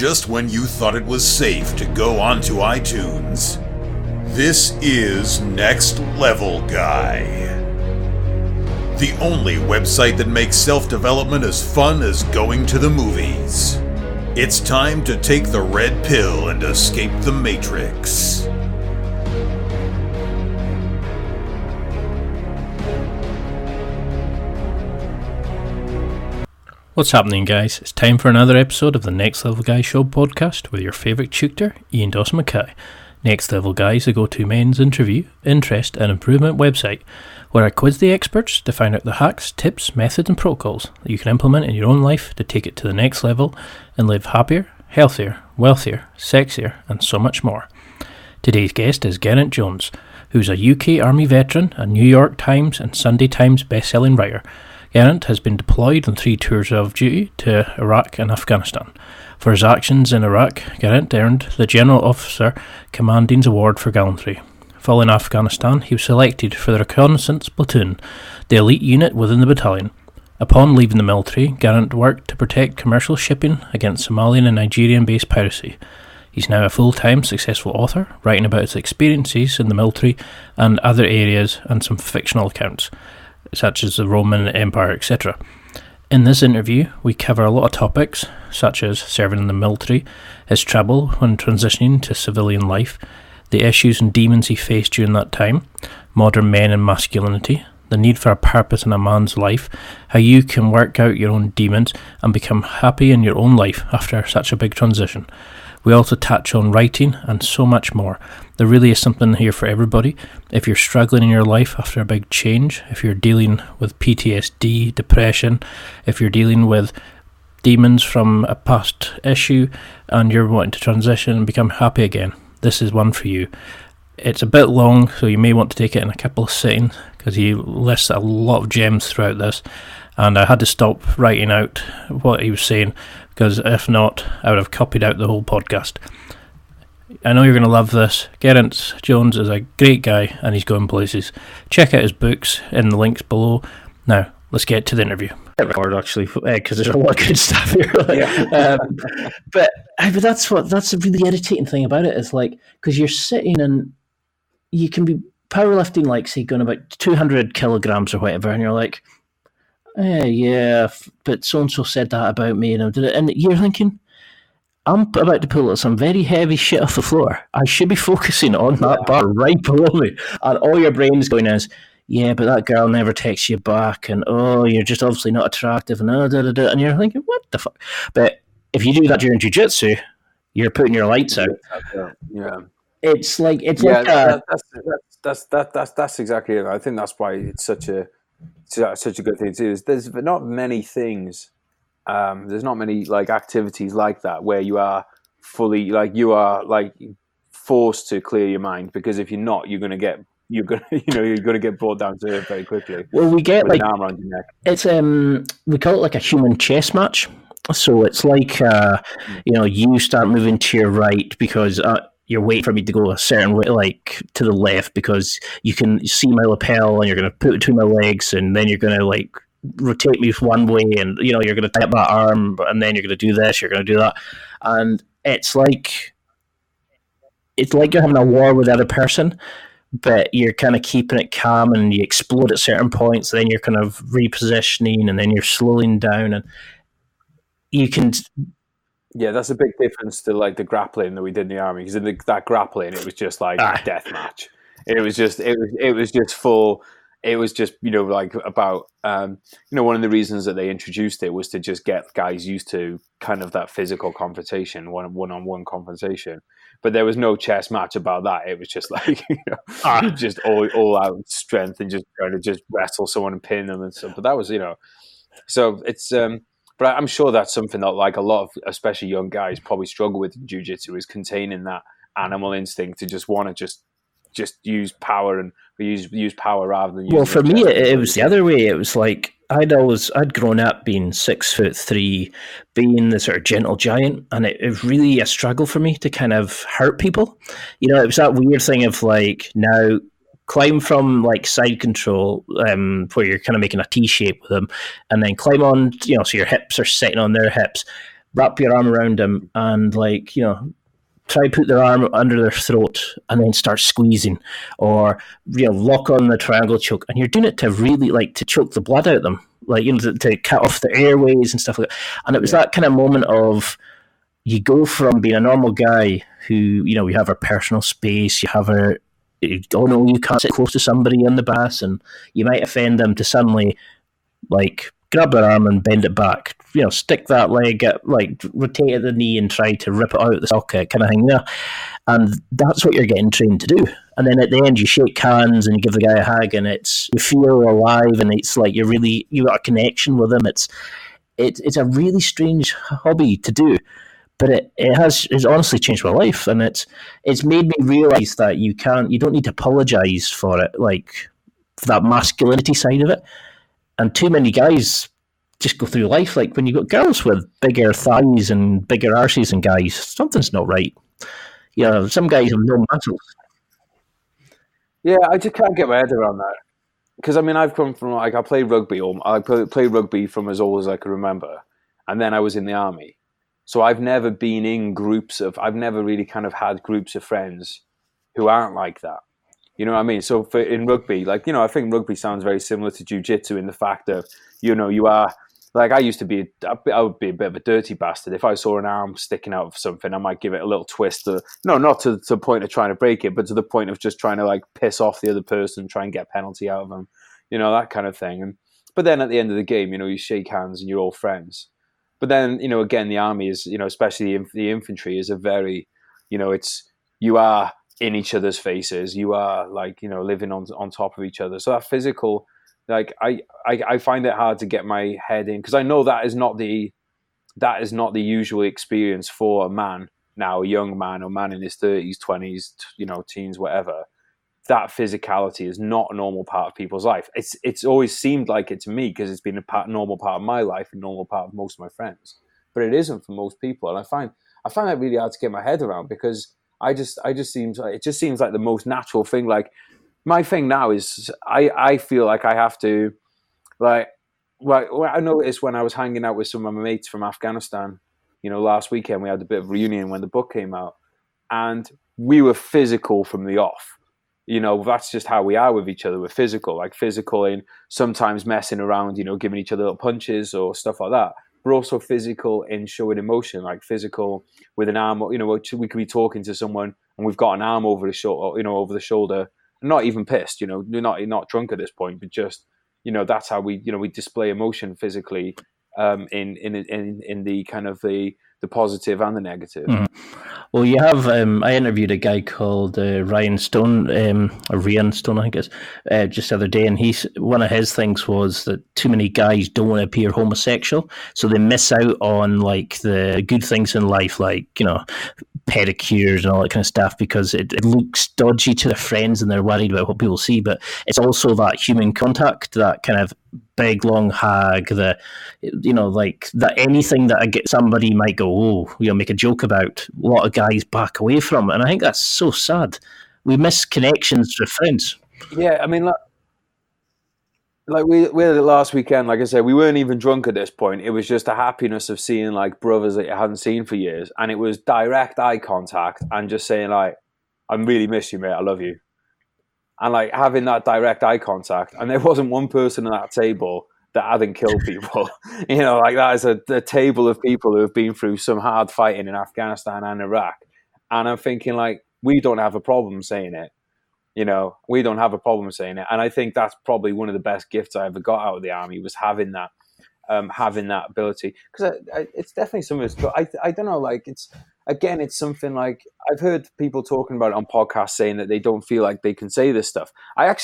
just when you thought it was safe to go onto iTunes. This is Next Level Guy, the only website that makes self-development as fun as going to the movies. It's time to take the red pill and escape the Matrix. What's happening, guys? It's time for another episode of the Next Level Guy Show podcast with your favourite tutor, Ian Dawson Mackay. Next Level Guy is a go-to men's interview, interest and improvement website where I quiz the experts to find out the hacks, tips, methods and protocols that you can implement in your own life to take it to the next level and live happier, healthier, wealthier, sexier and so much more. Today's guest is Geraint Jones, who's a UK Army veteran, a New York Times and Sunday Times best-selling writer. Geraint has been deployed on 3 tours of duty to Iraq and Afghanistan. For his actions in Iraq, Geraint earned the General Officer Commanding's Award for Gallantry. Following Afghanistan, he was selected for the Reconnaissance Platoon, the elite unit within the battalion. Upon leaving the military, Geraint worked to protect commercial shipping against Somalian and Nigerian-based piracy. He's now a full-time successful author, writing about his experiences in the military and other areas and some fictional accounts, such as the Roman Empire, etc. In this interview, we cover a lot of topics, such as serving in the military, his trouble when transitioning to civilian life, the issues and demons he faced during that time, modern men and masculinity, the need for a purpose in a man's life, how you can work out your own demons and become happy in your own life after such a big transition. We also touch on writing and so much more. There really is something here for everybody. If you're struggling in your life after a big change, if you're dealing with PTSD, depression, if you're dealing with demons from a past issue and you're wanting to transition and become happy again, this is one for you. It's a bit long, so you may want to take it in a couple of sittings because he lists a lot of gems throughout this, and I had to stop writing out what he was saying because if not, I would have copied out the whole podcast. I know you're going to love this. Geraint Jones is a great guy and he's going places. Check out his books in the links below. Now, let's get to the interview. Record actually, because there's a lot of good stuff here. But that's a really irritating thing about it is like, because you're sitting and you can be powerlifting, like say going about 200 kilograms or whatever, and you're like, yeah, but so-and-so said that about me, and I did it. And you're thinking, I'm about to pull some very heavy shit off the floor. I should be focusing on that bar right below me. And all your brain's going is, yeah, but that girl never texts you back, and oh, you're just obviously not attractive, and and you're thinking, what the fuck? But if you do that during jiu-jitsu, you're putting your lights out. Yeah. It's like that's exactly it. I think that's why it's such a good thing to do. There's not many things. There's not many like activities like that where you are fully like you are like forced to clear your mind, because if you're not, you're gonna get brought down to it very quickly. Well, we get like an arm around your neck. It's we call it like a human chess match. So it's like you start moving to your right because you're waiting for me to go a certain way, like to the left, because you can see my lapel and you're going to put it between my legs, and then you're going to like rotate me one way, and you're going to tie up that arm, and then you're going to do this, you're going to do that, and it's like you're having a war with the other person, but you're kind of keeping it calm, and you explode at certain points, then you're kind of repositioning, and then you're slowing down, and you can. Yeah, that's a big difference to like the grappling that we did in the army, because in that grappling it was just like death match. It was just full. It was just like about one of the reasons that they introduced it was to just get guys used to kind of that physical confrontation, one-on-one confrontation. But there was no chess match about that. It was just like just all out strength and just trying to just wrestle someone and pin them and stuff. But that was so it's. But I'm sure that's something that like a lot of, especially young guys, probably struggle with in jiu-jitsu, is containing that animal instinct to just want to just use power and use power rather than. Well, for me, it was the other way. It was like I'd grown up being 6'3", being the sort of gentle giant, and it was really a struggle for me to kind of hurt people. It was that weird thing of like now. Climb from like side control, where you're kind of making a T shape with them, and then climb on, so your hips are sitting on their hips. wrap your arm around them and, like, try to put their arm under their throat and then start squeezing, or lock on the triangle choke, and you're doing it to really, like, to choke the blood out of them, like, to cut off the airways and stuff like that. And it was that kind of moment of, you go from being a normal guy who, you have a personal space, you have you can't sit close to somebody on the bus and you might offend them, to suddenly, like, grab their arm and bend it back, stick that leg at, like, rotate at the knee and try to rip it out of the socket, kind of thing, and that's what you're getting trained to do. And then at the end, you shake hands and you give the guy a hug, and you feel alive, and it's like you got a connection with him. It's a really strange hobby to do, but it's honestly changed my life, and it's made me realize that you don't need to apologize for it, like, for that masculinity side of it. And too many guys just go through life, like, when you got girls with bigger thighs and bigger arses than guys, something's not right. Some guys have no muscles. Yeah, I just can't get my head around that. Because, I mean, I've come from, like, I played rugby. I played rugby from as old as I can remember. And then I was in the army. So I've never been in I've never really kind of had groups of friends who aren't like that. You know what I mean? So in rugby, like, I think rugby sounds very similar to jiu-jitsu in the fact that, you are, like, I would be a bit of a dirty bastard. If I saw an arm sticking out of something, I might give it a little twist. Not to the point of trying to break it, but to the point of just trying to, like, piss off the other person, try and get a penalty out of them, that kind of thing. But then at the end of the game, you shake hands and you're all friends. But then, again, the army is, especially the infantry is a very, you are in each other's faces. You are, like, living on top of each other. So that physical, like, I find it hard to get my head in, because I know that is not the usual experience for a man now, a young man or man in his 30s, 20s, teens, whatever. That physicality is not a normal part of people's life. It's always seemed like it to me, because it's been normal part of my life and normal part of most of my friends, but it isn't for most people. And I find that really hard to get my head around, because it just seems like the most natural thing. Like, my thing now is I feel like I have to, like, I noticed when I was hanging out with some of my mates from Afghanistan, last weekend, we had a bit of a reunion when the book came out, and we were physical from the off. That's just how we are with each other. We're physical in sometimes messing around, giving each other little punches or stuff like that. We're also physical in showing emotion, like physical with an arm. We could be talking to someone and we've got an arm over the shoulder, and not even pissed. You're not drunk at this point, but just, that's how we display emotion physically, in the kind of the positive and the negative. Mm-hmm. Well, you have. I interviewed a guy called Ryan Stone, or Rian Stone, I think it's, just the other day, and one of his things was that too many guys don't want to appear homosexual, so they miss out on, like, the good things in life, like, pedicures and all that kind of stuff, because it looks dodgy to their friends and they're worried about what people see. But it's also that human contact, that kind of big long hug, like that, anything that somebody might go, make a joke about, a lot of guys back away from. And I think that's so sad. We miss connections with friends. Yeah, I mean, like we had it last weekend. Like I said, we weren't even drunk at this point. It was just a happiness of seeing, like, brothers that you hadn't seen for years, and it was direct eye contact and just saying, like, "I really miss you, mate. I love you," and, like, having that direct eye contact. And there wasn't one person at that table that hadn't killed people. Like, that is a table of people who have been through some hard fighting in Afghanistan and Iraq. And I'm thinking, like, we don't have a problem saying it. We don't have a problem saying it. And I think that's probably one of the best gifts I ever got out of the army, was having that ability. Because it's definitely something I don't know, like, it's something, like, I've heard people talking about it on podcasts saying that they don't feel like they can say this stuff. I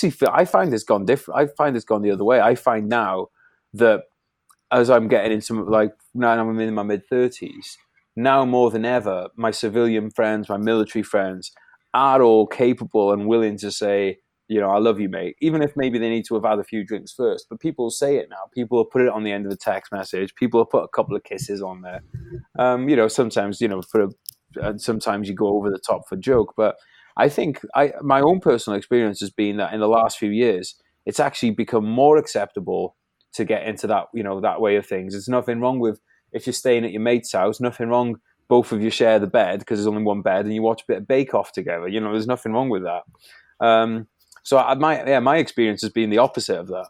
find this gone different. I find it's gone the other way. I find now that as I'm getting into, like, now I'm in my mid-30s, now more than ever, my civilian friends, my military friends, are all capable and willing to say, I love you, mate, even if maybe they need to have had a few drinks first. But people say it now. People will put it on the end of the text message. People will put a couple of kisses on there. Sometimes, sometimes you go over the top for joke. But I think my own personal experience has been that in the last few years, it's actually become more acceptable to get into that, that way of things. There's nothing wrong with if you're staying at your mate's house, nothing wrong. Both of you share the bed because there's only one bed, and you watch a bit of Bake Off together. You know, there's nothing wrong with that. So my experience has been the opposite of that.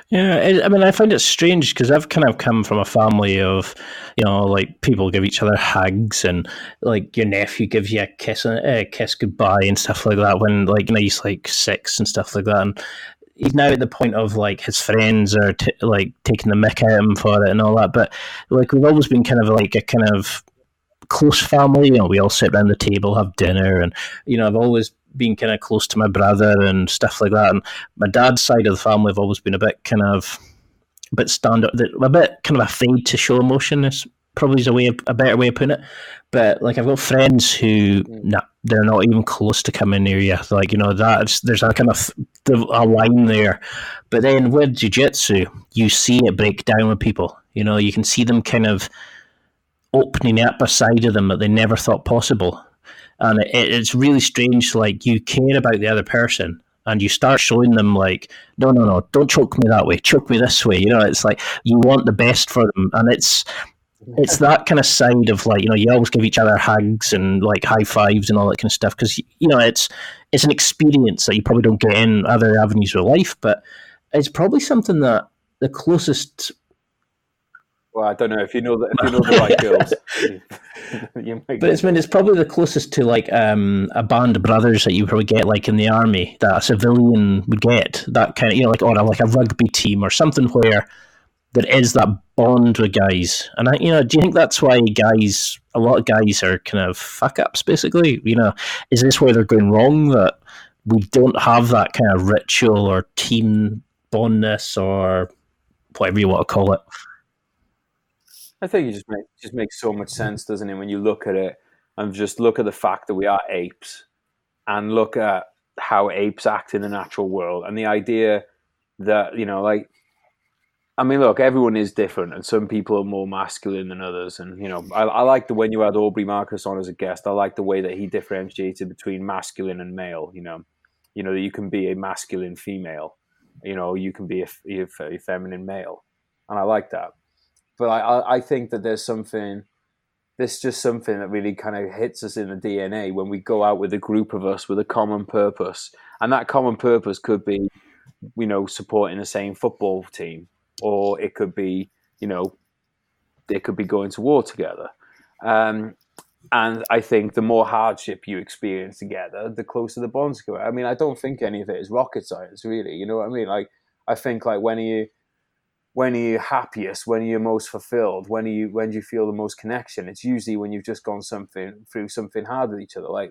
Yeah, I mean, I find it strange because I've kind of come from a family of, you know, like people give each other hugs and like your nephew gives you a kiss goodbye and stuff like that when like, you know, he's like 6 and stuff like that. And he's now at the point of like his friends are like taking the mick at him for it and all that. But like we've always been kind of like a kind of close family. You know, we all sit around the table, have dinner, and you know, I've always been kind of close to my brother and stuff like that. And my dad's side of the family have always been a bit stand up, a bit kind of afraid to show emotion. Is probably a better way of putting it. But like I've got friends who they're not even close to coming near you. Like, you know, there's a kind of a line there. But then with jiu-jitsu, you see it break down with people. You know, you can see them kind of opening up a side of them that they never thought possible. And it's really strange. Like, you care about the other person and you start showing them like, no, don't choke me that way, choke me this way. You know, it's like you want the best for them. And it's that kind of side of like, you know, you always give each other hugs and like high fives and all that kind of stuff because, you know, it's an experience that you probably don't get in other avenues of life. But it's probably something that the closest... Well, I don't know if you know the right girls. It's probably the closest to like a band of brothers that you probably get like in the army that a civilian would get. That kind of, you know, like a rugby team or something where there is that bond with guys. And do you think that's why a lot of guys are kind of fuck ups basically? You know, is this where they're going wrong, that we don't have that kind of ritual or team bondness or whatever you want to call it? I think it just makes so much sense, doesn't it, when you look at it and just look at the fact that we are apes and look at how apes act in the natural world and the idea that, you know, like, I mean, look, everyone is different and some people are more masculine than others. And, you know, I like when you had Aubrey Marcus on as a guest, I like the way that he differentiated between masculine and male, you know, that you can be a masculine female, you know, you can be a feminine male. And I like that. But I think that there's just something that really kind of hits us in the DNA when we go out with a group of us with a common purpose. And that common purpose could be, you know, supporting the same football team, or it could be, you know, it could be going to war together. And I think the more hardship you experience together, the closer the bonds go. I mean, I don't think any of it is rocket science, really. You know what I mean? Like, I think like when are you happiest, when are you most fulfilled, when do you feel the most connection? It's usually when you've just gone through something hard with each other. Like,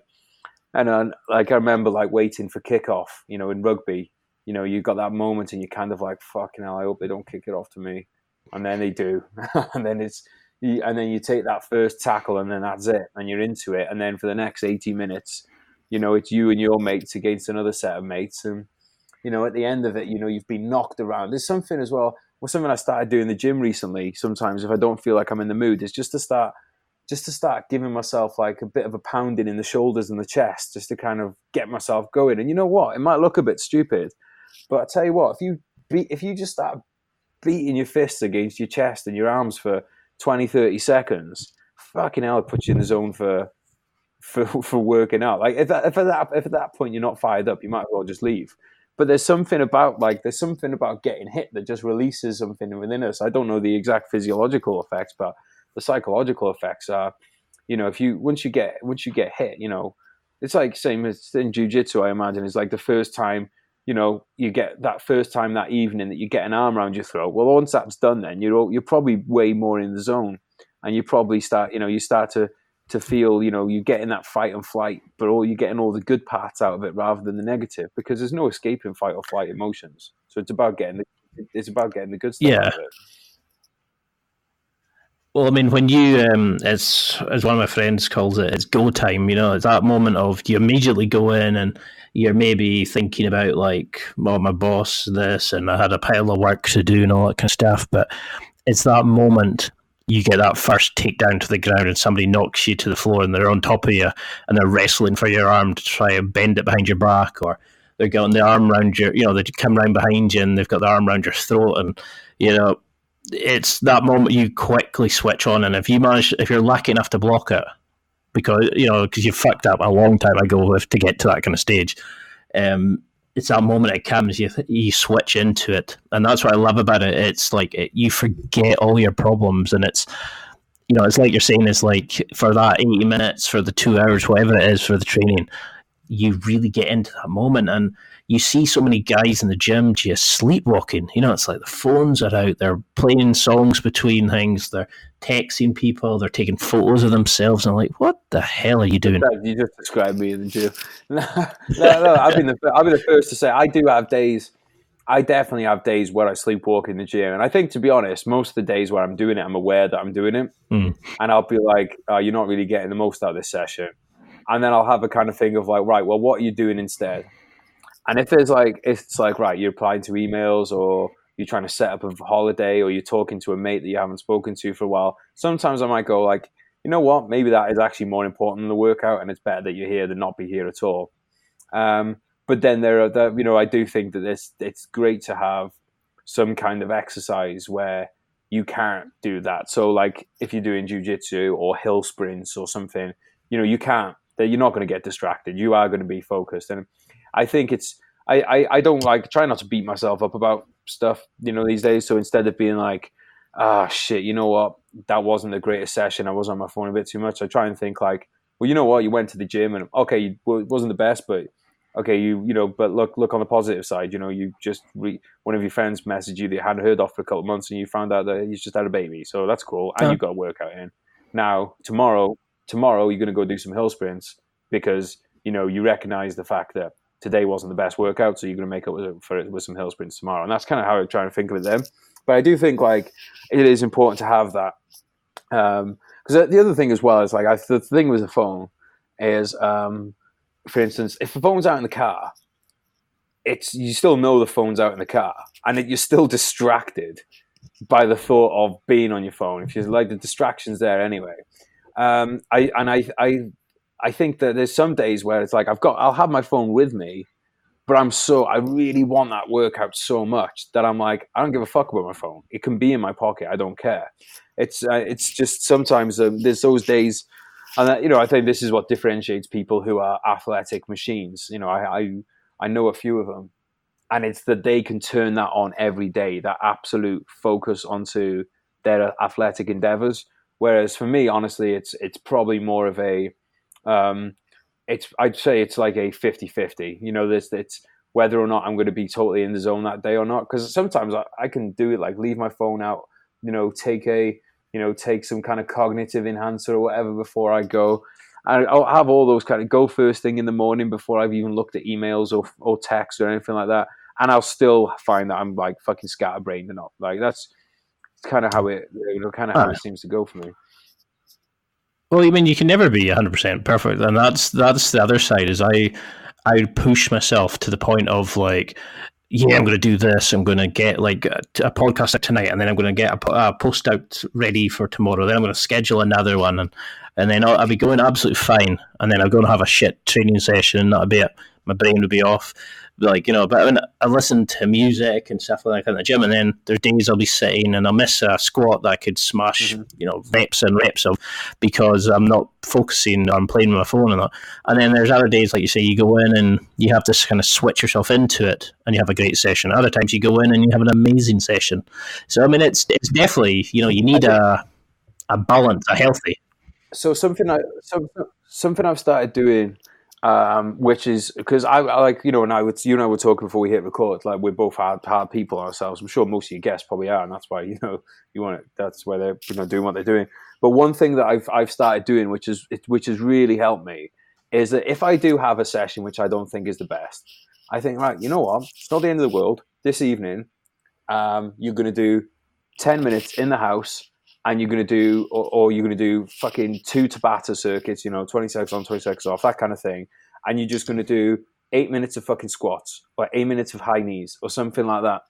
and like I remember like waiting for kickoff, you know, in rugby, you know, you got that moment and you're kind of like, fucking hell, I hope they don't kick it off to me. And then they do. And then you take that first tackle and then that's it. And you're into it. And then for the next 80 minutes, you know, it's you and your mates against another set of mates. And, you know, at the end of it, you know, you've been knocked around. There's something as well. Something I started doing in the gym recently, sometimes if I don't feel like I'm in the mood, is just to start giving myself like a bit of a pounding in the shoulders and the chest, just to kind of get myself going. And you know what? It might look a bit stupid, but I tell you what, if you just start beating your fists against your chest and your arms for 20, 30 seconds, fucking hell, it puts you in the zone for working out. Like if at that point you're not fired up, you might as well just leave. But there's something about getting hit that just releases something within us. I don't know the exact physiological effects, but the psychological effects are, you know, once you get hit, you know, it's like same as in jiu-jitsu, I imagine, it's like the first time, you know, you get that first time that evening that you get an arm around your throat. Well, once that's done, then you're probably way more in the zone, and you probably start to feel, you know, you're getting that fight and flight, but you're getting all the good parts out of it rather than the negative, because there's no escaping fight or flight emotions. So it's about getting the good stuff out of it. Well, I mean, when you, as one of my friends calls it, it's go time. You know, it's that moment of you immediately go in and you're maybe thinking about like, well, my boss, this, and I had a pile of work to do and all that kind of stuff. But it's that moment you get that first takedown to the ground and somebody knocks you to the floor and they're on top of you and they're wrestling for your arm to try and bend it behind your back, or they're getting the arm around your, you know, they come around behind you and they've got the arm around your throat, and, you know, it's that moment you quickly switch on, and if you're lucky enough to block it, because you fucked up a long time ago to get to that kind of stage, it's that moment it comes, you switch into it, and that's what I love about it. It's like you forget all your problems, and it's it's like you're saying, it's like for that 80 minutes, for the 2 hours, whatever it is for the training, you really get into that moment. And you see so many guys in the gym just sleepwalking. It's like the phones are out, they're playing songs between things, they're texting people, they're taking photos of themselves, and I'm like, what the hell are you doing? You just described me in the gym. No, I've been the first to say I do have days. I definitely have days where I sleepwalk in the gym. And I think, to be honest, most of the days where I'm doing it, I'm aware that I'm doing it. And I'll be like, you're not really getting the most out of this session. And then I'll have a kind of thing of like, right, well, what are you doing instead? And if it's like, right, you're applying to emails, or you're trying to set up a holiday, or you're talking to a mate that you haven't spoken to for a while, sometimes I might go like, you know what, maybe that is actually more important than the workout, and it's better that you're here than not be here at all. But then I do think that it's great to have some kind of exercise where you can't do that. So like if you're doing jiu-jitsu or hill sprints or something, you can't, that you're not going to get distracted. You are going to be focused. And I think I don't try not to beat myself up about stuff, these days. So instead of being like, shit, you know what, that wasn't the greatest session, I was on my phone a bit too much, I try and think like, well, you know what, you went to the gym and okay, it wasn't the best, but okay, but look on the positive side. You just one of your friends messaged you that you hadn't heard of for a couple of months, and you found out that he's just had a baby. So that's cool, and you got a workout in. Now tomorrow you're going to go do some hill sprints because you recognize the fact that today wasn't the best workout, so you're going to make up with some hill sprints tomorrow. And that's kind of how I try and think of it then. But I do think like it is important to have that, because the other thing as well is like the thing with the phone is. For instance, if the phone's out in the car, you still know the phone's out in the car, and you're still distracted by the thought of being on your phone. If you're like, the distraction's there anyway. I think that there's some days where it's like I'll have my phone with me, but I really want that workout so much that I'm like, I don't give a fuck about my phone. It can be in my pocket. I don't care. It's just sometimes there's those days. And I think this is what differentiates people who are athletic machines. I know a few of them, and it's that they can turn that on every day, that absolute focus onto their athletic endeavors. Whereas for me, honestly, it's probably more of a, I'd say it's like a 50-50. It's whether or not I'm going to be totally in the zone that day or not. Because sometimes I can do it, like leave my phone out, take some kind of cognitive enhancer or whatever before I go. And I'll have all those kind of go first thing in the morning before I've even looked at emails or texts or anything like that. And I'll still find that I'm like fucking scatterbrained and not like that's kind of how it seems to go for me. Well, I mean, you can never be 100% perfect, and that's the other side. Is I push myself to the point of like, yeah, I'm going to do this. I'm going to get like a podcast out tonight, and then I'm going to get a post out ready for tomorrow. Then I'm going to schedule another one, and then I'll be going absolutely fine. And then I'm going to have a shit training session, and that'll be it. My brain will be off. But I mean, I listen to music and stuff like that in the gym, and then there's days I'll be sitting and I'll miss a squat that I could smash, reps and reps of, because I'm not focusing on playing with my phone and that. And then there's other days, like you say, you go in and you have to kind of switch yourself into it, and you have a great session. Other times you go in and you have an amazing session. So I mean, it's definitely you need a balance, a healthy. So something I've started doing. Which is because I like, and you and I were talking before we hit record, like we're both hard people ourselves. I'm sure most of your guests probably are, and that's why you want it. That's why they're doing what they're doing. But one thing that I've started doing, which has really helped me, is that if I do have a session which I don't think is the best, I think, right, you know what, it's not the end of the world. This evening, you're going to do 10 minutes in the house. And you're going to do, or you're going to do fucking 2 Tabata circuits, 20 seconds on, 20 seconds off, that kind of thing. And you're just going to do 8 minutes of fucking squats or 8 minutes of high knees or something like that.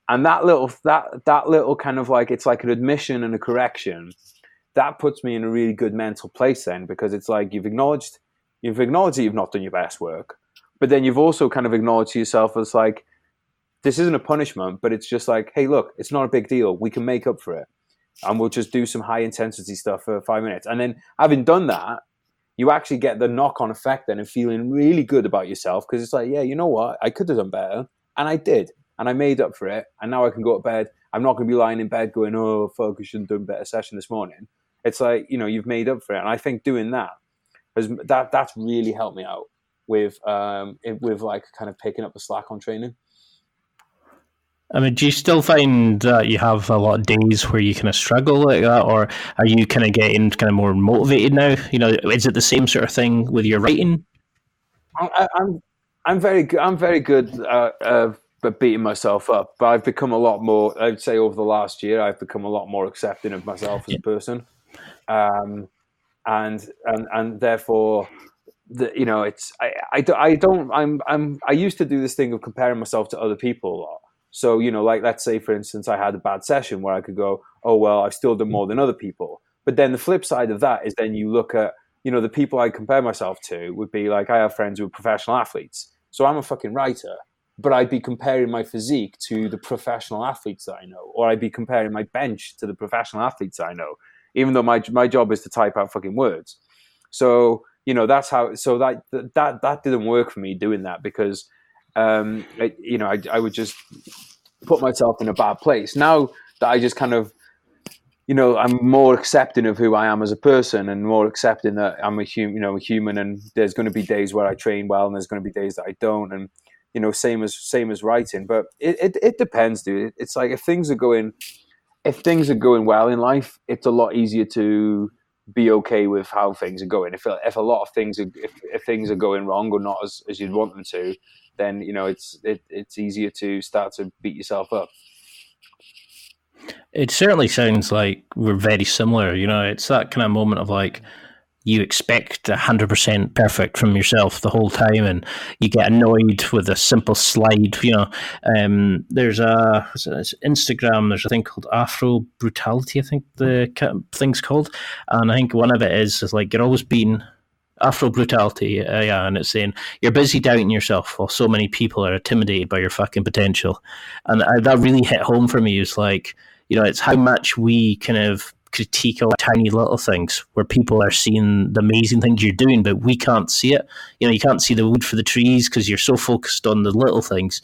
And that little kind of like, it's like an admission and a correction. That puts me in a really good mental place then, because it's like you've acknowledged that you've not done your best work, but then you've also kind of acknowledged to yourself as like, this isn't a punishment, but it's just like, hey, look, it's not a big deal. We can make up for it. And we'll just do some high intensity stuff for 5 minutes. And then having done that, you actually get the knock-on effect then of feeling really good about yourself, because it's like, yeah, you know what? I could have done better. And I did. And I made up for it. And now I can go to bed. I'm not going to be lying in bed going, oh, fuck, I shouldn't have done a better session this morning. It's like, you've made up for it. And I think doing that's really helped me out with like kind of picking up the slack on training. I mean, do you still find that you have a lot of days where you kind of struggle like that, or are you kind of getting kind of more motivated now? Is it the same sort of thing with your writing? I'm very good at beating myself up, but I've become a lot more. I'd say over the last year, I've become a lot more accepting of myself as a person, and therefore, it's I used to do this thing of comparing myself to other people a lot. So, like, let's say, for instance, I had a bad session where I could go, oh, well, I've still done more than other people. But then the flip side of that is then you look at, the people I compare myself to would be like, I have friends who are professional athletes. So I'm a fucking writer, but I'd be comparing my physique to the professional athletes that I know, or I'd be comparing my bench to the professional athletes that I know, even though my job is to type out fucking words. So, that's how, so that didn't work for me doing that, because I would just put myself in a bad place. Now that I just kind of, I'm more accepting of who I am as a person, and more accepting that I'm a human, and there's going to be days where I train well, and there's going to be days that I don't, and same as writing. But it depends, dude. It's like if things are going well in life, it's a lot easier to be okay with how things are going. If a lot of things if things are going wrong or not as you'd want them to, then it's easier to start to beat yourself up. It certainly sounds like we're very similar. It's that kind of moment of like you expect 100% perfect from yourself the whole time, and you get annoyed with a simple slide. There's Instagram. There's a thing called Afro Brutality, I think the thing's called, and I think one of it is like you're always being Afro Brutality, and it's saying you're busy doubting yourself while so many people are intimidated by your fucking potential. And that really hit home for me. It's like, it's how much we kind of critique all tiny little things where people are seeing the amazing things you're doing, but we can't see it. You can't see the wood for the trees because you're so focused on the little things.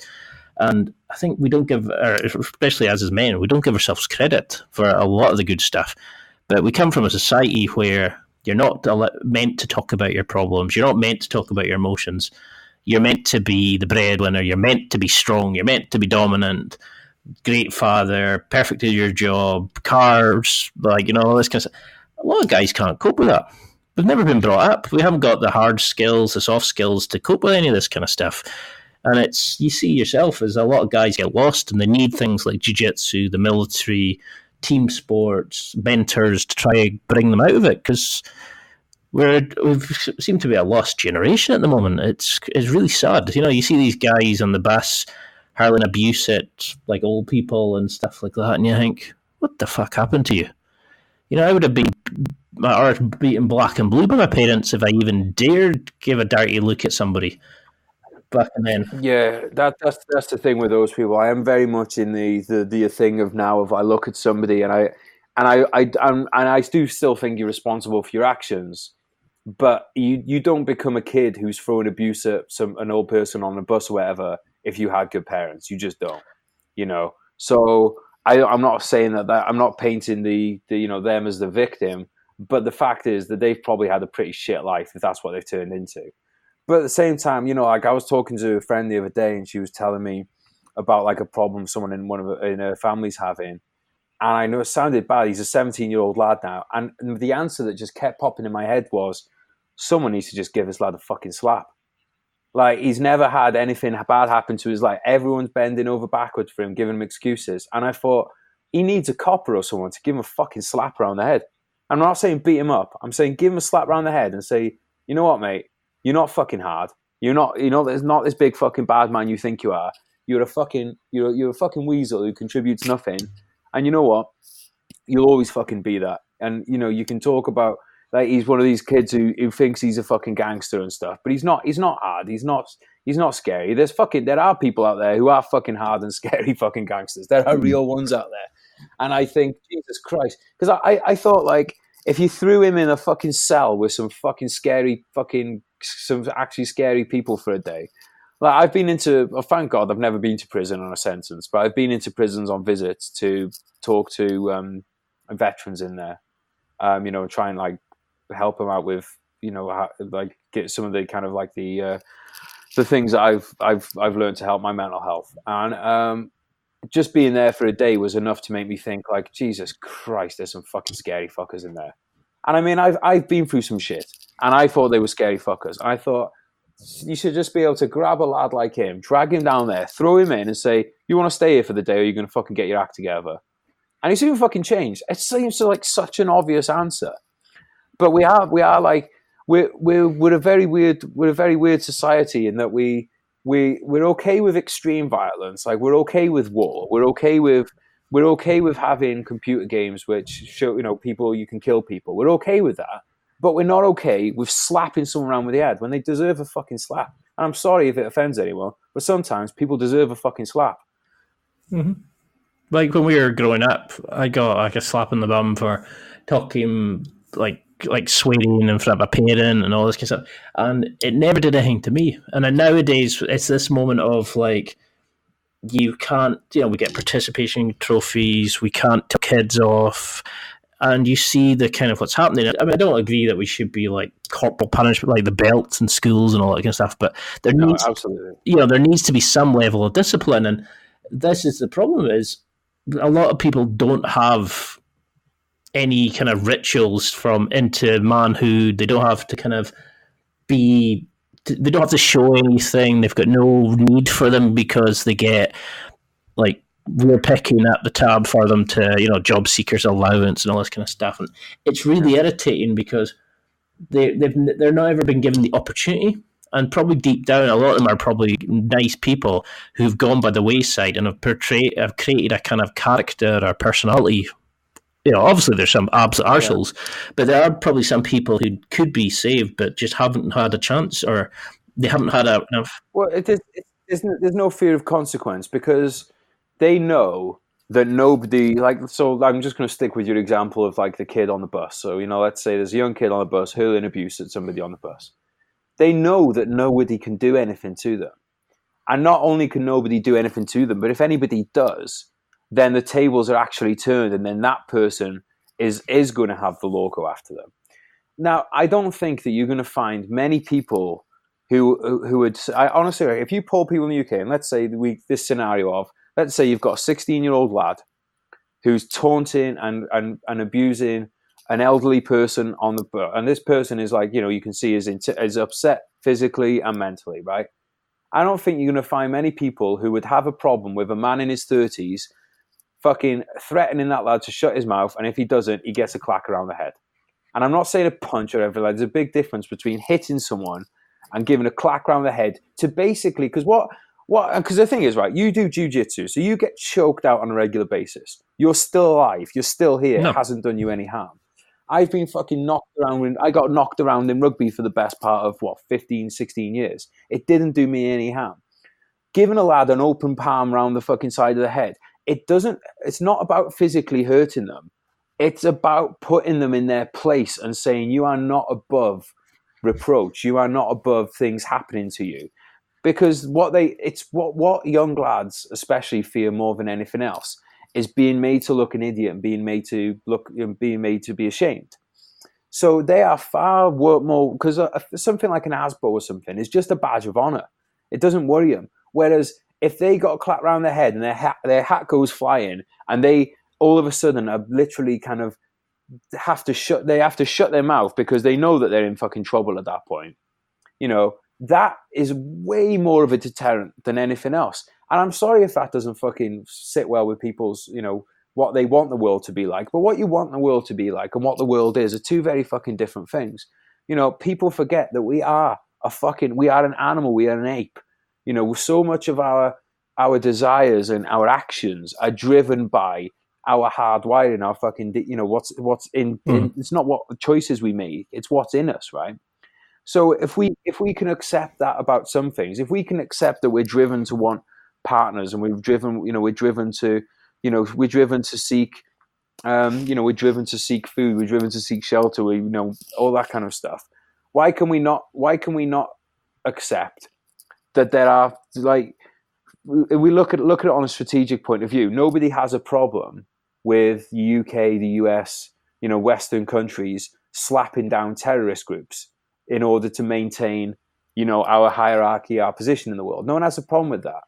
And I think we don't give, especially as men, we don't give ourselves credit for a lot of the good stuff. But we come from a society where you're not meant to talk about your problems. You're not meant to talk about your emotions. You're meant to be the breadwinner. You're meant to be strong. You're meant to be dominant. Great father, perfect at your job, cars, all this kind of stuff. A lot of guys can't cope with that. We've never been brought up. We haven't got the hard skills, the soft skills to cope with any of this kind of stuff. And you see yourself as a lot of guys get lost, and they need things like jiu-jitsu, the military, team sports, mentors to try and bring them out of it, because we seem to be a lost generation at the moment. It's really sad. You see these guys on the bus hurling abuse at like old people and stuff like that, and you think, what the fuck happened to you? I would have been beaten black and blue by my parents if I even dared give a dirty look at somebody back then. Yeah, that's the thing with those people. I am very much in the thing of now of I look at somebody and I do still think you're responsible for your actions, but you don't become a kid who's throwing abuse at an old person on a bus or whatever if you had good parents. You just don't, So I'm not saying that I'm not painting the them as the victim, but the fact is that they've probably had a pretty shit life if that's what they've turned into. But at the same time, like I was talking to a friend the other day, and she was telling me about like a problem someone in her family's having, and I know it sounded bad. He's a 17-year-old lad now, and the answer that just kept popping in my head was, someone needs to just give this lad a fucking slap. Like, he's never had anything bad happen to his life. Everyone's bending over backwards for him, giving him excuses. And I thought, he needs a copper or someone to give him a fucking slap around the head. I'm not saying beat him up. I'm saying give him a slap around the head and say, you know what, mate? You're not fucking hard. You're not, there's not this big fucking bad man you think you are. You're a fucking weasel who contributes nothing. And you know what? You'll always fucking be that. And, you can talk about, like, he's one of these kids who thinks he's a fucking gangster and stuff, but he's not hard. He's not He's not scary. There are people out there who are fucking hard and scary fucking gangsters. There are real ones out there. And I think, Jesus Christ, because I thought, like, if you threw him in a fucking cell with some fucking some actually scary people for a day. Like, I've been into, thank God I've never been to prison on a sentence, but I've been into prisons on visits to talk to veterans in there, try and like help them out with, like get some of the kind of like the things that I've learned to help my mental health. And just being there for a day was enough to make me think, like, Jesus Christ, there's some fucking scary fuckers in there. And I mean, I've been through some shit, and I thought they were scary fuckers. And I thought, you should just be able to grab a lad like him, drag him down there, throw him in, and say, "You want to stay here for the day, or you're going to fucking get your act together?" And he's even fucking changed. It seems to like such an obvious answer, but we're a very weird society in that we're okay with extreme violence. Like, we're okay with war. We're okay with having computer games which show, people, you can kill people. We're okay with that. But we're not okay with slapping someone around with the head when they deserve a fucking slap. And I'm sorry if it offends anyone, but sometimes people deserve a fucking slap. Mm-hmm. Like when we were growing up, I got like a slap in the bum for talking like swearing in front of a parent and all this kind of stuff. And it never did anything to me. And then nowadays, it's this moment of like, you can't, we get participation trophies, we can't tell kids off. And you see the kind of what's happening. I mean, I don't agree that we should be like corporal punishment, like the belts in schools and all that kind of stuff. But there needs to be some level of discipline. And this is the problem: is a lot of people don't have any kind of rituals from into manhood. They don't have to kind of be. They don't have to show anything. They've got no need for them because they get like. We're picking at the tab for them to, job seekers allowance and all this kind of stuff. And it's really irritating because they're not ever been given the opportunity. And probably deep down, a lot of them are probably nice people who've gone by the wayside and have created a kind of character or personality. Obviously there's some absolute arseholes, but there are probably some people who could be saved but just haven't had a chance, or they haven't had enough. Well, there's no fear of consequence because they know that nobody, so I'm just going to stick with your example of like the kid on the bus. So, let's say there's a young kid on the bus hurling abuse at somebody on the bus. They know that nobody can do anything to them. And not only can nobody do anything to them, but if anybody does, then the tables are actually turned, and then that person is going to have the law go after them. Now, I don't think that you're going to find many people who would, honestly, if you poll people in the UK, and let's say this scenario of, let's say you've got a 16-year-old lad who's taunting and abusing an elderly person on the bus, and this person is like, you can see is upset physically and mentally, right? I don't think you're going to find many people who would have a problem with a man in his 30s fucking threatening that lad to shut his mouth, and if he doesn't, he gets a clack around the head. And I'm not saying a punch or whatever, there's a big difference between hitting someone and giving a clack around the head to basically, because the thing is, right, you do jiu-jitsu, so you get choked out on a regular basis. You're still alive. You're still here. No. It hasn't done you any harm. I've been fucking knocked around. I got knocked around in rugby for the best part of, 15, 16 years. It didn't do me any harm. Giving a lad an open palm around the fucking side of the head, it's not about physically hurting them. It's about putting them in their place and saying, you are not above reproach. You are not above things happening to you. Because what young lads especially fear more than anything else is being made to look an idiot and being made to be ashamed. So they are far more, because something like an ASBO or something is just a badge of honor. It doesn't worry them. Whereas if they got a clap round their head and their hat goes flying and they all of a sudden are literally kind of have to shut their mouth because they know that they're in fucking trouble at that point, that is way more of a deterrent than anything else. And I'm sorry if that doesn't fucking sit well with people's, what they want the world to be like. But what you want the world to be like and what the world is are two very fucking different things. People forget that we are an animal, we are an ape. So much of our desires and our actions are driven by our hardwiring, our fucking, what's in, it's not what choices we make, it's what's in us, right? So if we can accept that about some things, if we can accept that we're driven to want partners, and we're driven to, we're driven to seek, we're driven to seek food, we're driven to seek shelter, all that kind of stuff. Why can we not accept that there are, like, if we look at it on a strategic point of view, nobody has a problem with the UK, the US, Western countries slapping down terrorist groups in order to maintain, our hierarchy, our position in the world. No one has a problem with that.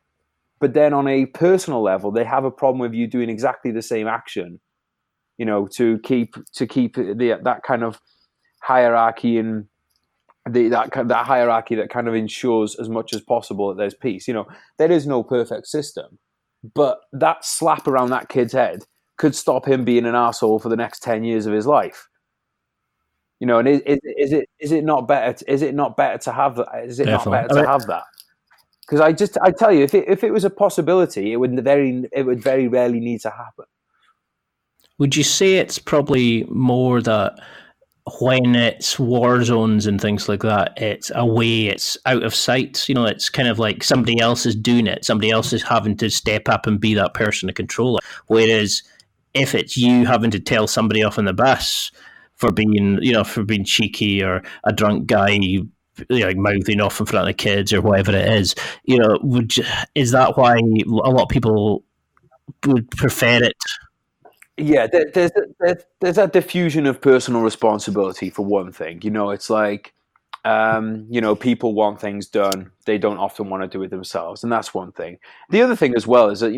But then on a personal level, they have a problem with you doing exactly the same action, to keep that kind of hierarchy, and that hierarchy that kind of ensures as much as possible that there's peace. There is no perfect system, but that slap around that kid's head could stop him being an arsehole for the next 10 years of his life. And is it not better? Is it not better to have that? Is it Definitely. Not better to have that? Because I tell you, if it was a possibility, it would very rarely need to happen. Would you say it's probably more that when it's war zones and things like that, it's away, it's out of sight? It's kind of like somebody else is doing it, somebody else is having to step up and be that person to control it. Whereas if it's you having to tell somebody off on the bus for being cheeky, or a drunk guy, mouthing off in front of the kids or whatever it is, is that why a lot of people would prefer it? Yeah, there's that diffusion of personal responsibility for one thing. It's like, people want things done. They don't often want to do it themselves, and that's one thing. The other thing as well is that,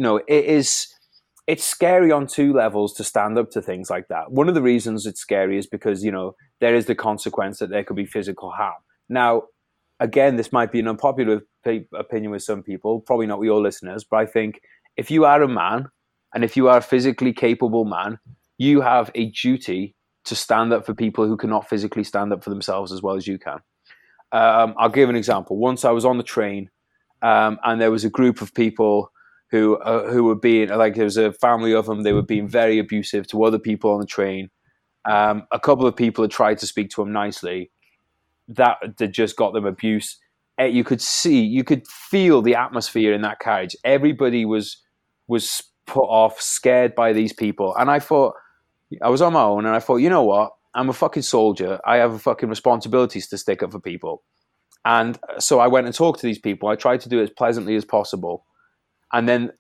it's scary on two levels to stand up to things like that. One of the reasons it's scary is because, there is the consequence that there could be physical harm. Now, again, this might be an unpopular opinion with some people, probably not with your listeners, but I think if you are a man, and if you are a physically capable man, you have a duty to stand up for people who cannot physically stand up for themselves as well as you can. I'll give an example. Once I was on the train, and there was a group of people who were being, like, there was a family of them, they were being very abusive to other people on the train. A couple of people had tried to speak to them nicely. That just got them abuse. You could feel the atmosphere in that carriage. Everybody was put off, scared by these people. And I thought, I was on my own, and I thought, you know what? I'm a fucking soldier. I have fucking responsibilities to stick up for people. And so I went and talked to these people. I tried to do it as pleasantly as possible. And then,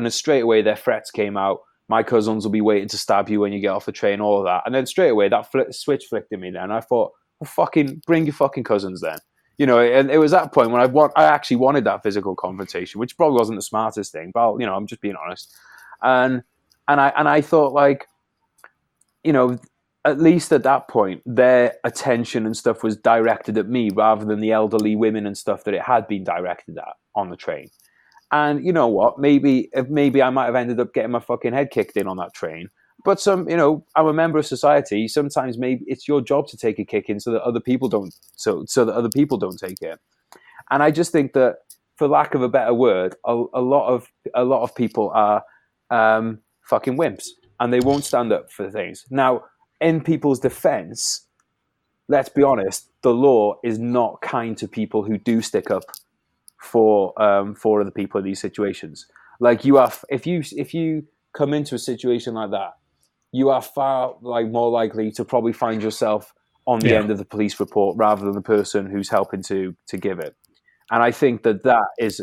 straight away their threats came out. My cousins will be waiting to stab you when you get off the train, all of that. And then straight away that switch flicked in me then. And I thought, well, fucking bring your fucking cousins then. And it was that point when I actually wanted that physical confrontation, which probably wasn't the smartest thing, but I'm just being honest. And I thought, like, at least at that point, their attention and stuff was directed at me rather than the elderly women and stuff that it had been directed at on the train. And you know what? Maybe I might have ended up getting my fucking head kicked in on that train. But I'm a member of society. Sometimes maybe it's your job to take a kick in so that other people don't. So that other people don't take it. And I just think that, for lack of a better word, a lot of people are fucking wimps, and they won't stand up for things. Now, in people's defense, let's be honest, the law is not kind to people who do stick up for other people in these situations. Like, if you come into a situation like that, you are far more likely to probably find yourself on the end of the police report rather than the person who's helping to give it. And I think that is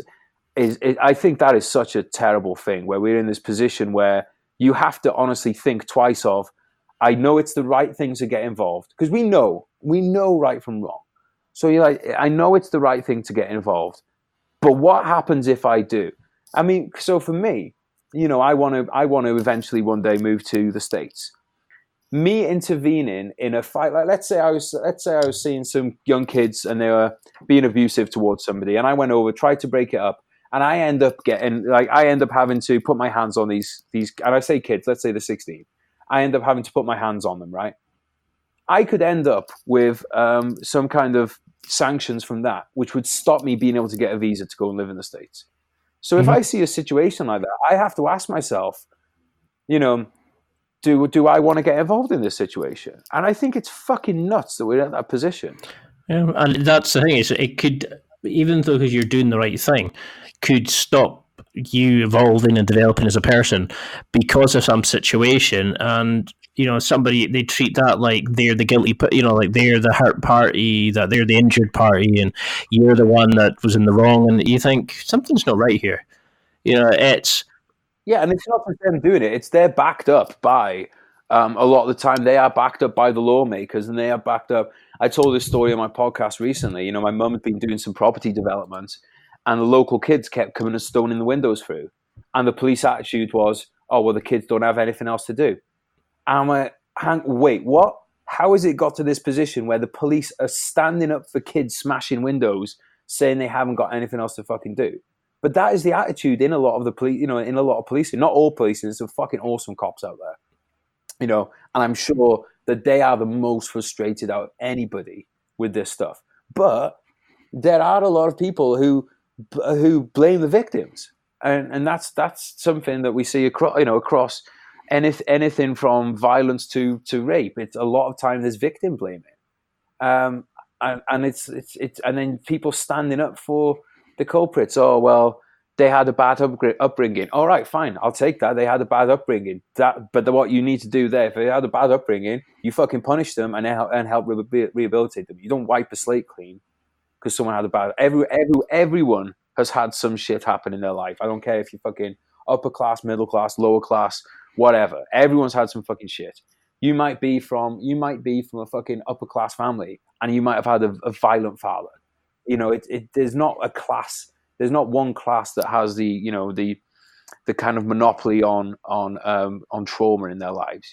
such a terrible thing, where we're in this position where you have to honestly think twice of, I know it's the right thing to get involved, because we know right from wrong. So you're like, I know it's the right thing to get involved, but what happens if I do? I mean, so for me, I want to eventually one day move to the States. Me intervening in a fight, like let's say I was seeing some young kids and they were being abusive towards somebody, and I went over, tried to break it up, and I end up having to put my hands on these, and I say kids, let's say they're 16. I end up having to put my hands on them, right? I could end up with some kind of sanctions from that, which would stop me being able to get a visa to go and live in the States. So if I see a situation like that, I have to ask myself, do I want to get involved in this situation? And I think it's fucking nuts that we're in that position. Yeah, and that's the thing, is it could, even though you're doing the right thing, could stop you evolving and developing as a person because of some situation. And somebody, they treat that like they're the guilty, like they're the hurt party, that they're the injured party, and you're the one that was in the wrong, and you think something's not right here. It's and it's not just them doing it; it's they're backed up by. A lot of the time, they are backed up by the lawmakers, and they are backed up. I told this story on my podcast recently. My mum had been doing some property development, and the local kids kept coming and stoning the windows through. And the police attitude was, "Oh, well, the kids don't have anything else to do." And I'm like, wait, what? How has it got to this position where the police are standing up for kids smashing windows, saying they haven't got anything else to fucking do? But that is the attitude in a lot of the police, in a lot of policing. Not all policing, there's some fucking awesome cops out there. And I'm sure that they are the most frustrated out of anybody with this stuff. But there are a lot of people who blame the victims, and that's something that we see across anything from violence to rape. It's a lot of time there's victim blaming, and it's and then people standing up for the culprits. Oh well, they had a bad upbringing. All right, fine, I'll take that. They had a bad upbringing. But what you need to do there, if they had a bad upbringing, you fucking punish them and help rehabilitate them. You don't wipe the slate clean because someone had a bad. Everyone has had some shit happen in their life. I don't care if you're fucking upper class, middle class, lower class, whatever. Everyone's had some fucking shit. You might be from a fucking upper class family, and you might have had a violent father. There's not a class. There's not one class that has the kind of monopoly on trauma in their lives,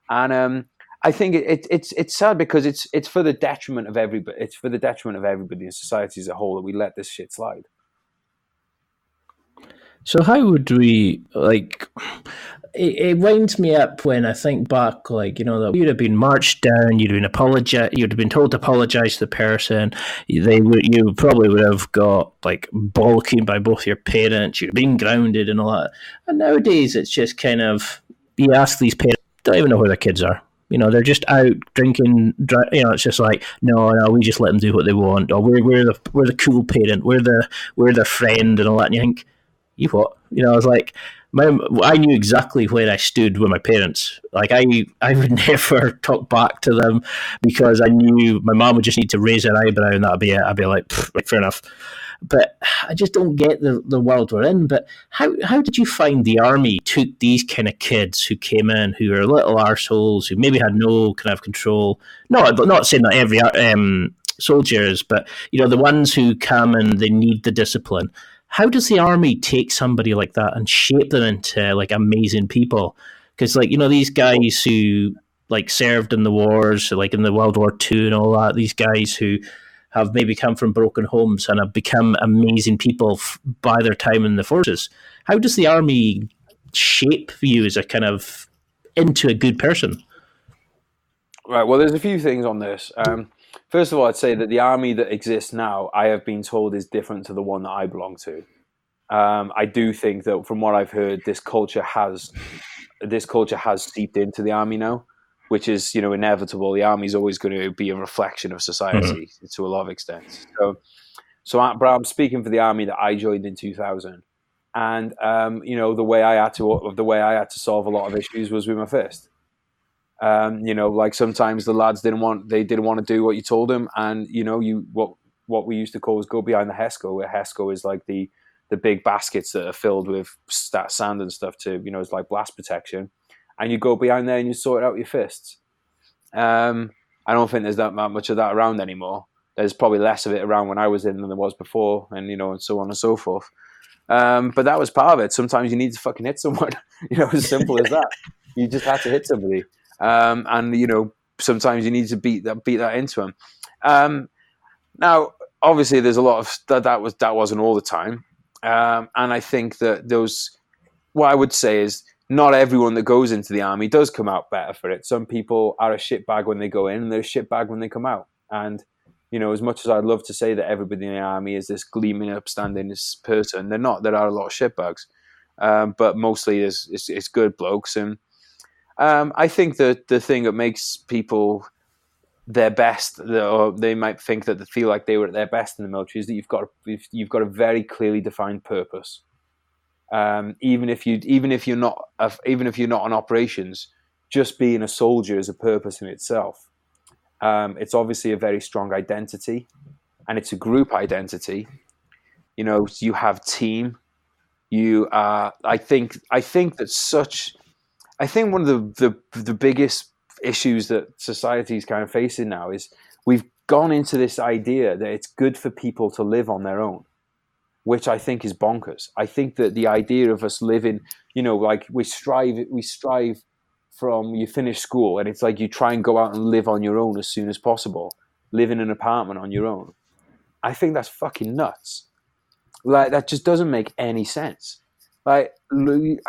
and I think it's sad because it's for the detriment of everybody. It's for the detriment of everybody in society as a whole that we let this shit slide. So how would we, like, it winds me up when I think back, like, that you'd have been marched down, you'd have been told to apologize to the person, you probably would have got, like, bollocking by both your parents, you'd have been grounded and all that. And nowadays it's just kind of, you ask these parents, don't even know where their kids are. They're just out drinking. It's just like, no, we just let them do what they want. Or we're the cool parent. We're the friend and all that. And you think, you what? I was like, I knew exactly where I stood with my parents. Like I would never talk back to them because I knew my mom would just need to raise her eyebrow and that'd be it. I'd be like, fair enough. But I just don't get the world we're in. But how did you find the army took these kind of kids who came in, who are little arseholes, who maybe had no kind of control? Not saying that every soldier is, but the ones who come and they need the discipline. How does the army take somebody like that and shape them into like amazing people? Because these guys who like served in the wars, like in the World War II and all that, these guys who have maybe come from broken homes and have become amazing people by their time in the forces. How does the army shape you as a kind of into a good person? Right. Well, there's a few things on this. First of all, I'd say that the army that exists now, I have been told, is different to the one that I belong to. I do think that from what I've heard, this culture has seeped into the army now, which is, inevitable. The army is always going to be a reflection of society to a lot of extent. So I'm speaking for the army that I joined in 2000, and the way I had to solve a lot of issues was with my fist. Like sometimes the lads didn't want to do what you told them, and what we used to call was go behind the HESCO, where HESCO is like the big baskets that are filled with sand and stuff to, it's like blast protection, and you go behind there and you sort out your fists. I don't think there's that much of that around anymore. There's probably less of it around when I was in than there was before, and and so on and so forth. But that was part of it. Sometimes you need to fucking hit someone, as simple as that. You just had to hit somebody. And sometimes you need to beat that into them. Now, obviously, there's a lot of that wasn't all the time, and I think that what I would say is not everyone that goes into the army does come out better for it. Some people are a shitbag when they go in, and they're a shitbag when they come out. And as much as I'd love to say that everybody in the army is this gleaming, upstanding person, they're not. There are a lot of shitbags, but mostly it's good blokes. And I think that the thing that makes people their best, or they might think that they feel like they were at their best in the military, is that you've got a very clearly defined purpose. Even if you're not on operations, just being a soldier is a purpose in itself. It's obviously a very strong identity, and it's a group identity. So you have team. You I think one of the biggest issues that society is kind of facing now is we've gone into this idea that it's good for people to live on their own, which I think is bonkers. I think that the idea of us living, like we strive from you finish school and it's like you try and go out and live on your own as soon as possible, live in an apartment on your own. I think that's fucking nuts. Like, that just doesn't make any sense. Like, if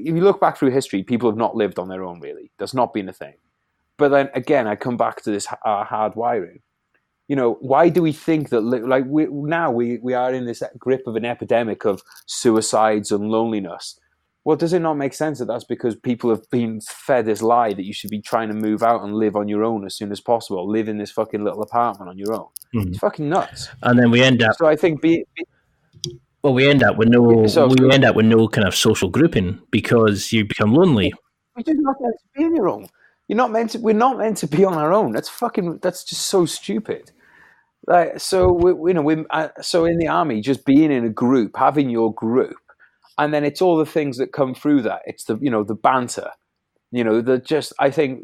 you look back through history, people have not lived on their own, really. That's not been a thing. But then again, I come back to this hard wiring. Why do we think that, we are in this grip of an epidemic of suicides and loneliness? Well, does it not make sense that that's because people have been fed this lie that you should be trying to move out and live on your own as soon as possible, live in this fucking little apartment on your own? It's fucking nuts. And then we end up. So I think we end up with no kind of social grouping because you become lonely. You're just not meant to be on your own. We're not meant to be on our own. That's just so stupid. So in the army, just being in a group, having your group, and then it's all the things that come through that. It's the banter, I think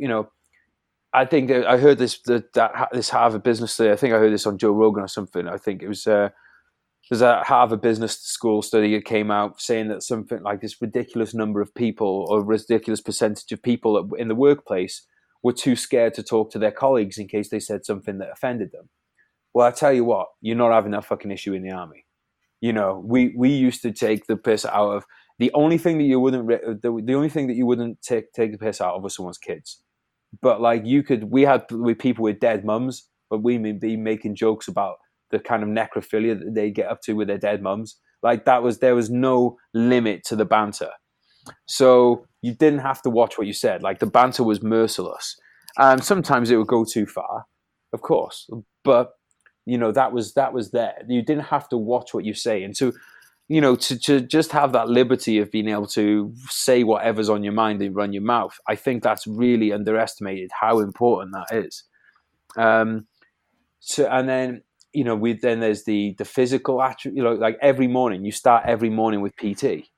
I heard this Harvard Business study. I think I heard this on Joe Rogan or something. I think it was there's a Harvard Business School study that came out saying that something like this ridiculous number of people, or ridiculous percentage of people in the workplace, were too scared to talk to their colleagues in case they said something that offended them. Well, I tell you what, you're not having that fucking issue in the army. We used to take the piss out of the only thing that you wouldn't take the piss out of was someone's kids. But we had people with dead mums, but we'd be making jokes about the kind of necrophilia that they get up to with their dead mums. There was no limit to the banter. So you didn't have to watch what you said. The banter was merciless. Sometimes it would go too far, of course, but that was there. You didn't have to watch what you say. And so, to just have that liberty of being able to say whatever's on your mind and run your mouth, I think that's really underestimated how important that is. And then, then there's the physical attribute, every morning, you start every morning with PT.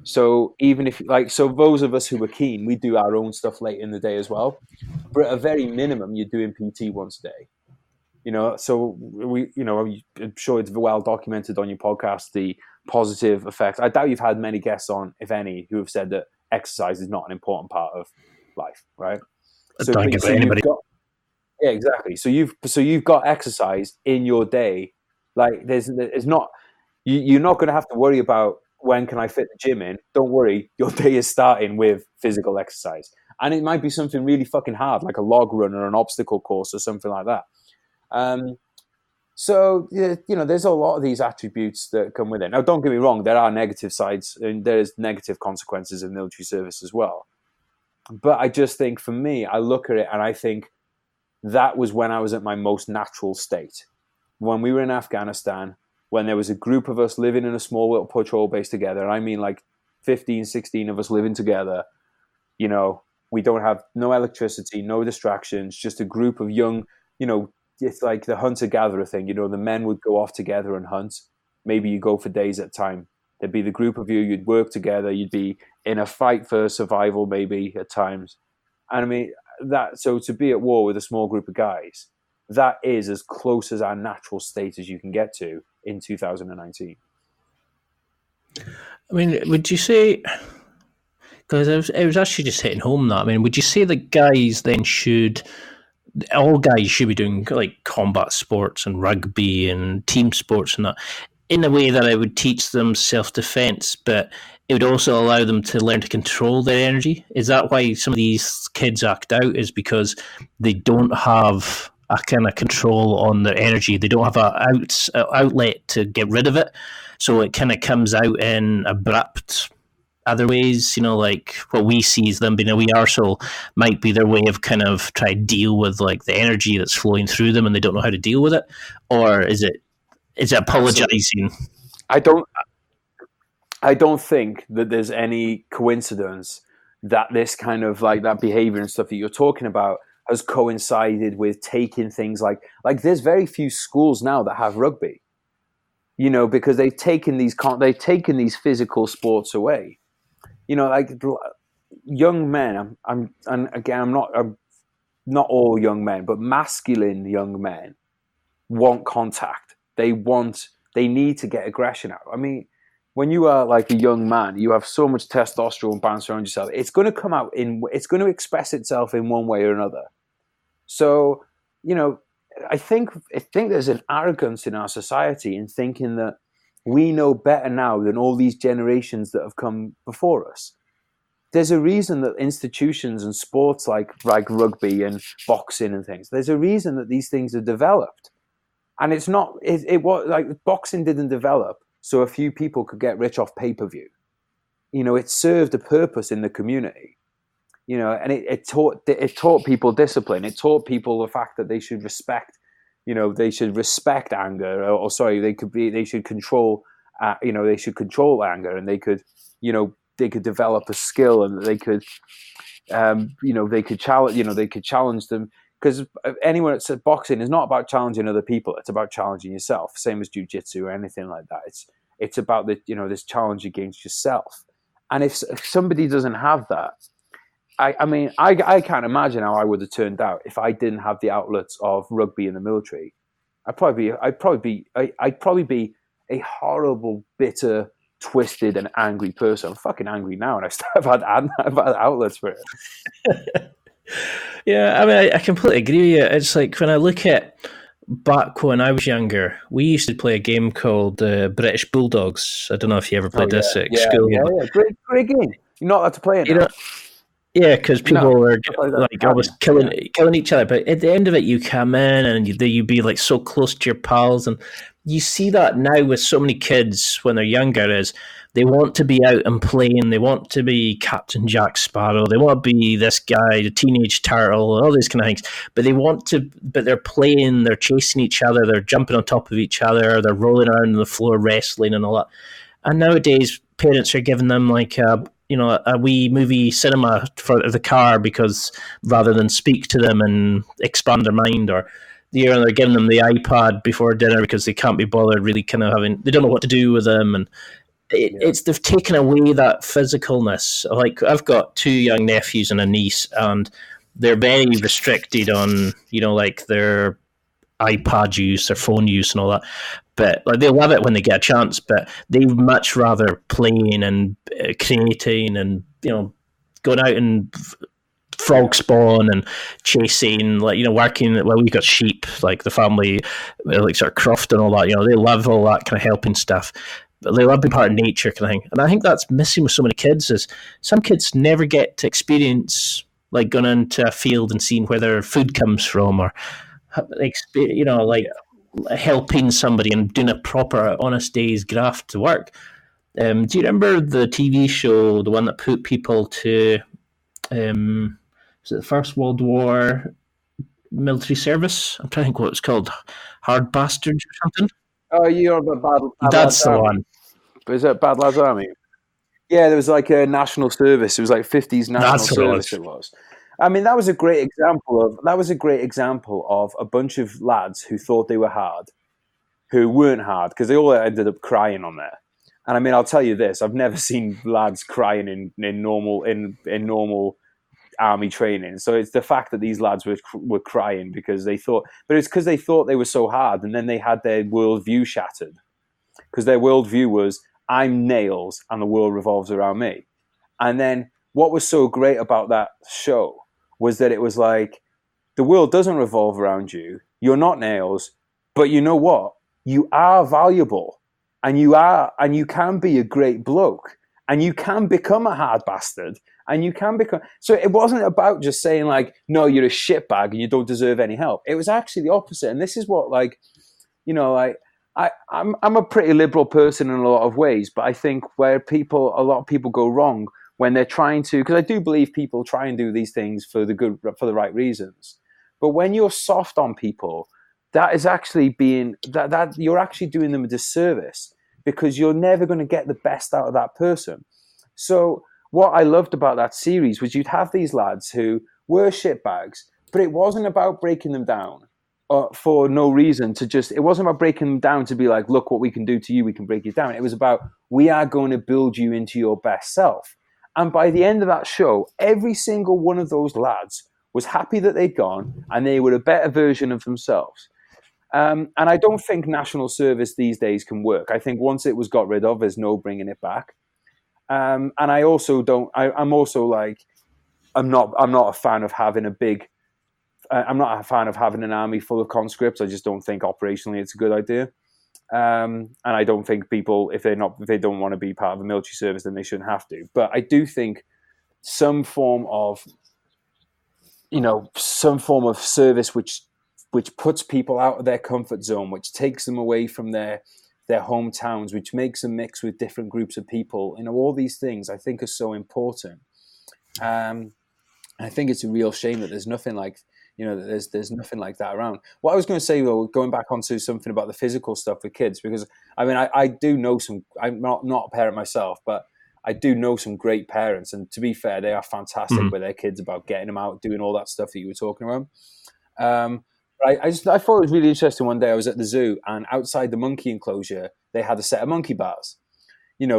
So even if those of us who are keen, we do our own stuff late in the day as well. But at a very minimum, you're doing PT once a day. So I'm sure it's well documented on your podcast, the positive effect. I doubt you've had many guests on, if any, who have said that exercise is not an important part of life, right? Anybody. Yeah, exactly. So you've got exercise in your day. There's not, you're not going to have to worry about when can I fit the gym in. Don't worry, your day is starting with physical exercise, and it might be something really fucking hard, like a log run or an obstacle course or something like that. So there's a lot of these attributes that come with it. Now, don't get me wrong, there are negative sides and there's negative consequences of military service as well. But I just think, for me, I look at it and I think that was when I was at my most natural state. When we were in Afghanistan, when there was a group of us living in a small little patrol base together, and I mean 15, 16 of us living together, we don't have no electricity, no distractions, just a group of young, it's like the hunter-gatherer thing. The men would go off together and hunt. Maybe you go for days at a time. There'd be the group of you, you'd work together, you'd be in a fight for survival maybe at times. And I mean, so to be at war with a small group of guys, that is as close as our natural state as you can get to in 2019. I mean, would you say, because I was actually just hitting home that, I mean, would you say that all guys should be doing combat sports and rugby and team sports and that, in a way that I would teach them self-defense, but it would also allow them to learn to control their energy? Is that why some of these kids act out, is because they don't have a kind of control on their energy? They don't have an outlet to get rid of it, so it kind of comes out in abrupt other ways, like what we see as them being a wee arsehole might be their way of kind of try to deal with like the energy that's flowing through them and they don't know how to deal with it? Or is it apologizing? I don't think that there's any coincidence that this kind of like that behavior and stuff that you're talking about has coincided with taking things like there's very few schools now that have rugby, because they've taken these physical sports away. Like young men. I'm not all young men, but masculine young men want contact. They need to get aggression out. I mean, when you are like a young man, you have so much testosterone bouncing around yourself. It's going to come out it's going to express itself in one way or another. So, I think there's an arrogance in our society in thinking that we know better now than all these generations that have come before us. There's a reason that institutions and sports like rugby and boxing and things, there's a reason that these things are developed. And it's not, it was like boxing didn't develop so a few people could get rich off pay-per-view. It served a purpose in the community. And it taught people discipline. It taught people the fact that they should respect, they should respect anger, they should control, they should control anger, and they could develop a skill, and they could, they could challenge them. Because anyone that says boxing is not about challenging other people; it's about challenging yourself. Same as jiu-jitsu or anything like that. It's about this challenge against yourself. And if somebody doesn't have that, I can't imagine how I would have turned out if I didn't have the outlets of rugby in the military. I'd probably be a horrible, bitter, twisted, and angry person. I'm fucking angry now, and I've had outlets for it. Yeah, I mean, I completely agree with you. It's like when I look at back when I was younger, we used to play a game called British Bulldogs. I don't know if you ever played this at school. Yeah. Great game. You're not allowed to play it now. Yeah, because people were like almost killing each other. But at the end of it, you come in and you'd be like so close to your pals, and you see that now with so many kids when they're younger. Is they want to be out and playing. They want to be Captain Jack Sparrow. They want to be this guy, the teenage turtle, all these kind of things. But they're playing. They're chasing each other. They're jumping on top of each other. They're rolling around on the floor, wrestling and all that. And nowadays, parents are giving them like a wee movie cinema for the car, because rather than speak to them and expand their mind, or they're giving them the iPad before dinner because they can't be bothered really they don't know what to do with them. And they've taken away that physicalness. Like I've got 2 young nephews and a niece, and they're very restricted on, like their iPad use, their phone use and all that. But like they love it when they get a chance, but they much rather playing and creating and going out and frog spawn and chasing, working. Well, we got sheep, like the family, like sort of croft and all that. They love all that kind of helping stuff. But they love being part of nature kind of thing. And I think that's missing with so many kids. Is some kids never get to experience like going into a field and seeing where their food comes from, or helping somebody and doing a proper honest day's graft to work. Do you remember the TV show, the one that put people to was it the First World War military service? I'm trying to think what it's called. Hard Bastards or something? Oh, you're about Bad That's the one. Is that Bad Lads Army? Yeah, there was like a national service. It was like 50s national service. It was. I mean, that was a great example of a bunch of lads who thought they were hard, who weren't hard, because they all ended up crying on there. And I mean, I'll tell you this: I've never seen lads crying in normal army training. So it's the fact that these lads were crying because they thought, but it's because they thought they were so hard, and then they had their worldview shattered, because their worldview was, I'm nails and the world revolves around me. And then what was so great about that show was that it was like, the world doesn't revolve around you. You're not nails, but you know what? You are valuable, and you can be a great bloke, and you can become a hard bastard, and you can become. So it wasn't about just saying like, no, you're a shitbag and you don't deserve any help. It was actually the opposite. And this is what I'm a pretty liberal person in a lot of ways, but I think where a lot of people go wrong when they're trying to, because I do believe people try and do these things for the right reasons. But when you're soft on people, that is actually that you're actually doing them a disservice, because you're never going to get the best out of that person. So what I loved about that series was you'd have these lads who were shitbags, but it wasn't about breaking them down for no reason. It wasn't about breaking them down to be like, look what we can do to you, we can break you down. It was about, we are going to build you into your best self. And by the end of that show, every single one of those lads was happy that they'd gone, and they were a better version of themselves. And I don't think national service these days can work. I think once it was got rid of, there's no bringing it back. And I also don't. I'm also like, I'm not a fan of having I'm not a fan of having an army full of conscripts. I just don't think operationally it's a good idea. And I don't think people, if they don't want to be part of a military service, then they shouldn't have to. But I do think some form of service which puts people out of their comfort zone, which takes them away from their hometowns, which makes them mix with different groups of people. All these things I think are so important. I think it's a real shame that there's nothing like, there's nothing like that around. What I was going to say, though, going back onto something about the physical stuff with kids, because I do know I'm not a parent myself, but I do know some great parents, and to be fair, they are fantastic with their kids about getting them out, doing all that stuff that you were talking about. I thought it was really interesting. One day I was at the zoo, and outside the monkey enclosure, they had a set of monkey bars.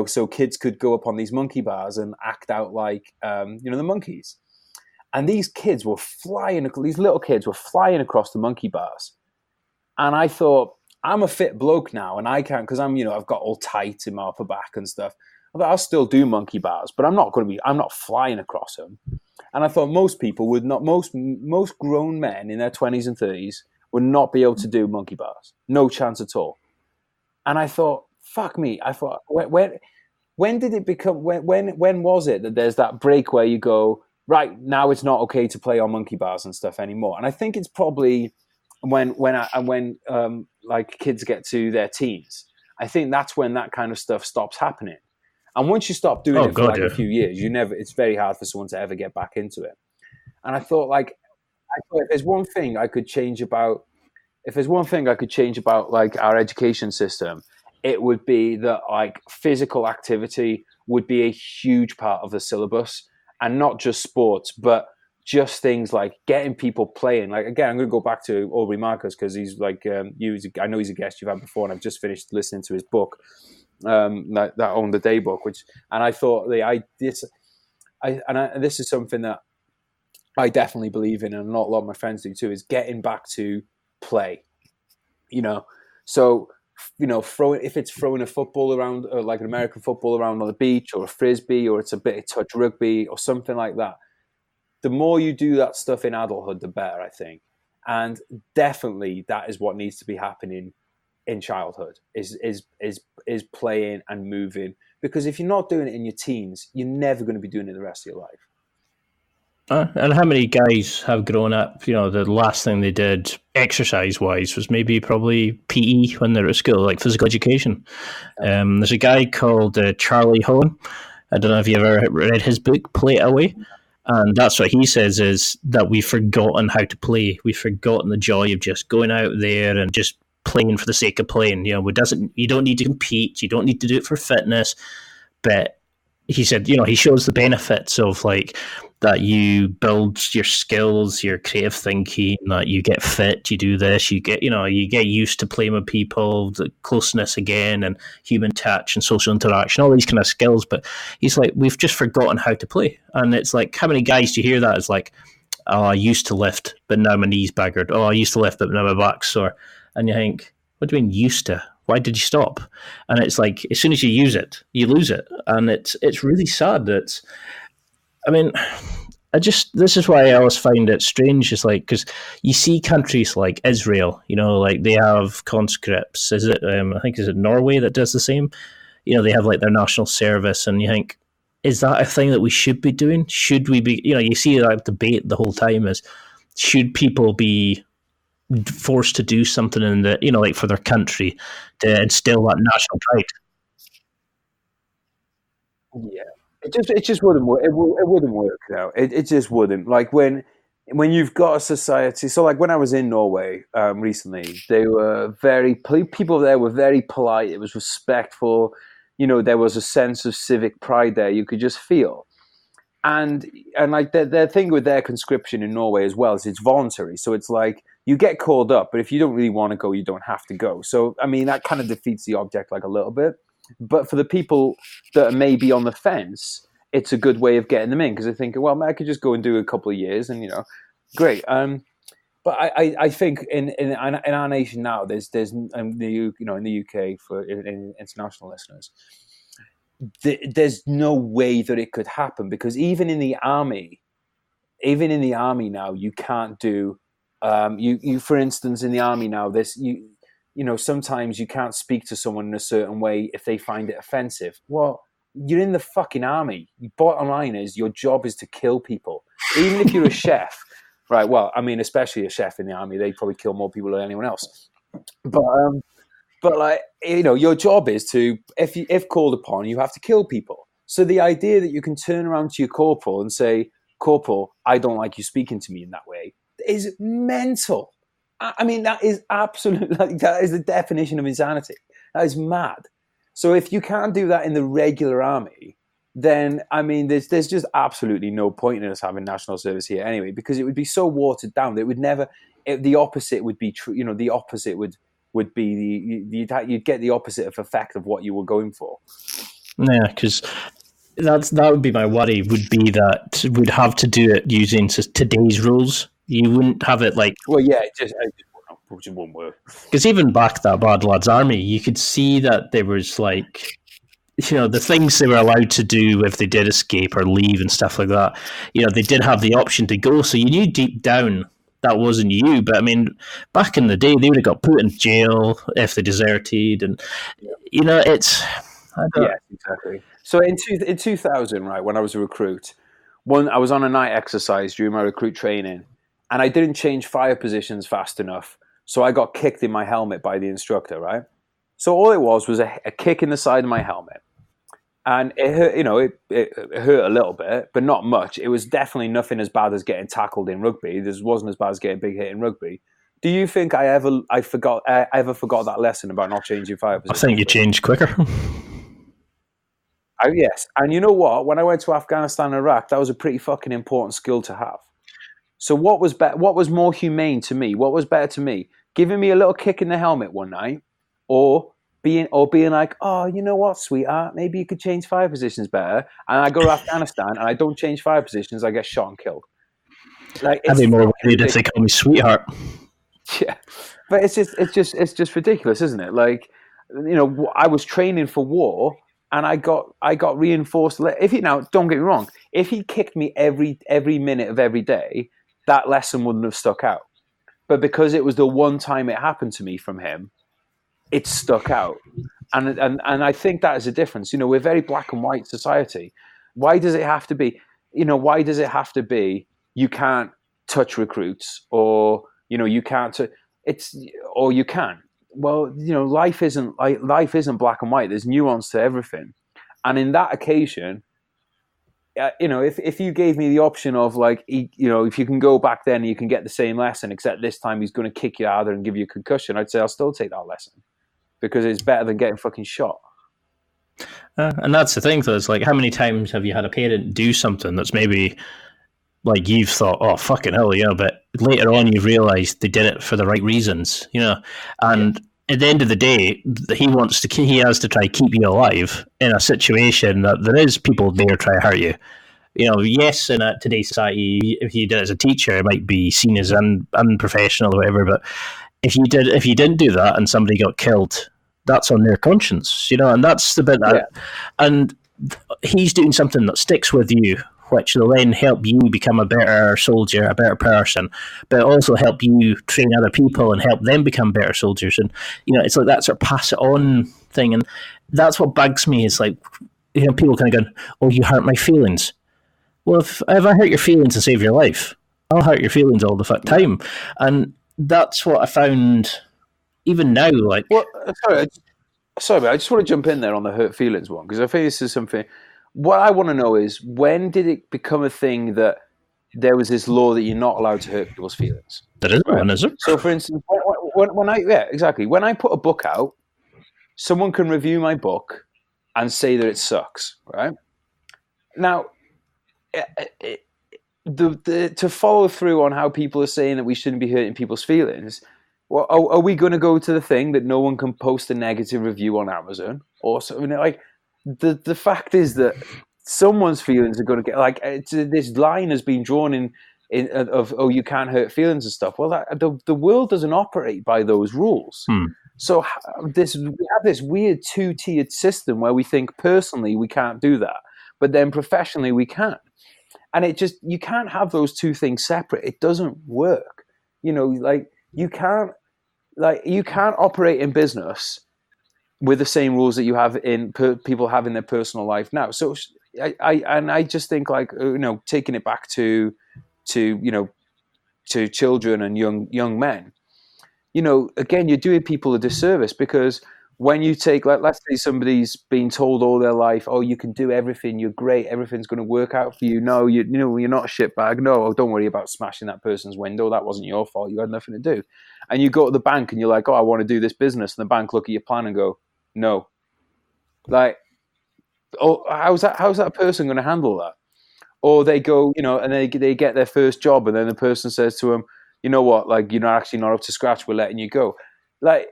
So kids could go up on these monkey bars and act out like, the monkeys. And these little kids were flying across the monkey bars. And I thought, I'm a fit bloke now, and I can't, because I've got all tight in my upper back and stuff. I thought, I'll still do monkey bars, but I'm not flying across them. And I thought most people would not, most grown men in their 20s and 30s would not be able to do monkey bars. No chance at all. And I thought, fuck me. I thought, when did it become, when was it that there's that break where you go, right, now it's not okay to play on monkey bars and stuff anymore? And I think it's probably when kids get to their teens. I think that's when that kind of stuff stops happening. And once you stop doing it for a few years, it's very hard for someone to ever get back into it. And I thought if there's one thing I could change about like our education system, it would be that like physical activity would be a huge part of the syllabus, and not just sports, but just things like getting people playing. Like, again, I'm going to go back to Aubrey Marcus, because he's like, I know he's a guest you've had before, and I've just finished listening to his book, that On the Day book, and I thought this is something that I definitely believe in, and a lot of my friends do too, is getting back to play. So if it's throwing a football around, or like an American football around on the beach, or a frisbee, or it's a bit of touch rugby or something like that, the more you do that stuff in adulthood, the better, I think. And definitely that is what needs to be happening in childhood, is playing and moving. Because if you're not doing it in your teens, you're never going to be doing it the rest of your life. And how many guys have grown up, the last thing they did exercise-wise was probably PE when they were at school, like physical education. There's a guy called Charlie Hohen. I don't know if you ever read his book, Play It Away. And that's what he says, is that we've forgotten how to play. We've forgotten the joy of just going out there and just playing for the sake of playing. You don't need to compete. You don't need to do it for fitness. But he said, he shows the benefits of like that you build your skills, your creative thinking, that you get fit, you do this, you get used to playing with people, the closeness again, and human touch and social interaction, all these kind of skills. But he's like, we've just forgotten how to play. And it's like, how many guys do you hear that? It's like, oh, I used to lift, but now my knee's baggered. Oh, I used to lift, but now my back's sore. And you think, what do you mean used to? Why did you stop? And it's like, as soon as you use it, you lose it. And it's really sad that, this is why I always find it strange. It's like, because you see countries like Israel, like they have conscripts. Is it Norway that does the same? They have like their national service, and you think, is that a thing that we should be doing? Should we be, you see that debate the whole time is, should people be forced to do something in the, you know, like for their country to instill that national pride. Yeah, it just wouldn't work. It wouldn't work now. It just wouldn't. Like when you've got a society. So like when I was in Norway recently, they were people there were very polite. It was respectful. You know, there was a sense of civic pride there. You could just feel. And like their thing with their conscription in Norway as well is it's voluntary. So it's like you get called up, but if you don't really want to go, you don't have to go. So I mean that kind of defeats the object like a little bit. But for the people that are maybe on the fence, it's a good way of getting them in because they're thinking, well, I could just go and do a couple of years, and great. But I think in our nation now, there's in the UK for in international listeners, there's no way that it could happen because even in the army now, you can't do. You for instance, in the army now, sometimes you can't speak to someone in a certain way if they find it offensive. Well, you're in the fucking army. Bottom line is your job is to kill people. Even if you're a chef, right? Well, I mean, especially a chef in the army, they probably kill more people than anyone else. But like, your job is to, if called upon, you have to kill people. So the idea that you can turn around to your corporal and say, "Corporal, I don't like you speaking to me in that way," is mental. I mean, that is absolutely, that is the definition of insanity. That is mad. So if you can't do that in the regular army, then, I mean, there's just absolutely no point in us having national service here anyway, because it would be so watered down that it would never, the opposite would be true. The opposite would be you'd get the opposite of effect of what you were going for. Yeah, because that would be my worry, would be that we'd have to do it using today's rules. You wouldn't have it like... Well, yeah, it just won't work. Because even back that Bad Lads Army, you could see that there was like, the things they were allowed to do if they did escape or leave and stuff like that. They did have the option to go, so you knew deep down that wasn't you. But I mean, back in the day, they would have got put in jail if they deserted, and it's... Yeah, exactly. So in 2000, right, when I was a recruit, I was on a night exercise during my recruit training, and I didn't change fire positions fast enough, so I got kicked in my helmet by the instructor, right? So all it was a kick in the side of my helmet, and it hurt. It hurt a little bit, but not much. It was definitely nothing as bad as getting tackled in rugby. This wasn't as bad as getting big hit in rugby. Do you think I ever forgot that lesson about not changing fire positions? I think you changed quicker. Yes, and you know what? When I went to Afghanistan and Iraq, that was a pretty fucking important skill to have. So what was more humane to me? What was better to me? Giving me a little kick in the helmet one night, or being like, "Oh, you know what, sweetheart? Maybe you could change fire positions better." And I go to Afghanistan and I don't change fire positions, I get shot and killed. Like, I'd be more worried if they call me sweetheart. Yeah, but it's just ridiculous, isn't it? Like, I was training for war. And I got reinforced. Don't get me wrong. If he kicked me every minute of every day, that lesson wouldn't have stuck out. But because it was the one time it happened to me from him, it stuck out. And I think that is a difference. We're a very black and white society. Why does it have to be? Why does it have to be? You can't touch recruits, or you can't. Or you can. Well, life isn't black and white. There's nuance to everything, and in that occasion, if you gave me the option of like, if you can go back then, you can get the same lesson, except this time he's going to kick you harder and give you a concussion. I'd say I'll still take that lesson because it's better than getting fucking shot. And that's the thing, though. It's like, how many times have you had a parent do something that's maybe like you've thought, "Oh, fucking hell, but later on you've realised they did it for the right reasons, and at the end of the day, he has to try to keep you alive in a situation that there is people there trying to hurt you. Yes, in today's society, if you did it as a teacher, it might be seen as unprofessional or whatever, but if you didn't do that and somebody got killed, that's on their conscience, and that's the bit that, and he's doing something that sticks with you, which will then help you become a better soldier, a better person, but also help you train other people and help them become better soldiers. And, it's like that sort of pass it on thing. And that's what bugs me, is like, people kind of going, "Oh, you hurt my feelings." Well, if I hurt your feelings to save your life, I'll hurt your feelings all the time. And that's what I found. Even now, like, well, sorry, but I just want to jump in there on the hurt feelings one, because I think this is something. What I want to know is, when did it become a thing that there was this law that you're not allowed to hurt people's feelings? there is one, is there? So, for instance, when I put a book out, someone can review my book and say that it sucks, right? Now, to follow through on how people are saying that we shouldn't be hurting people's feelings, well, are we going to go to the thing that no one can post a negative review on Amazon or something? Like, the fact is that someone's feelings are going to get, like, this line has been drawn in of, oh, you can't hurt feelings and stuff. Well, the world doesn't operate by those rules. So we have this weird two-tiered system where we think personally we can't do that, but then professionally we can. And you can't have those two things separate. It doesn't work. Like, you can't operate in business with the same rules that you have people have in their personal life now. So I just think, like, taking it back to children and young men, again, you're doing people a disservice, because when you take, let's say somebody's been told all their life, oh, you can do everything, you're great, everything's going to work out for you. No, you're not a shitbag. No, don't worry about smashing that person's window. That wasn't your fault. You had nothing to do. And you go to the bank and you're like, oh, I want to do this business. And the bank look at your plan and go, no. Like, oh, how's that person going to handle that? Or they go, and they get their first job, and then the person says to them, you know what, like, you're not up to scratch, we're letting you go. Like,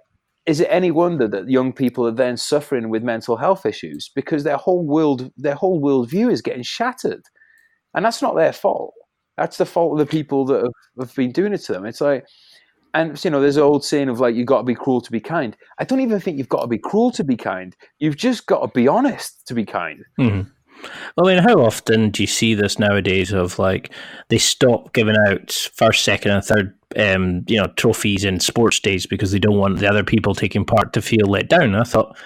is it any wonder that young people are then suffering with mental health issues? Because their whole worldview is getting shattered. And that's not their fault. That's the fault of the people that have been doing it to them. It's like, and there's an old saying of, like, you've got to be cruel to be kind. I don't even think you've got to be cruel to be kind. You've just got to be honest to be kind. Mm-hmm. I mean, how often do you see this nowadays of, like, they stop giving out first, second, and third, trophies in sports days because they don't want the other people taking part to feel let down? And I thought,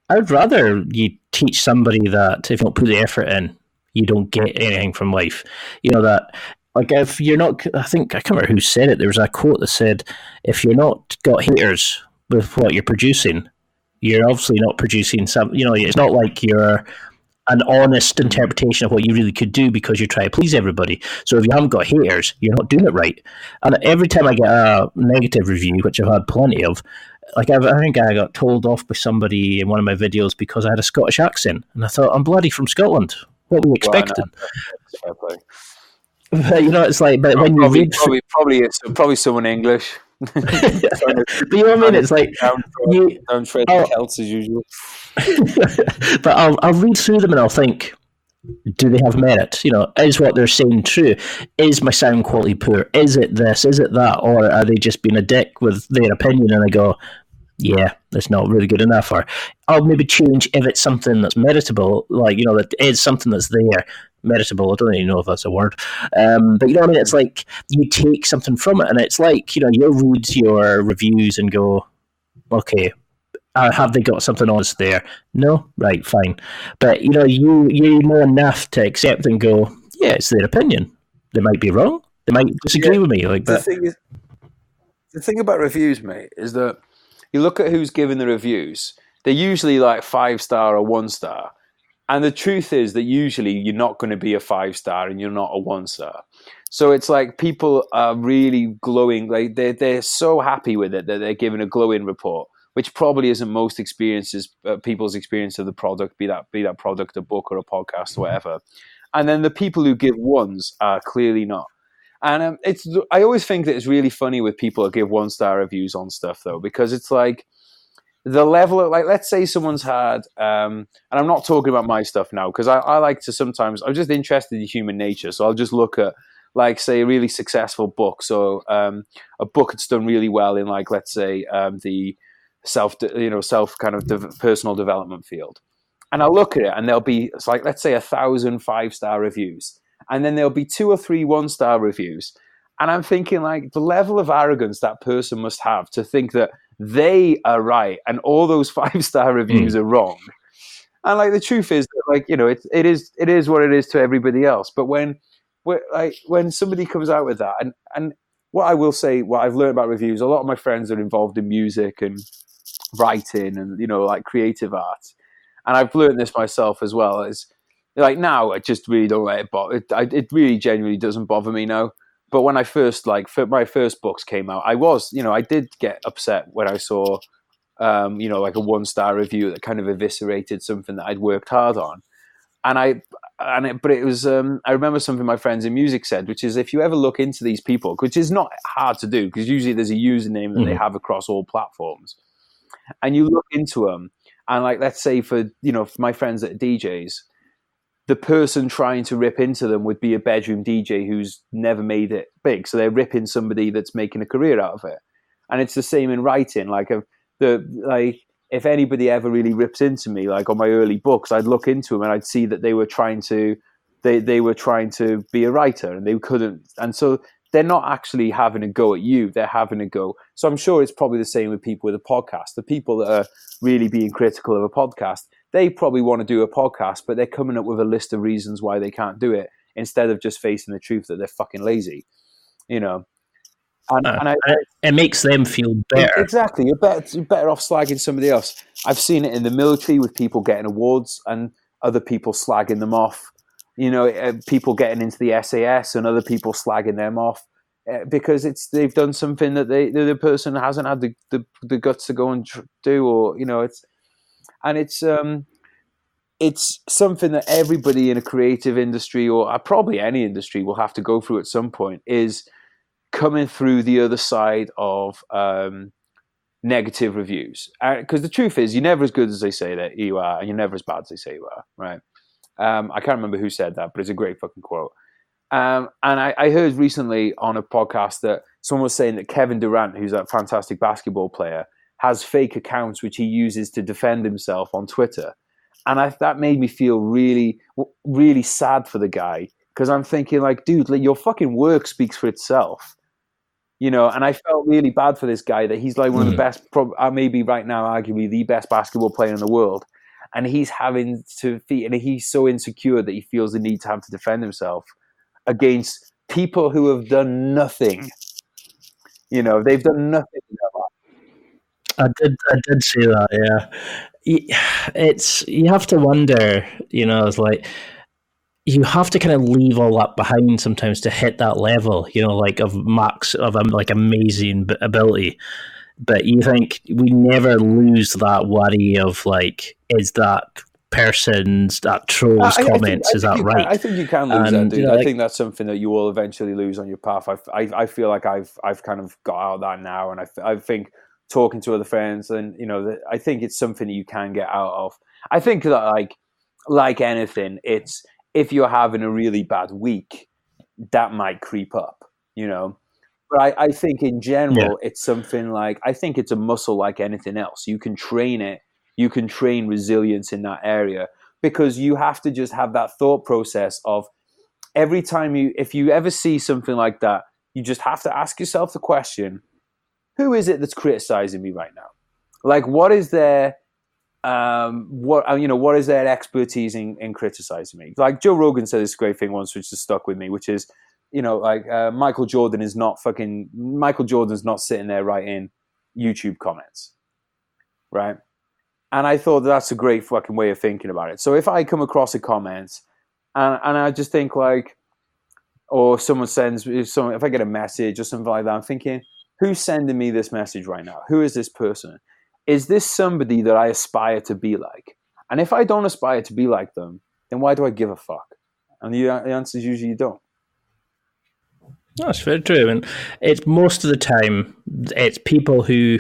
I'd rather you teach somebody that if you don't put the effort in, you don't get anything from life. That, like, if you're not, I can't remember who said it. There was a quote that said, if you're not got haters with what you're producing, you're obviously not producing something. It's not like you're an honest interpretation of what you really could do because you try to please everybody. So if you haven't got haters, you're not doing it right. And every time I get a negative review, which I've had plenty of, like, I think I got told off by somebody in one of my videos because I had a Scottish accent. And I thought, I'm bloody from Scotland. What were you expecting? But, it's like, but when you read... Probably someone English. But you know what I mean? It's like... Don't tread the Celts as usual. But I'll read through them and I'll think, do they have merit? Is what they're saying true? Is my sound quality poor? Is it this? Is it that? Or are they just being a dick with their opinion? And I go, yeah, that's not really good enough. Or I'll maybe change if it's something that's meritable, like, that is something that's there. Meritable, I don't even know if that's a word. But you know what I mean? It's like you take something from it, and it's like, you'll read your reviews and go, okay, have they got something honest there? No? Right, fine. But, you know enough to accept and go, yeah, it's their opinion. They might be wrong. They might disagree with me. Like, the thing about reviews, mate, is that you look at who's giving the reviews, they're usually like 5-star or 1-star. And the truth is that usually you're not going to be a 5-star and you're not a 1-star. So it's like people are really glowing, like they're so happy with it that they're giving a glowing report, which probably isn't most people's experience of the product, be that product a book or a podcast or whatever. And then the people who give 1s are clearly not. And I always think that it's really funny with people who give 1-star reviews on stuff, though, because it's like, the level of, like, let's say someone's had, and I'm not talking about my stuff now, because I like to sometimes, I'm just interested in human nature. So I'll just look at, like, say, a really successful book. So a book that's done really well in, like, let's say, the self kind of personal development field. And I'll look at it and there'll be, it's like, let's say 1,000 5-star reviews. And then there'll be 2 or 3 1-star reviews. And I'm thinking, like, the level of arrogance that person must have to think that they are right and all those 5-star reviews are wrong. And, like, the truth is that, like, it is what it is to everybody else. But when somebody comes out with that, and what I will say, what I've learned about reviews, a lot of my friends are involved in music and writing and, like creative arts. And I've learned this myself as well. Is like now I just really don't let it bother. It really genuinely doesn't bother me now. But when I first, my first books came out, I did get upset when I saw, like a 1-star review that kind of eviscerated something that I'd worked hard on. But it was, I remember something my friends in music said, which is if you ever look into these people, which is not hard to do because usually there's a username that they have across all platforms, and you look into them, and like, let's say for my friends that are DJs, the person trying to rip into them would be a bedroom DJ who's never made it big. So they're ripping somebody that's making a career out of it. And it's the same in writing. If anybody ever really rips into me, like on my early books, I'd look into them and I'd see that they were trying to be a writer and they couldn't. And so they're not actually having a go at you. They're having a go. So I'm sure it's probably the same with people with a podcast. The people that are really being critical of a podcast, they probably want to do a podcast, but they're coming up with a list of reasons why they can't do it instead of just facing the truth that they're fucking lazy, And it makes them feel better. Exactly. You're better off slagging somebody else. I've seen it in the military with people getting awards and other people slagging them off. People getting into the SAS and other people slagging them off because they've done something that the person hasn't had the guts to go and do, or it's something that everybody in a creative industry or probably any industry will have to go through at some point, is coming through the other side of negative reviews. Because the truth is, you're never as good as they say that you are, and you're never as bad as they say you are, right? I can't remember who said that, but it's a great fucking quote. And I heard recently on a podcast that someone was saying that Kevin Durant, who's a fantastic basketball player, has fake accounts which he uses to defend himself on Twitter. And that made me feel really, really sad for the guy, because I'm thinking, like, dude, your fucking work speaks for itself. And I felt really bad for this guy that he's like one of the best, maybe right now, arguably the best basketball player in the world. And he's having to and he's so insecure that he feels the need to have to defend himself against people who have done nothing. They've done nothing in their life. I did see that, yeah. You have to wonder, it's like you have to kind of leave all that behind sometimes to hit that level, of max of amazing ability. But you think we never lose that worry of like, is that troll's comments, is that right? I think you can lose that, dude. I think that's something that you will eventually lose on your path. I feel like I've kind of got out of that now, and I think talking to other friends, and I think it's something that you can get out of. I think that like anything, it's if you're having a really bad week, that might creep up, But I think in general, it's something like, I think it's a muscle like anything else. You can train it. You can train resilience in that area, because you have to just have that thought process of every time if you ever see something like that, you just have to ask yourself the question, who is it that's criticizing me right now? Like, what is their, what is their expertise in criticizing me? Like Joe Rogan said this great thing once, which has stuck with me, which is, Michael Jordan's not sitting there writing YouTube comments, right? And I thought that's a great fucking way of thinking about it. So if I come across a comment and I just think like, or someone if I get a message or something like that, I'm thinking, who's sending me this message right now? Who is this person? Is this somebody that I aspire to be like? And if I don't aspire to be like them, then why do I give a fuck? And the answer is usually you don't. That's very true. And it's most of the time, it's people who,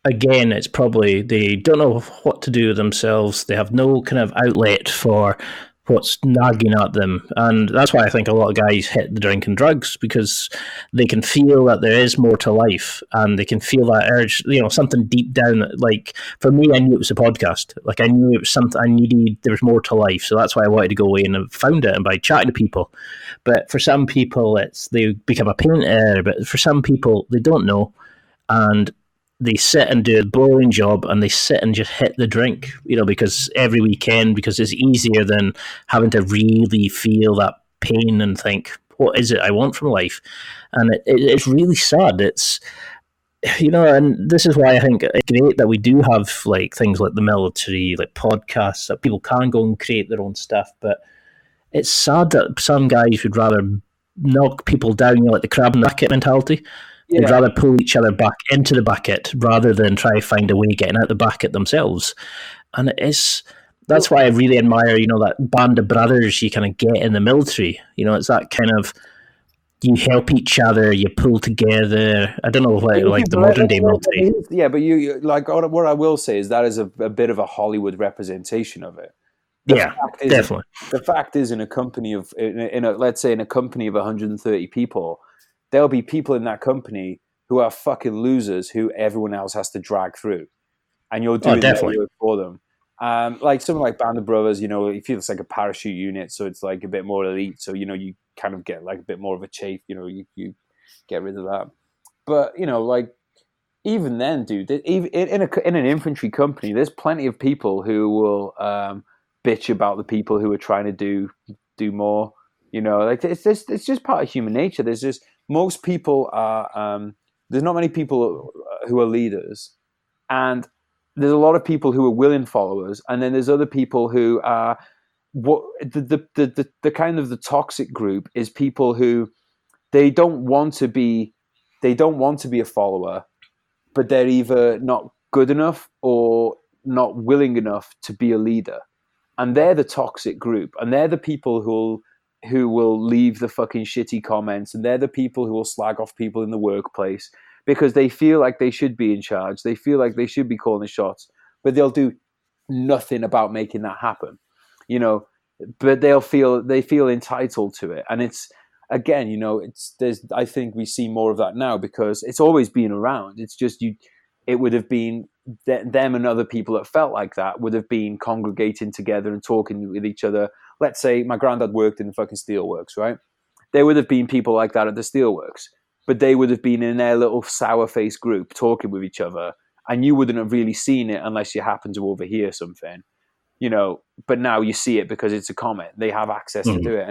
again, it's probably they don't know what to do with themselves. They have no kind of outlet for what's nagging at them. And that's why I think a lot of guys hit the drink and drugs, because they can feel that there is more to life, and they can feel that urge, something deep down. Like for me, I knew it was a podcast. Like I knew it was something I needed. There was more to life. So that's why I wanted to go away and I found it, and by chatting to people. But for some people, they become a painter. But for some people, they don't know. And they sit and do a boring job, and they sit and just hit the drink, because every weekend, because it's easier than having to really feel that pain and think, what is it I want from life? And it's really sad. It's, and this is why I think it's great that we do have like things like the military, like podcasts, that people can go and create their own stuff. But it's sad that some guys would rather knock people down, like the crab in the bucket mentality. Yeah. They'd rather pull each other back into the bucket rather than try to find a way getting out the bucket themselves. And that's why I really admire, that band of brothers you kind of get in the military. It's that kind of, you help each other, you pull together. I don't know, like the modern day military. Yeah, but you like, what I will say is that is a bit of a Hollywood representation of it. Definitely. The fact is, in a company of, let's say in a company of 130 people, there'll be people in that company who are fucking losers who everyone else has to drag through, and you're doing that work for them. Like something like Band of Brothers, it feels like a parachute unit, so it's like a bit more elite. So you kind of get like a bit more of a chafe. You get rid of that. But like even then, dude, even in an infantry company, there's plenty of people who will bitch about the people who are trying to do more. Like it's just part of human nature. There's just most people are. There's not many people who are leaders, and there's a lot of people who are willing followers, and then there's other people who are what the kind of the toxic group is people who they don't want to be a follower, but they're either not good enough or not willing enough to be a leader, and they're the toxic group, and they're the people who will leave the fucking shitty comments, and they're the people who will slag off people in the workplace because they feel like they should be in charge. They feel like they should be calling the shots, but they'll do nothing about making that happen, but they feel entitled to it. And it's, again, I think we see more of that now because it's always been around. It's just, it would have been them and other people that felt like that would have been congregating together and talking with each other. Let's say my granddad worked in the fucking steelworks, right? There would have been people like that at the steelworks, but they would have been in their little sour-faced group talking with each other, and you wouldn't have really seen it unless you happened to overhear something, but now you see it because it's a comment. They have access to do it.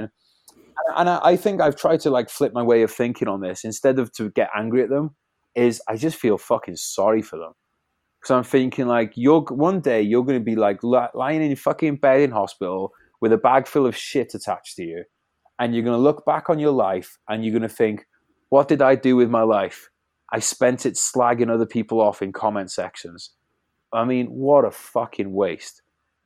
And I think I've tried to like flip my way of thinking on this. Instead of to get angry at them, is I just feel fucking sorry for them. Because I'm thinking like, one day you're going to be like lying in your fucking bed in hospital with a bag full of shit attached to you. And you're going to look back on your life and you're going to think, what did I do with my life? I spent it slagging other people off in comment sections. I mean, what a fucking waste.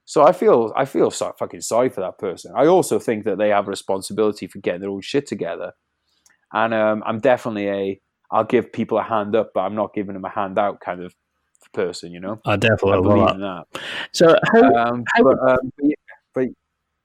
So I feel fucking sorry for that person. I also think that they have a responsibility for getting their own shit together. And I'm definitely I'll give people a hand up, but I'm not giving them a handout kind of person, I definitely believe in that. So but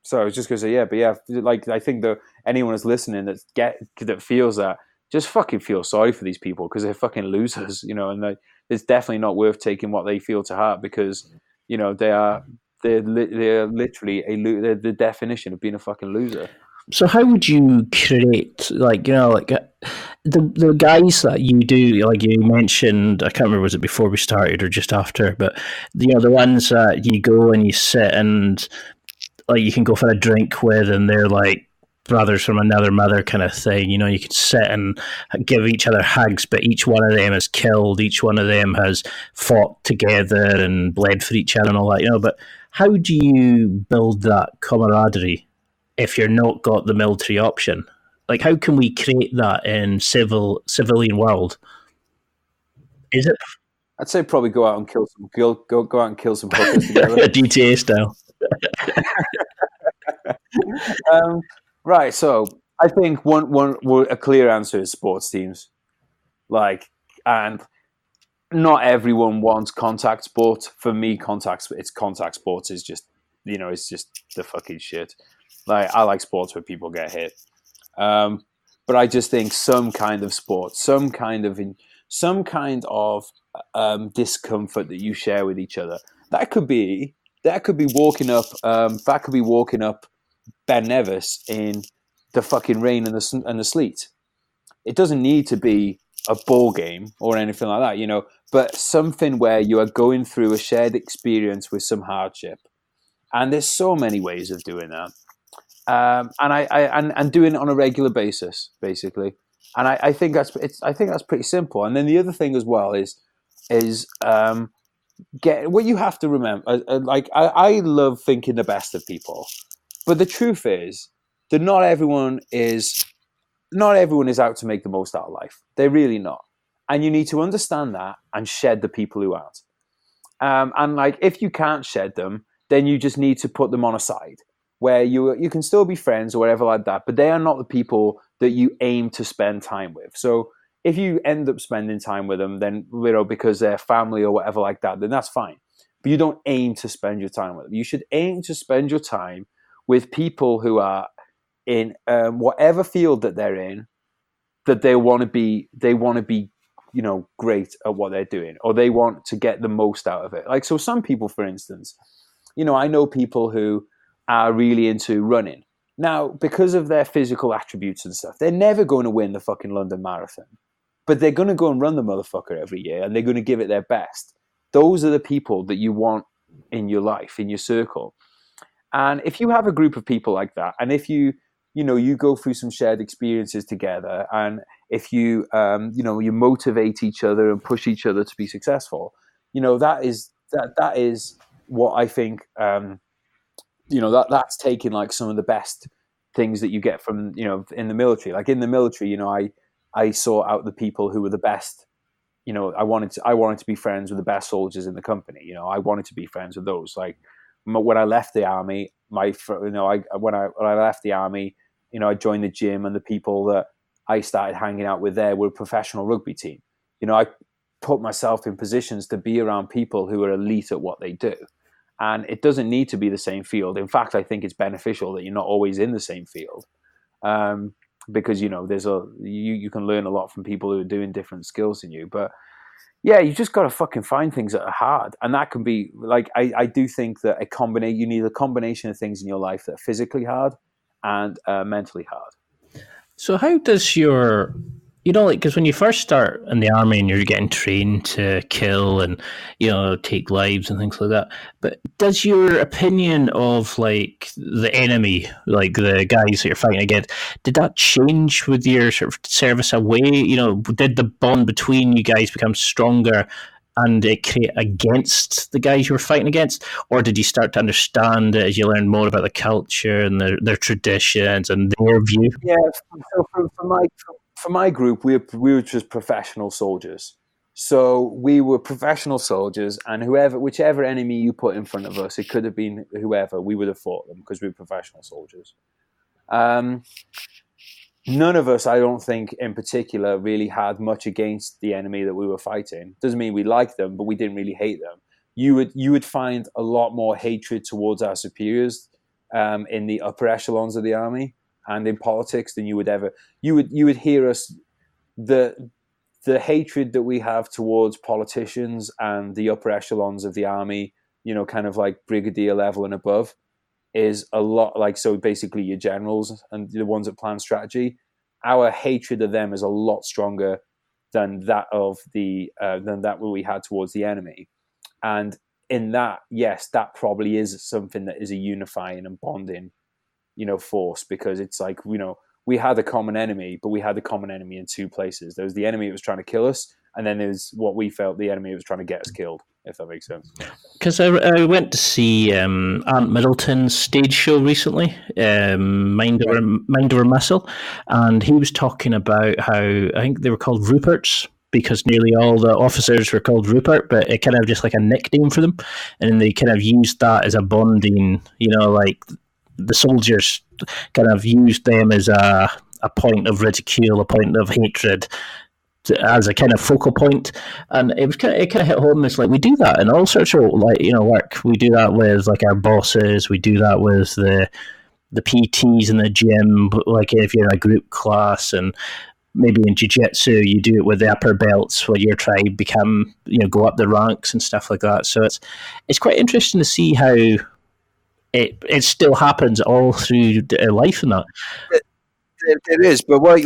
so I was just going to say, like I think that anyone who's listening that feels that, just fucking feel sorry for these people because they're fucking losers, and it's definitely not worth taking what they feel to heart because, they're literally they're the definition of being a fucking loser. So how would you create, the guys that you do, like you mentioned, I can't remember, was it before we started or just after, but, the ones that you go and you sit and, like, you can go for a drink with and they're, like, brothers from another mother kind of thing, you can sit and give each other hugs, but each one of them is killed, each one of them has fought together and bled for each other and all that, but how do you build that camaraderie if you're not got the military option? Like, how can we create that in civilian world? Is it? I'd say probably go out and kill some hookers together. GTA style. Right. So I think a clear answer is sports teams. And not everyone wants contact sport. For me, contact sports is just, it's just the fucking shit. Like, I like sports where people get hit. But I just think some kind of sport, some kind of discomfort that you share with each other. That could be walking up Ben Nevis in the fucking rain and the sleet. It doesn't need to be a ball game or anything like that, but something where you are going through a shared experience with some hardship. And there's so many ways of doing that. and doing it on a regular basis, basically. And I think that's pretty simple. And then the other thing as well is get what you have to remember. I love thinking the best of people, but the truth is that not everyone is out to make the most out of life. They're really not, and you need to understand that and shed the people who aren't. And like, if you can't shed them, then you just need to put them on a side where you can still be friends or whatever like that, but they are not the people that you aim to spend time with. So if you end up spending time with them, then, because they're family or whatever like that, then that's fine. But you don't aim to spend your time with them. You should aim to spend your time with people who are in whatever field that they're in, that they want to be, great at what they're doing, or they want to get the most out of it. Like, so some people, for instance, I know people who are really into running. Now, because of their physical attributes and stuff, they're never going to win the fucking London Marathon. But they're going to go and run the motherfucker every year, and they're going to give it their best. Those are the people that you want in your life, in your circle. And if you have a group of people like that, and if you go through some shared experiences together, and if you motivate each other and push each other to be successful, that is what I think. That's taking like some of the best things that you get from in the military. Like in the military, I sought out the people who were the best. I wanted to be friends with the best soldiers in the company. I wanted to be friends with those. Like when I left the army, when I left the army, I joined the gym, and the people that I started hanging out with there were a professional rugby team. I put myself in positions to be around people who are elite at what they do. And it doesn't need to be the same field. In fact, I think it's beneficial that you're not always in the same field. Because you can learn a lot from people who are doing different skills than you. But yeah, you just got to fucking find things that are hard, and that can be like I do think that you need a combination of things in your life that are physically hard and mentally hard. So how does your because when you first start in the army and you're getting trained to kill and take lives and things like that, but does your opinion of like the enemy, like the guys that you're fighting against, did that change with your sort of service away? Did the bond between you guys become stronger and it create against the guys you were fighting against, or did you start to understand it as you learned more about the culture and their traditions and their view? Yeah, so for my group, we were just professional soldiers. So we were professional soldiers, and whichever enemy you put in front of us, it could have been whoever, we would have fought them because we were professional soldiers. None of us, I don't think, in particular, really had much against the enemy that we were fighting. Doesn't mean we liked them, but we didn't really hate them. You would find a lot more hatred towards our superiors in the upper echelons of the army and in politics than you would ever. You would hear us the hatred that we have towards politicians and the upper echelons of the army, kind of like brigadier level and above, is a lot like, so basically your generals and the ones that plan strategy. Our hatred of them is a lot stronger than that of what we had towards the enemy. And in that, yes, that probably is something that is a unifying and bonding, force, because it's like, we had a common enemy, but we had the common enemy in two places. There was the enemy that was trying to kill us, and then there's what we felt the enemy was trying to get us killed, if that makes sense. Because I went to see Ant Middleton's stage show recently, Mind Over Muscle, and he was talking about how, I think they were called Ruperts, because nearly all the officers were called Rupert, but it kind of just like a nickname for them, and they kind of used that as a bonding, like the soldiers kind of used them as a point of ridicule, a point of hatred, as a kind of focal point. And it kind of hit home. It's like, we do that in all sorts of work. We do that with like our bosses. We do that with the PTs in the gym. Like if you're in a group class, and maybe in jiu-jitsu, you do it with the upper belts where your tribe go up the ranks and stuff like that. So it's quite interesting to see how it still happens all through life and that. It is, but what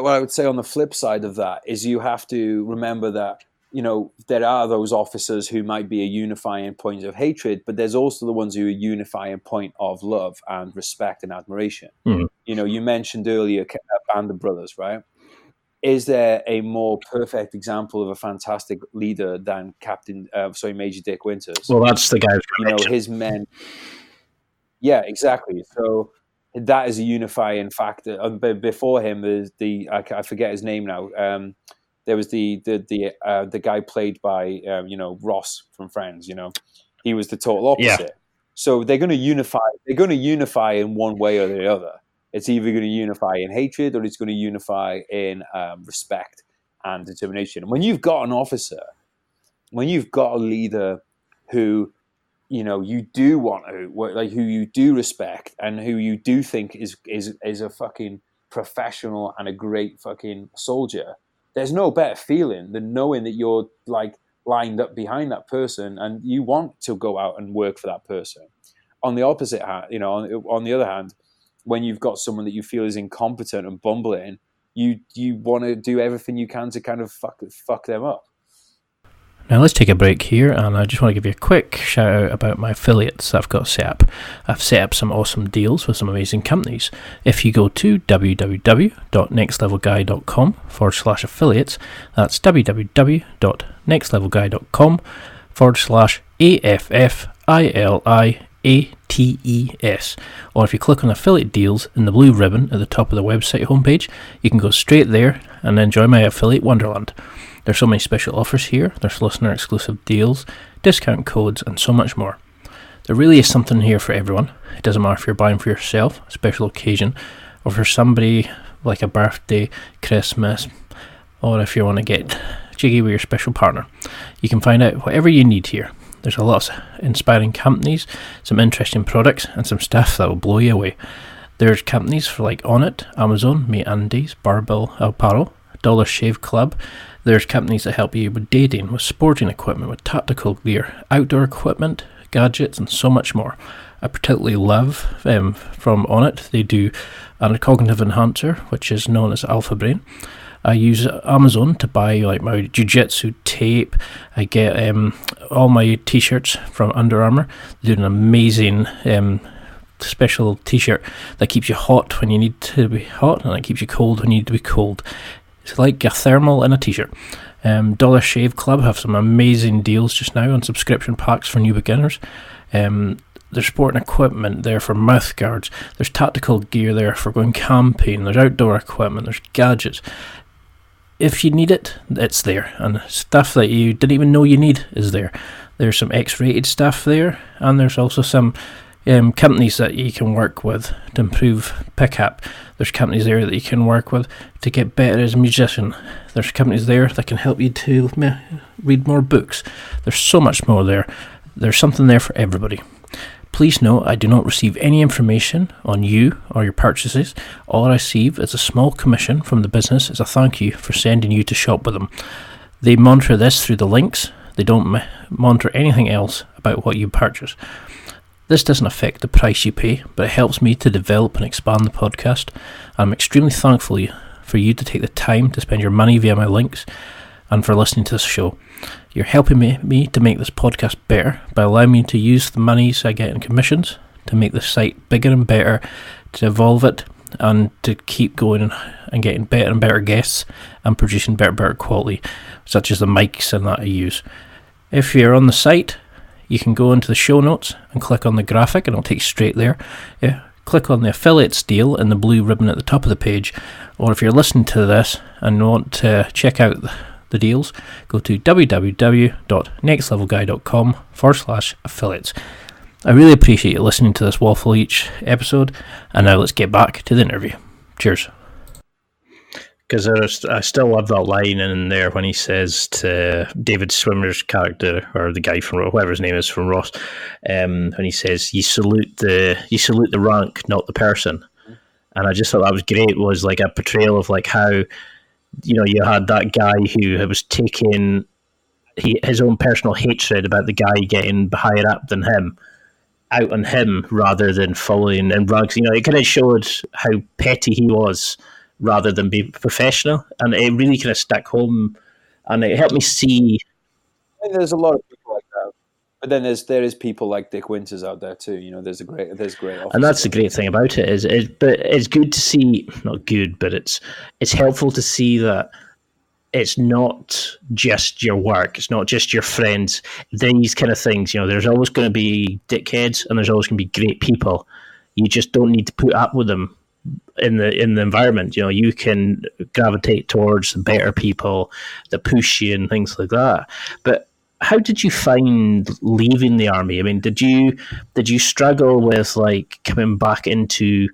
I would say on the flip side of that is you have to remember that there are those officers who might be a unifying point of hatred, but there's also the ones who are a unifying point of love and respect and admiration. Mm. You mentioned earlier a Band of Brothers, right? Is there a more perfect example of a fantastic leader than Major Dick Winters? Well, that's the guy. His men. Yeah, exactly. So that is a unifying factor. Before him, there's I forget his name now. There was the guy played by Ross from Friends. He was the total opposite. Yeah. So they're going to unify. They're going to unify in one way or the other. It's either going to unify in hatred or it's going to unify in respect and determination. And when you've got an officer, when you've got a leader who you do want to, like, who you do respect and who you do think is a fucking professional and a great fucking soldier, there's no better feeling than knowing that you're like lined up behind that person and you want to go out and work for that person. On the opposite hand, on the other hand, when you've got someone that you feel is incompetent and bumbling, you want to do everything you can to kind of fuck them up. Now let's take a break here, and I just want to give you a quick shout out about my affiliates I've got set up. I've set up some awesome deals with some amazing companies. If you go to www.nextlevelguy.com/affiliates, that's www.nextlevelguy.com/AFFILIATES, or if you click on affiliate deals in the blue ribbon at the top of the website homepage, you can go straight there and enjoy my affiliate wonderland. There's so many special offers here. There's listener exclusive deals, discount codes, and so much more. There really is something here for everyone. It doesn't matter if you're buying for yourself, a special occasion, or for somebody like a birthday, Christmas, or if you want to get jiggy with your special partner. You can find out whatever you need here. There's a lot of inspiring companies, some interesting products, and some stuff that will blow you away. There's companies for like Onnit, Amazon, MeUndies, Barbell Apparel, Dollar Shave Club. There's companies that help you with dating, with sporting equipment, with tactical gear, outdoor equipment, gadgets, and so much more. I particularly love from Onnit. They do a cognitive enhancer, which is known as Alpha Brain. I use Amazon to buy like my jiu-jitsu tape. I get all my t-shirts from Under Armour. They do an amazing special t-shirt that keeps you hot when you need to be hot, and it keeps you cold when you need to be cold. It's like a thermal in a t-shirt. Dollar Shave Club have some amazing deals just now on subscription packs for new beginners. There's sporting equipment there for mouth guards. There's tactical gear there for going camping. There's outdoor equipment. There's gadgets. If you need it, it's there. And stuff that you didn't even know you need is there. There's some X-rated stuff there. And there's also some companies that you can work with to improve pickup. There's companies there that you can work with to get better as a musician. There's companies there that can help you to read more books. There's so much more there. There's something there for everybody. Please note, I do not receive any information on you or your purchases. All I receive is a small commission from the business as a thank you for sending you to shop with them. They monitor this through the links. They don't monitor anything else about what you purchase. This doesn't affect the price you pay, but it helps me to develop and expand the podcast. I'm extremely thankful for you to take the time to spend your money via my links and for listening to this show. You're helping me to make this podcast better by allowing me to use the monies I get in commissions to make the site bigger and better, to evolve it, and to keep going and getting better and better guests and producing better quality, such as the mics and that I use. If you're on the site, you can go into the show notes and click on the graphic and it'll take you straight there. Click on the affiliates deal in the blue ribbon at the top of the page, or if you're listening to this and want to check out the deals, go to www.nextlevelguy.com/affiliates. I really appreciate you listening to this waffle each episode, and now let's get back to the interview. Cheers. Because I still love that line in there when he says to David Swimmer's character, or the guy from whoever his name is from Ross, when he says, "You salute the rank, not the person." And I just thought that was great. It was like a portrayal of like how, you had that guy who was taking his own personal hatred about the guy getting higher up than him out on him rather than following in rugs. It kind of showed how petty he was rather than be professional, and it really kind of stuck home and it helped me see. And there's a lot of people like that, but then there is people like Dick Winters out there too. There's great officers. And that's the great thing about it but it's good to see, not good, but it's helpful to see that it's not just your work, it's not just your friends, these kind of things. There's always going to be dickheads and there's always going to be great people. You just don't need to put up with them in the environment. You can gravitate towards the better people that push you and things like that. But how did you find leaving the army? I mean, did you struggle with like coming back into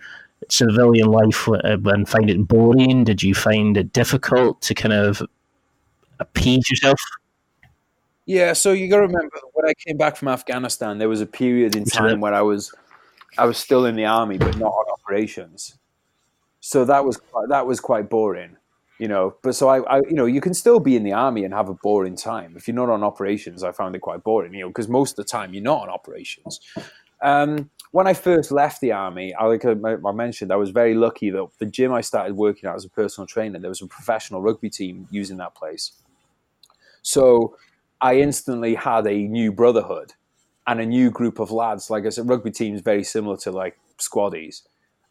civilian life and find it boring? Did you find it difficult to kind of appease yourself? Yeah, so you got to remember, when I came back from Afghanistan, there was a period in time where I was still in the army, but not on operations. So that was quite boring, But so I you can still be in the army and have a boring time. If you're not on operations, I found it quite boring, because most of the time you're not on operations. When I first left the army, I mentioned, I was very lucky that the gym I started working at as a personal trainer, there was a professional rugby team using that place. So I instantly had a new brotherhood and a new group of lads. Like I said, rugby team is very similar to like squaddies.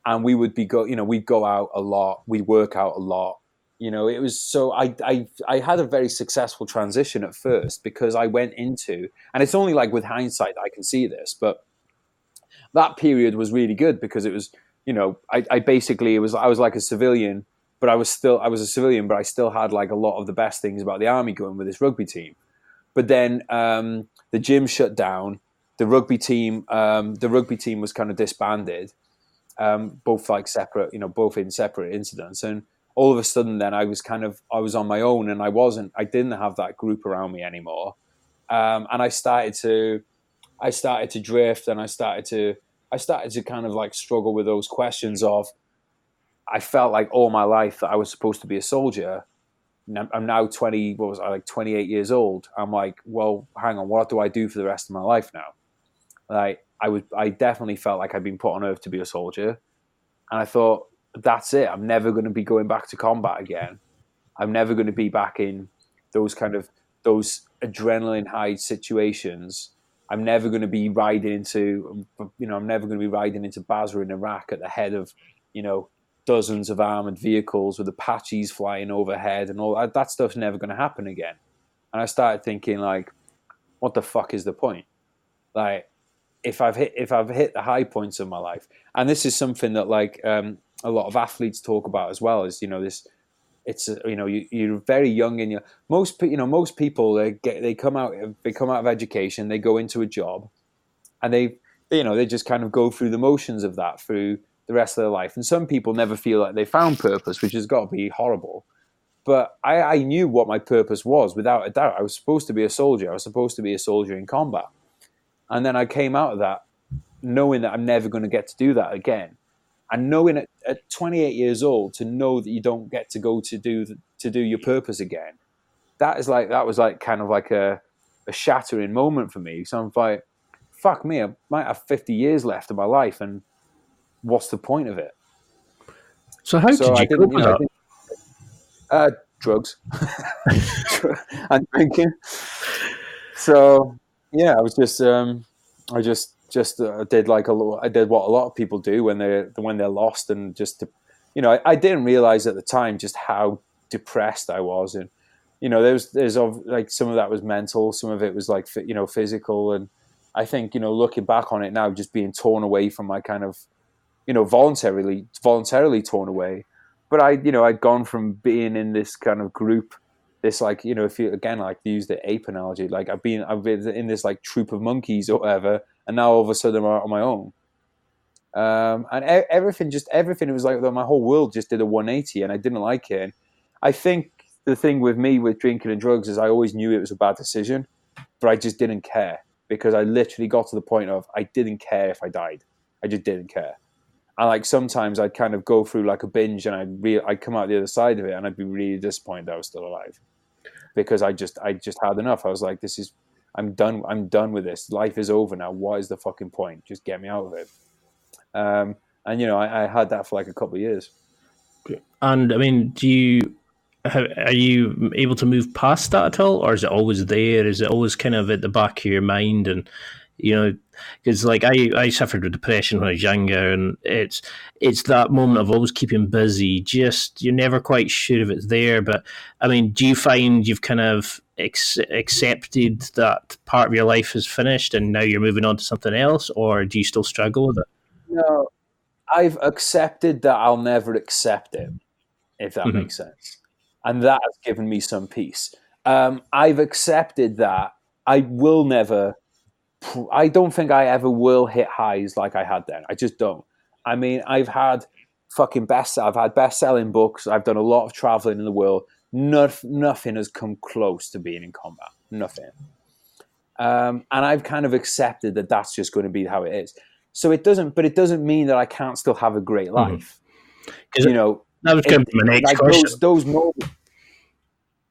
And we would we'd go out a lot, we'd work out a lot. It was so I had a very successful transition at first, because I went into, and it's only like with hindsight I can see this, but that period was really good because it was, I was like a civilian, but I was a civilian, but I still had like a lot of the best things about the army going with this rugby team. But then the gym shut down, the rugby team was kind of disbanded. Both like separate, both in separate incidents. And all of a sudden then I was on my own, and I didn't have that group around me anymore. And I started to drift, and I started to kind of like struggle with those questions of, I felt like all my life that I was supposed to be a soldier. I'm now 28 years old. I'm like, well, hang on, what do I do for the rest of my life now? Like, I definitely felt like I'd been put on earth to be a soldier. And I thought, that's it. I'm never going to be going back to combat again. I'm never going to be back in those adrenaline high situations. I'm never going to be riding into Basra in Iraq at the head of, dozens of armored vehicles with Apaches flying overhead and all that. That stuff's never going to happen again. And I started thinking, like, what the fuck is the point? Like, if I've hit the high points of my life, and this is something that like a lot of athletes talk about as well, is you're very young in your most people they come out of education, they go into a job, and they just kind of go through the motions of that through the rest of their life. And some people never feel like they found purpose, which has got to be horrible. But I knew what my purpose was without a doubt. I was supposed to be a soldier. I was supposed to be a soldier in combat. And then I came out of that knowing that I'm never going to get to do that again. And knowing at 28 years old, to know that you don't get to go to do your purpose again, that was like kind of like a shattering moment for me. So I'm like, fuck me, I might have 50 years left of my life, and what's the point of it? So how did you cope with that? Drugs and drinking. So yeah, I was just I did what a lot of people do when they're lost, and just to, I didn't realize at the time just how depressed I was, and there's like some of that was mental, some of it was like physical, and I think looking back on it now, just being torn away from my kind of voluntarily torn away. But I'd gone from being in this kind of group, this like, if you again like to use the ape analogy, like I've been in this like troop of monkeys or whatever, and now all of a sudden I'm on my own. And everything, it was like my whole world just did a 180, and I didn't like it. And I think the thing with me with drinking and drugs is I always knew it was a bad decision, but I just didn't care, because I literally got to the point of I didn't care if I died. I just didn't care. And like sometimes I'd kind of go through like a binge, and I'd come out the other side of it, and I'd be really disappointed that I was still alive, because I just had enough. I was like, I'm done with this. Life is over now. What is the fucking point? Just get me out of it. And I had that for like a couple of years. And I mean, are you able to move past that at all, or is it always there? Is it always kind of at the back of your mind? And because like I suffered with depression when I was younger, and it's that moment of always keeping busy. Just you're never quite sure if it's there. But I mean, do you find you've kind of accepted that part of your life is finished and now you're moving on to something else, or do you still struggle with it? No, I've accepted that I'll never accept it, if that makes sense. And that has given me some peace. I've accepted that I will never, I don't think I ever will hit highs like I had then. I just don't. I mean, I've had best-selling books. I've done a lot of traveling in the world. Nothing has come close to being in combat. Nothing. And I've kind of accepted that that's just going to be how it is. So it doesn't mean that I can't still have a great life. That was going to be my next question. Those moments.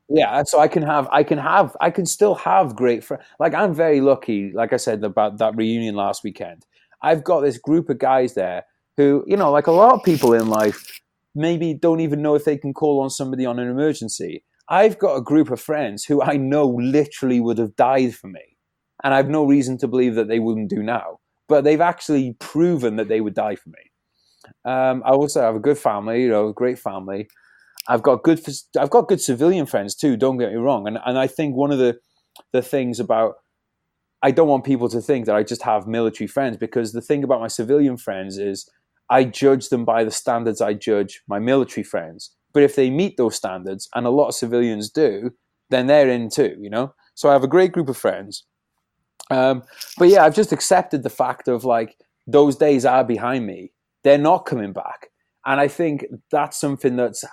Yeah, so I can still have great friends. Like, I'm very lucky, like I said, about that reunion last weekend. I've got this group of guys there who, like a lot of people in life, maybe don't even know if they can call on somebody on an emergency. I've got a group of friends who I know literally would have died for me. And I have no reason to believe that they wouldn't do now. But they've actually proven that they would die for me. I also have a good family, a great family. I've got good civilian friends too. Don't get me wrong. And I think one of the things about, I don't want people to think that I just have military friends, because the thing about my civilian friends is I judge them by the standards I judge my military friends. But if they meet those standards, and a lot of civilians do, then they're in too. So I have a great group of friends. But yeah, I've just accepted the fact of like those days are behind me. They're not coming back, and I think that's something that's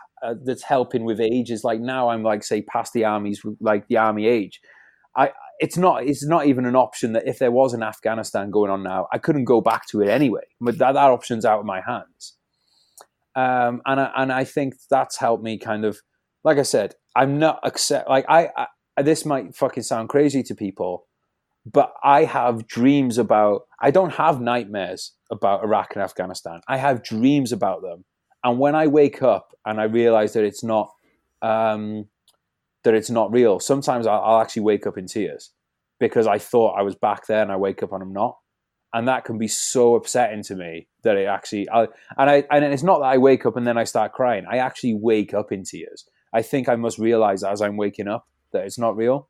helping with age. Is like now I'm like say past the army age. It's not even an option that if there was an Afghanistan going on now, I couldn't go back to it anyway. But that option's out of my hands, and I think that's helped me kind of, like I said, I'm not I this might fucking sound crazy to people. But I have dreams about, I don't have nightmares about Iraq and Afghanistan. I have dreams about them. And when I wake up and I realize that it's not real, sometimes I'll actually wake up in tears because I thought I was back there and I wake up and I'm not. And that can be so upsetting to me that it actually, and it's not that I wake up and then I start crying. I actually wake up in tears. I think I must realize as I'm waking up that it's not real.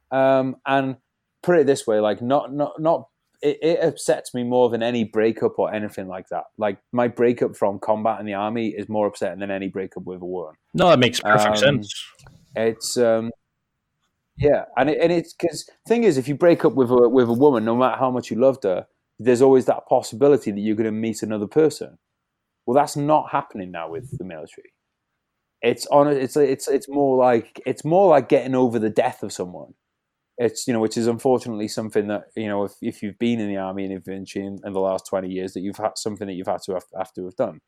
And put it this way, like it upsets me more than any breakup or anything like that. Like my breakup from combat in the army is more upsetting than any breakup with a woman. No, that makes perfect sense. It's yeah, and it's because thing is, if you break up with a woman, no matter how much you loved her, there's always that possibility that you're going to meet another person. Well, that's not happening now with the military. It's more like getting over the death of someone. It's which is unfortunately something that if you've been in the army and infantry in the last 20 years, that you've had something that you've had to have done,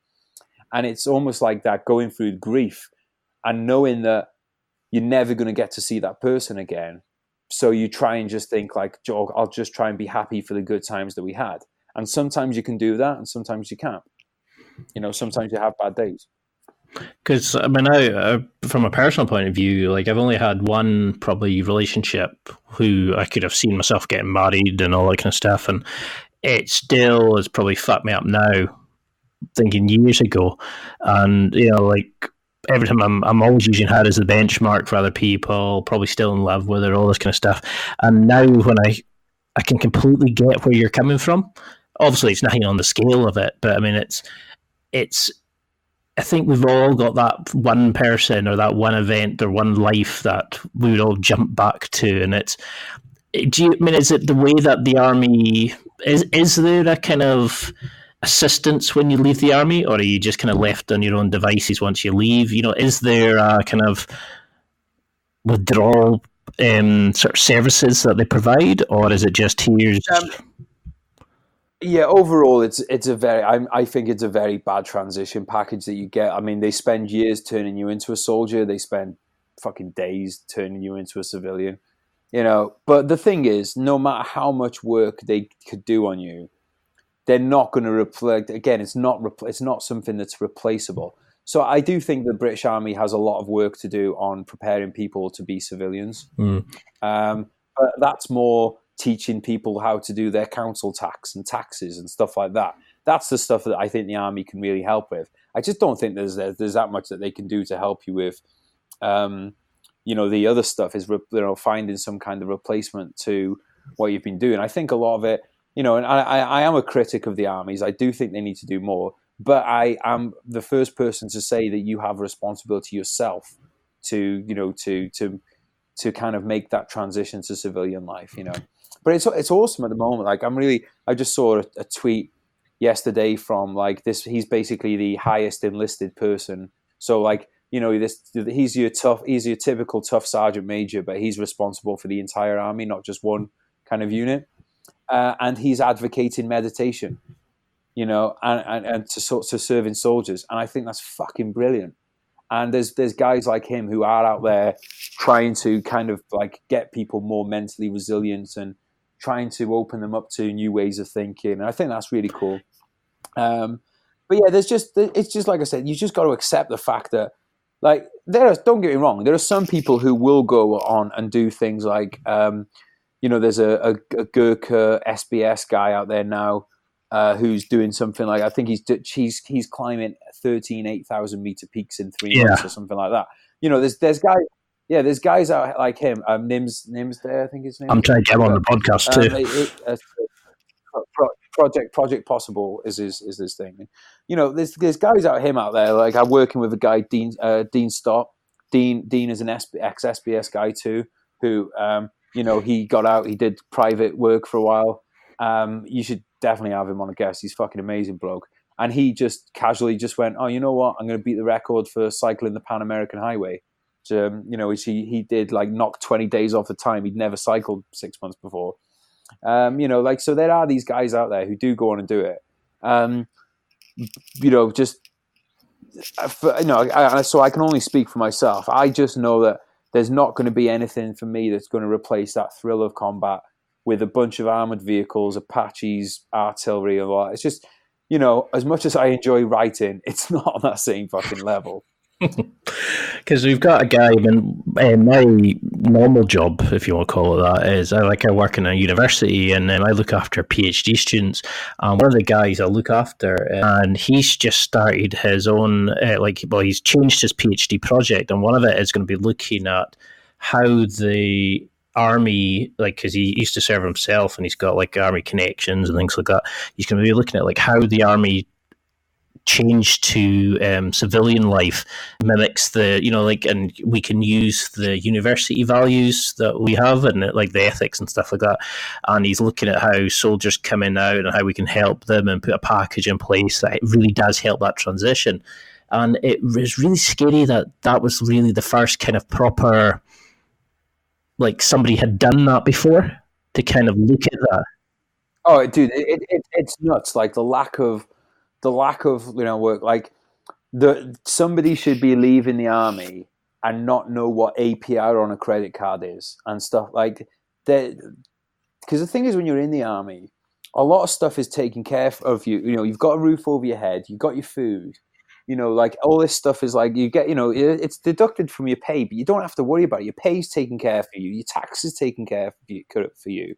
and it's almost like that, going through grief and knowing that you're never going to get to see that person again. So you try and just think like, Joe, I'll just try and be happy for the good times that we had, and sometimes you can do that, and sometimes you can't. Sometimes you have bad days. Because I mean, from a personal point of view, like I've only had one probably relationship who I could have seen myself getting married and all that kind of stuff, and it still has probably fucked me up now, thinking years ago, and like every time I'm always using her as the benchmark for other people, probably still in love with her, all this kind of stuff, and now when I can completely get where you're coming from. Obviously, it's nothing on the scale of it, but I mean, it's. I think we've all got that one person or that one event or one life that we would all jump back to, and is it the way that the army is there a kind of assistance when you leave the army, or are you just kind of left on your own devices once you leave? Is there a kind of withdrawal sort of services that they provide, or is it just here's? Yeah, overall, it's a very. I think it's a very bad transition package that you get. I mean, they spend years turning you into a soldier. They spend fucking days turning you into a civilian. But the thing is, no matter how much work they could do on you, they're not going to replace. Again, it's not something that's replaceable. So I do think the British Army has a lot of work to do on preparing people to be civilians. But that's more teaching people how to do their council tax and taxes and stuff like that. That's the stuff that I think the army can really help with. I just don't think there's that much that they can do to help you with. The other stuff is finding some kind of replacement to what you've been doing. I think a lot of it, and I am a critic of the armies. I do think they need to do more. But I am the first person to say that you have a responsibility yourself to kind of make that transition to civilian life, But it's awesome at the moment. Like I just saw a tweet yesterday from like this. He's basically the highest enlisted person. So like, he's your typical tough sergeant major, but he's responsible for the entire army, not just one kind of unit. And he's advocating meditation. And to serving soldiers. And I think that's fucking brilliant. And there's guys like him who are out there trying to kind of like get people more mentally resilient and trying to open them up to new ways of thinking. And I think that's really cool. But yeah, it's just like I said, you just got to accept the fact that like don't get me wrong, there are some people who will go on and do things like, there's a Gurkha SBS guy out there now, who's doing something like, I think he's climbing 8,000 meter peaks in 3 months or something like that. There's guys out like him. Nim's there, I think his name. I'm trying to get him on the podcast too. Project Possible is this thing. There's guys out there. Like I'm working with a guy, Dean Stott. Dean is an ex-SBS guy too, who he got out. He did private work for a while. You should definitely have him on a guest. He's fucking amazing bloke. And he just casually just went, oh, you know what? I'm going to beat the record for cycling the Pan American Highway. So, he did like knock 20 days off the time. He'd never cycled 6 months before. So there are these guys out there who do go on and do it. So I can only speak for myself. I just know that there's not going to be anything for me that's going to replace that thrill of combat with a bunch of armored vehicles, Apaches, artillery, and all that. It's just, as much as I enjoy writing, it's not on that same fucking level. Because we've got a guy, my normal job, if you want to call it that, is I work in a university and I look after PhD students. One of the guys I look after, and he's just started his own, he's changed his PhD project, and one of it is going to be looking at how the army, because he used to serve himself and he's got like army connections and things like that. He's going to be looking at like how the army change to civilian life mimics the, and we can use the university values that we have and like the ethics and stuff like that. And he's looking at how soldiers come in out and how we can help them and put a package in place that really does help that transition. And it was really scary that was really the first kind of proper, like somebody had done that before to kind of look at that. Oh, dude, it's nuts. Like the lack of work. Like somebody should be leaving the army and not know what APR on a credit card is and stuff like that. Because the thing is, when you're in the army, a lot of stuff is taken care of you. You've got a roof over your head, you've got your food. Like all this stuff is like you get. It's deducted from your pay, but you don't have to worry about it. Your pay's taken care of for you. Your taxes taken care of for you.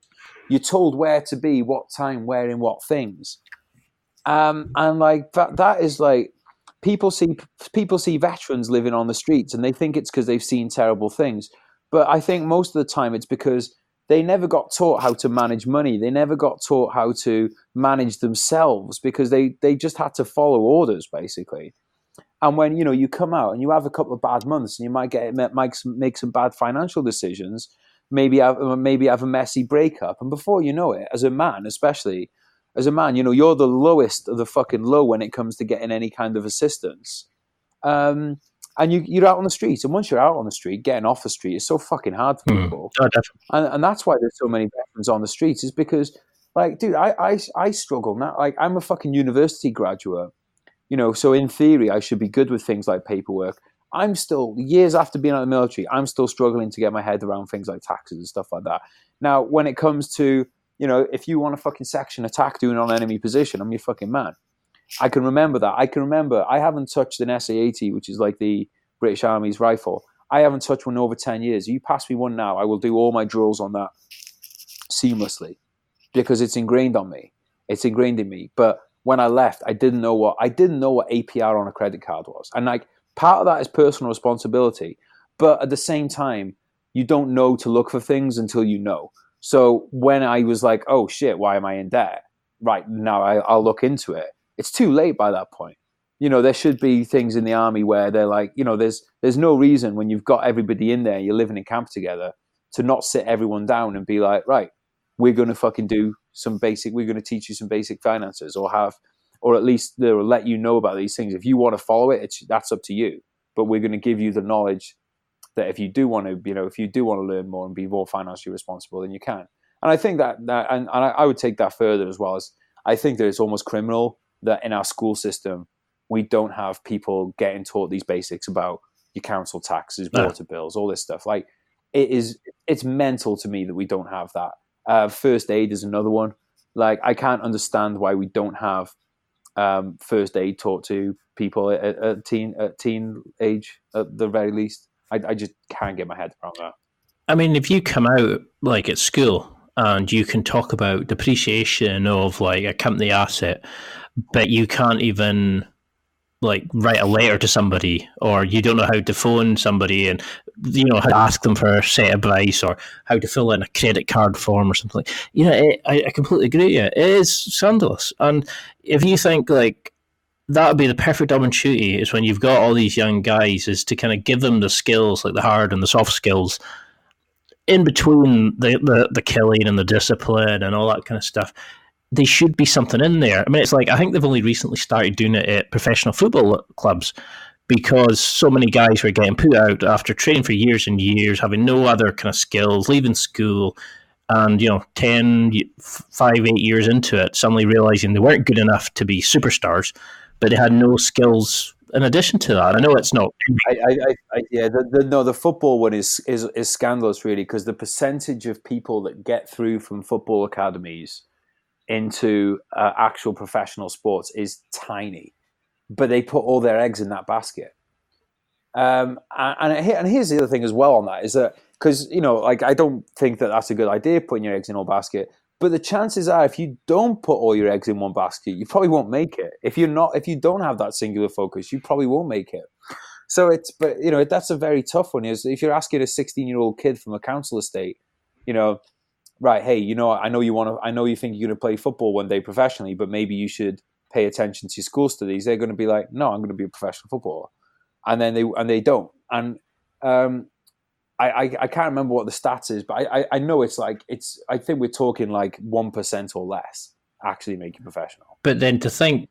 You're told where to be, what time, where, in what things. And like that is like people see veterans living on the streets and they think it's because they've seen terrible things. But I think most of the time it's because they never got taught how to manage money. They never got taught how to manage themselves because they just had to follow orders basically. And when you come out and you have a couple of bad months and you might make some bad financial decisions, maybe have a messy breakup, and before you know it, as a man, especially. As a man, you're the lowest of the fucking low when it comes to getting any kind of assistance. And you're out on the street. And once you're out on the street, getting off the street is so fucking hard for people. Oh, definitely. And that's why there's so many veterans on the streets, is because, like, dude, I struggle now. Like, I'm a fucking university graduate, so in theory, I should be good with things like paperwork. I'm still, years after being out of the military, I'm still struggling to get my head around things like taxes and stuff like that. Now, when it comes to, if you want to fucking section attack doing on enemy position, I'm your fucking man. I can remember that. I haven't touched an SA-80, which is like the British Army's rifle. I haven't touched one in over 10 years. You pass me one now, I will do all my drills on that seamlessly because it's ingrained on me. It's ingrained in me. But when I left, I didn't know what APR on a credit card was. And like part of that is personal responsibility. But at the same time, you don't know to look for things until you know. So when I was like, oh shit, why am I in debt? Right, now I'll look into it. It's too late by that point. You know, there should be things in the army where they're like, you know, there's no reason when you've got everybody in there, you're living in camp together, to not sit everyone down and be like, right, we're going to fucking do we're going to teach you some basic finances, or at least they'll let you know about these things. If you want to follow it, that's up to you. But we're going to give you the knowledge that if you do want to learn more and be more financially responsible, then you can. And I think that and I would take that further as well. As I think that it's almost criminal that in our school system, we don't have people getting taught these basics about your council taxes, water bills, all this stuff. Like it's mental to me that we don't have that. First aid is another one. Like I can't understand why we don't have first aid taught to people at teen age at the very least. I just can't get my head around that. I mean, if you come out like at school and you can talk about depreciation of like a company asset, but you can't even like write a letter to somebody, or you don't know how to phone somebody and you know how to ask them for a set advice, or how to fill in a credit card form or something. You know, I completely agree with you. It is scandalous. And if you think like that would be the perfect opportunity, is when you've got all these young guys, is to kind of give them the skills, like the hard and the soft skills, in between the killing and the discipline and all that kind of stuff. There should be something in there. I mean, it's like, I think they've only recently started doing it at professional football clubs, because so many guys were getting put out after training for years and years, having no other kind of skills, leaving school, and, you know, 5, 8 years into it, suddenly realizing they weren't good enough to be superstars, but they had no skills in addition to that. I know it's not. The football one is scandalous, really, because the percentage of people that get through from football academies into actual professional sports is tiny, but they put all their eggs in that basket. And here's the other thing as well on that, is that, because, you know, like, I don't think that that's a good idea, putting your eggs in all basket. But the chances are, if you don't put all your eggs in one basket, you probably won't make it. If you don't have that singular focus, you probably won't make it. So but you know, that's a very tough one. Is if you're asking a 16-year-old kid from a council estate, you know, right, hey, you know, I know you think you're going to play football one day professionally, but maybe you should pay attention to your school studies. They're going to be like, no, I'm going to be a professional footballer, and then they don't. And I can't remember what the stats is, but I know I think we're talking like 1% or less actually make you professional. But then to think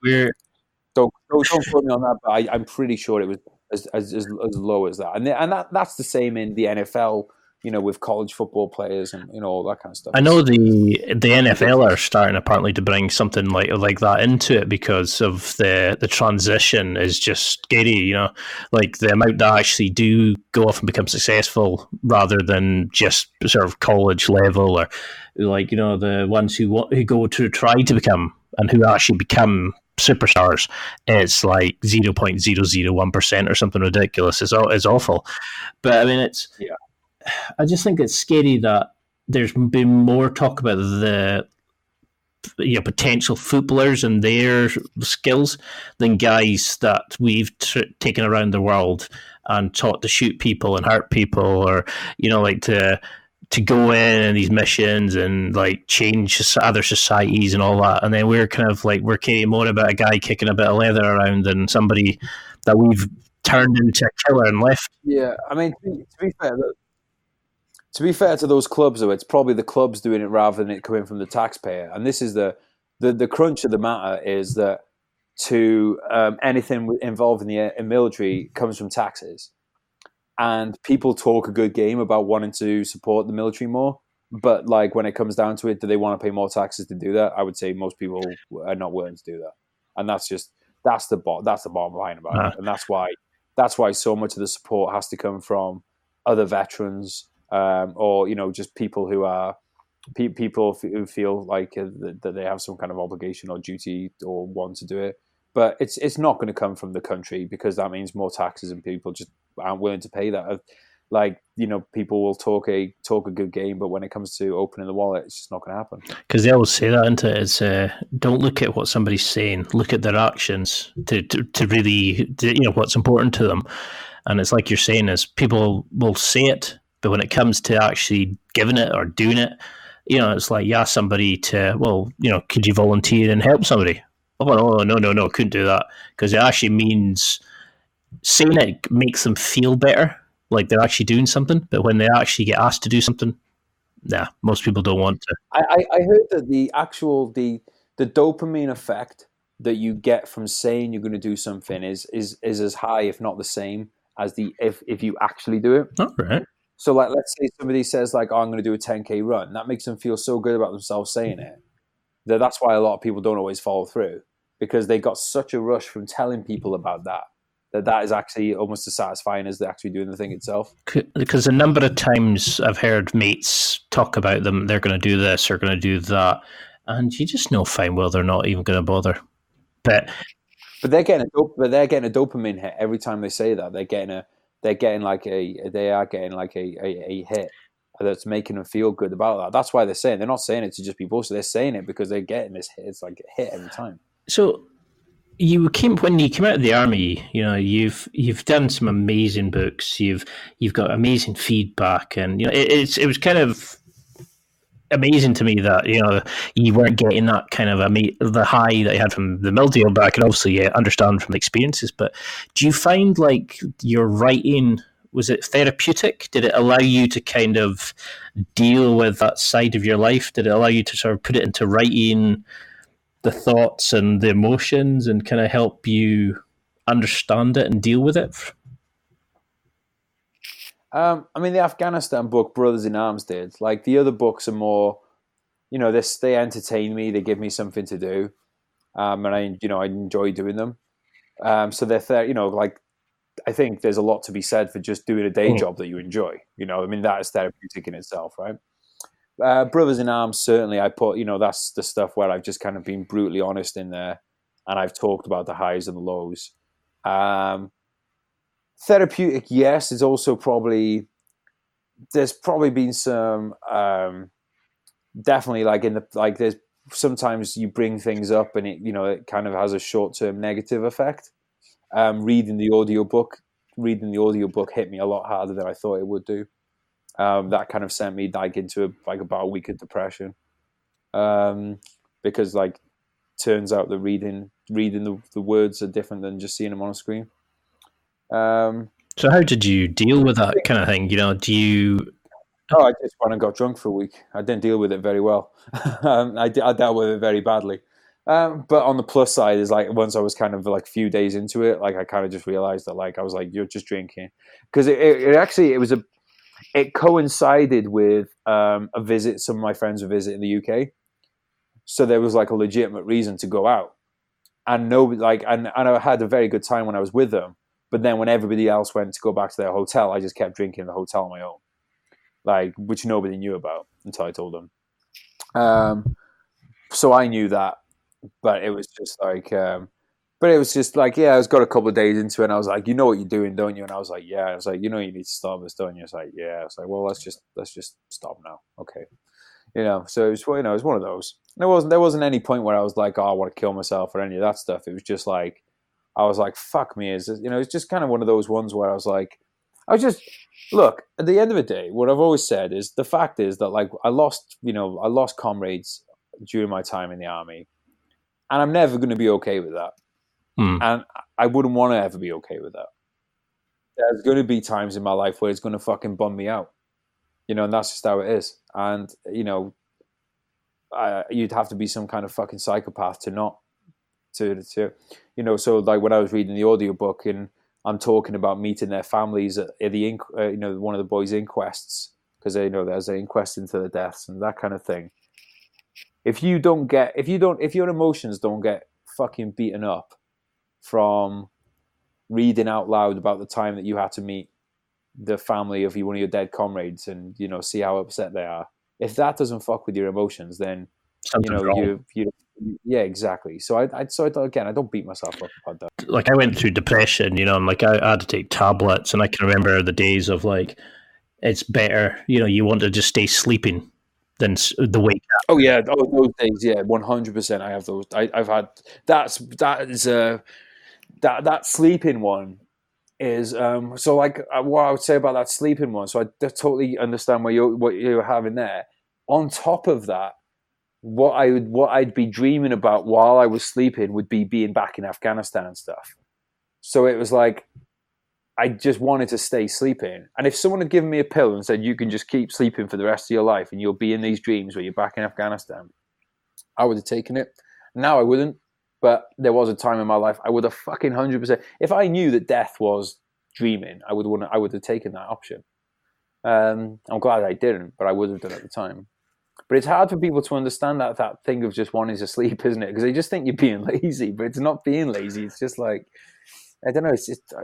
don't quote me on that, but I'm pretty sure it was as low as that, and that's the same in the NFL. You know, with college football players and, you know, all that kind of stuff. I know the NFL are starting apparently to bring something like that into it, because of the transition is just scary, you know, like the amount that actually do go off and become successful rather than just sort of college level, or like, you know, the ones who go to try to become and who actually become superstars, it's like 0.001% or something ridiculous. It's awful. But I mean, I just think it's scary that there's been more talk about the potential footballers and their skills than guys that we've taken around the world and taught to shoot people and hurt people, or, you know, like to go in these missions and like change other societies and all that. And then we're kind of like, we're caring more about a guy kicking a bit of leather around than somebody that we've turned into a killer and left. Yeah, I mean, to be fair to those clubs, though, it's probably the clubs doing it rather than it coming from the taxpayer. And this is the crunch of the matter, is that anything involved in the military comes from taxes. And people talk a good game about wanting to support the military more. But like, when it comes down to it, do they want to pay more taxes to do that? I would say most people are not willing to do that. And that's the bottom line about it. And that's why so much of the support has to come from other veterans, or, you know, just people who feel like that they have some kind of obligation or duty or want to do it. But it's not going to come from the country, because that means more taxes and people just aren't willing to pay that. Like, people will talk a good game, but when it comes to opening the wallet, it's just not going to happen. Because they always say that, isn't it? It's don't look at what somebody's saying, look at their actions to really, what's important to them. And it's like you're saying, is people will say it, but when it comes to actually giving it or doing it, it's like you ask somebody to, could you volunteer and help somebody? Oh, no, couldn't do that, because it actually means saying it makes them feel better, like they're actually doing something. But when they actually get asked to do something, nah, most people don't want to. I heard that the dopamine effect that you get from saying you're going to do something is as high, if not the same, as if you actually do it. All right. So, like, let's say somebody says, like, oh, I'm going to do a 10K run. That makes them feel so good about themselves saying it. That's why a lot of people don't always follow through, because they got such a rush from telling people about that is actually almost as satisfying as actually doing the thing itself. Because a number of times I've heard mates talk about them, they're going to do this or going to do that, and you just know fine well they're not even going to bother. But they're getting a dopamine hit every time they say that. They're getting a hit that's making them feel good about that. That's why they're saying. They're not saying it to just be bullshit. They're saying it because they're getting this hit. It's like a hit every time. So when you came out of the army, you've done some amazing books. You've got amazing feedback, and it was kind of amazing to me that you weren't getting that kind of the high that you had from the military back, and obviously understand from the experiences. But do you find like your writing, was it therapeutic? Did it allow you to kind of deal with that side of your life? Did it allow you to sort of put it into writing, the thoughts and the emotions, and kind of help you understand it and deal with it? I mean, the Afghanistan book, Brothers in Arms, did. Like, the other books are more, they entertain me, they give me something to do, and I enjoy doing them. So they're, like, I think there's a lot to be said for just doing a day job that you enjoy. I mean, that is therapeutic in itself, right? Brothers in Arms, certainly, I put, that's the stuff where I've just kind of been brutally honest in there, and I've talked about the highs and the lows. Therapeutic, yes. It's also there's probably been some, definitely there's sometimes you bring things up and it kind of has a short-term negative effect. Reading the audiobook hit me a lot harder than I thought it would do. That kind of sent me into about a week of depression, because turns out that reading the words are different than just seeing them on a screen. So how did you deal with that kind of thing? Do you? Oh, I just went and got drunk for a week. I didn't deal with it very well. I dealt with it very badly. But on the plus side is once I was kind of a few days into it, I kind of just realized that I was you're just drinking, because it coincided with a visit. Some of my friends were visiting the UK, so there was a legitimate reason to go out, and and I had a very good time when I was with them. But then when everybody else went to go back to their hotel, I just kept drinking in the hotel on my own, which nobody knew about until I told them. So I knew that, but it was just I was got a couple of days into it, and I was like, you know what you're doing, don't you? And I was like, yeah. I was like, you need to stop this, don't you? It's like, yeah. I was like, well, let's just stop now, okay. So it was, it was one of those. And there wasn't any point where I was like, oh, I want to kill myself or any of that stuff. It was just I was like, fuck me. It's just kind of one of those ones where I was like, look, at the end of the day, what I've always said is the fact is that I lost comrades during my time in the army, and I'm never going to be okay with that. And I wouldn't want to ever be okay with that. There's going to be times in my life where it's going to fucking bum me out, and that's just how it is. And, you'd have to be some kind of fucking psychopath to not, so when I was reading the audiobook and I'm talking about meeting their families at the one of the boys' inquests, because there's an inquest into the deaths and that kind of thing. If your emotions don't get fucking beaten up from reading out loud about the time that you had to meet the family of one of your dead comrades and see how upset they are, if that doesn't fuck with your emotions, then something's wrong. Yeah, exactly. So I thought, again, I don't beat myself up about that. Like, I went through depression, and like I had to take tablets, and I can remember the days of like, it's better, you want to just stay sleeping than the wake up. Oh yeah, those days, yeah, 100%. I have those. I've had that sleeping one is so like what I would say about that sleeping one. So I totally understand what you're having there. On top of that, what I'd be dreaming about while I was sleeping would be being back in Afghanistan and stuff. So it was like I just wanted to stay sleeping. And if someone had given me a pill and said you can just keep sleeping for the rest of your life and you'll be in these dreams where you're back in Afghanistan, I would have taken it. Now I wouldn't, but there was a time in my life I would have fucking 100%. If I knew that death was dreaming, I would have taken that option. I'm glad I didn't, but I would have done at the time. But it's hard for people to understand that thing of just wanting to sleep, isn't it? Because they just think you're being lazy, but it's not being lazy. It's just like, I don't know. It's just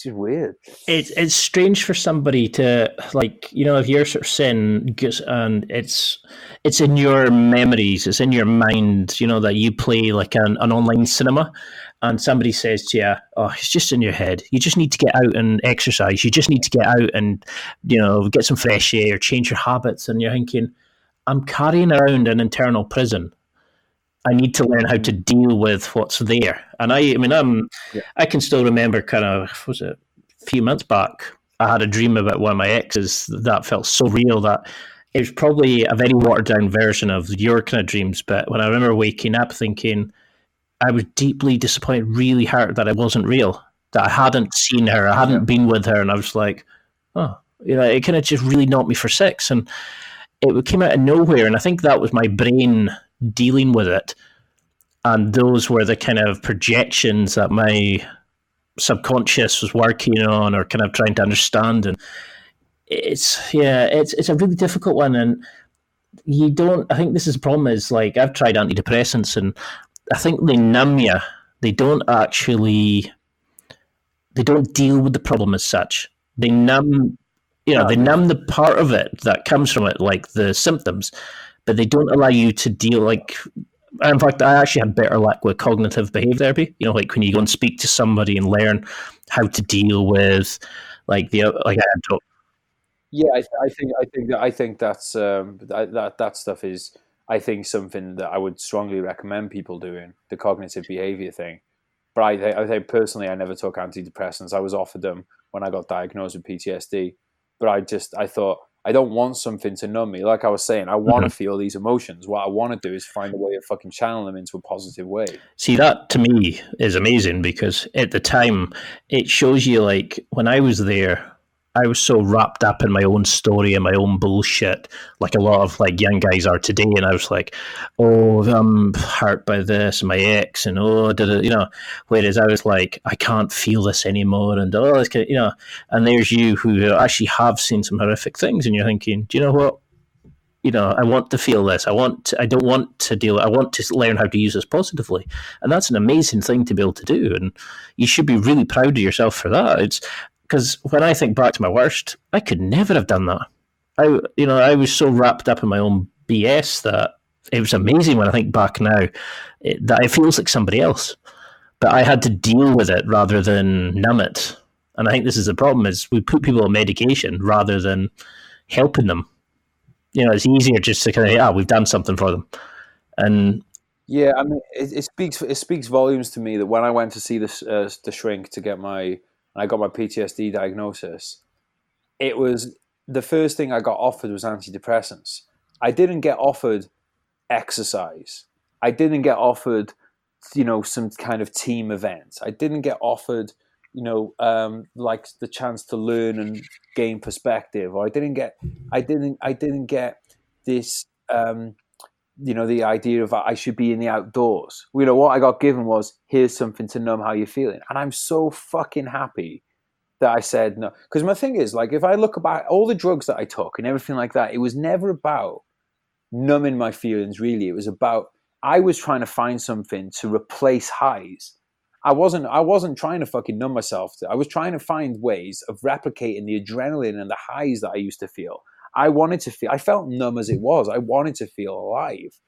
weird. It's strange for somebody to, like, if you're sort of sin and it's in your memories, it's in your mind, that you play like an online cinema, and somebody says to you, "Oh, it's just in your head. You just need to get out and exercise. You just need to get out and get some fresh air, change your habits." And you're thinking, I'm carrying around an internal prison. I need to learn how to deal with what's there. And I can still remember kind of, was it a few months back, I had a dream about one of my exes that felt so real that it was probably a very watered down version of your kind of dreams. But when I remember waking up thinking, I was deeply disappointed, really hurt that it wasn't real, that I hadn't seen her, I hadn't been with her. And I was like, oh, it kind of just really knocked me for six. And it came out of nowhere. And I think that was my brain dealing with it. And those were the kind of projections that my subconscious was working on or kind of trying to understand. And it's a really difficult one. And I think this is the problem is, like, I've tried antidepressants and I think they numb you. They don't deal with the problem as such. They numb, they numb the part of it that comes from it, like the symptoms, but they don't allow you to deal, like, in fact, I actually had better luck with cognitive behavior therapy. Like when you go and speak to somebody and learn how to deal with, like I had to. Yeah, I think that's that stuff is, I think, something that I would strongly recommend people doing, the cognitive behavior thing. But I think personally, I never took antidepressants. I was offered them when I got diagnosed with PTSD, but I thought, I don't want something to numb me. Like I was saying, I want to feel these emotions. What I want to do is find a way of fucking channel them into a positive way. See, that to me is amazing because at the time it shows you, like, when I was there, I was so wrapped up in my own story and my own bullshit, like a lot of like young guys are today. And I was like, oh, I'm hurt by this, my ex, and whereas I was like, I can't feel this anymore, and all this kind of, and there's you who actually have seen some horrific things, and you're thinking, do you know what? I want to feel this. I don't want to deal. I want to learn how to use this positively, and that's an amazing thing to be able to do. And you should be really proud of yourself for that. It's because when I think back to my worst, I could never have done that. I was so wrapped up in my own BS that it was amazing when I think back now that it feels like somebody else. But I had to deal with it rather than numb it. And I think this is the problem: is we put people on medication rather than helping them. It's easier just to kind of, we've done something for them. And yeah, I mean, it speaks volumes to me that when I went to see the shrink to get I got my PTSD diagnosis, it was the first thing I got offered was antidepressants. I didn't get offered exercise. I didn't get offered, some kind of team event. I didn't get offered, like the chance to learn and gain perspective. Or I didn't get this, the idea of I should be in the outdoors. What I got given was, here's something to numb how you're feeling. And I'm so fucking happy that I said no. Because my thing is, like, if I look about all the drugs that I took and everything like that, it was never about numbing my feelings, really. It was about, I was trying to find something to replace highs. I wasn't trying to fucking numb myself. I was trying to find ways of replicating the adrenaline and the highs that I used to feel. I felt numb as it was. I wanted to feel alive.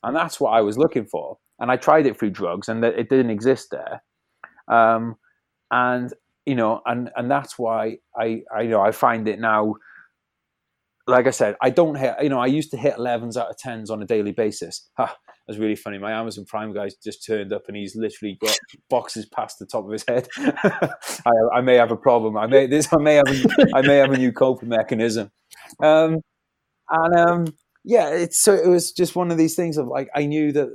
And that's what I was looking for. And I tried it through drugs, and it didn't exist there. And that's why I find it now. Like I said, I don't hit. I used to hit 11s out of 10s on a daily basis. That's really funny. My Amazon Prime guy just turned up, and he's literally got boxes past the top of his head. I may have a problem. I may have a new coping mechanism. It was just one of these things of like, I knew that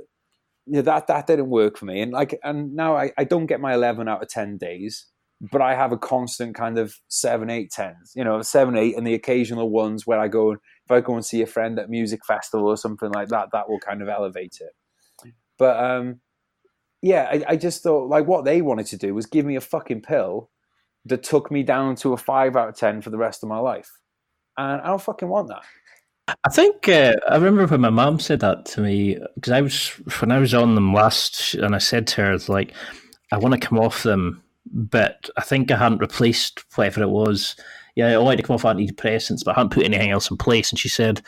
that didn't work for me, and now I don't get my 11 out of 10 days. But I have a constant kind of 7, 8, 10s, 7, 8, and the occasional ones where if I go and see a friend at a music festival or something like that, that will kind of elevate it. But I just thought like what they wanted to do was give me a fucking pill that took me down to a 5 out of 10 for the rest of my life. And I don't fucking want that. I think I remember when my mum said that to me, because when I was on them last, and I said to her, like, I want to come off them, but I think I hadn't replaced whatever it was. Yeah, I wanted to come off antidepressants, but I hadn't put anything else in place. And she said,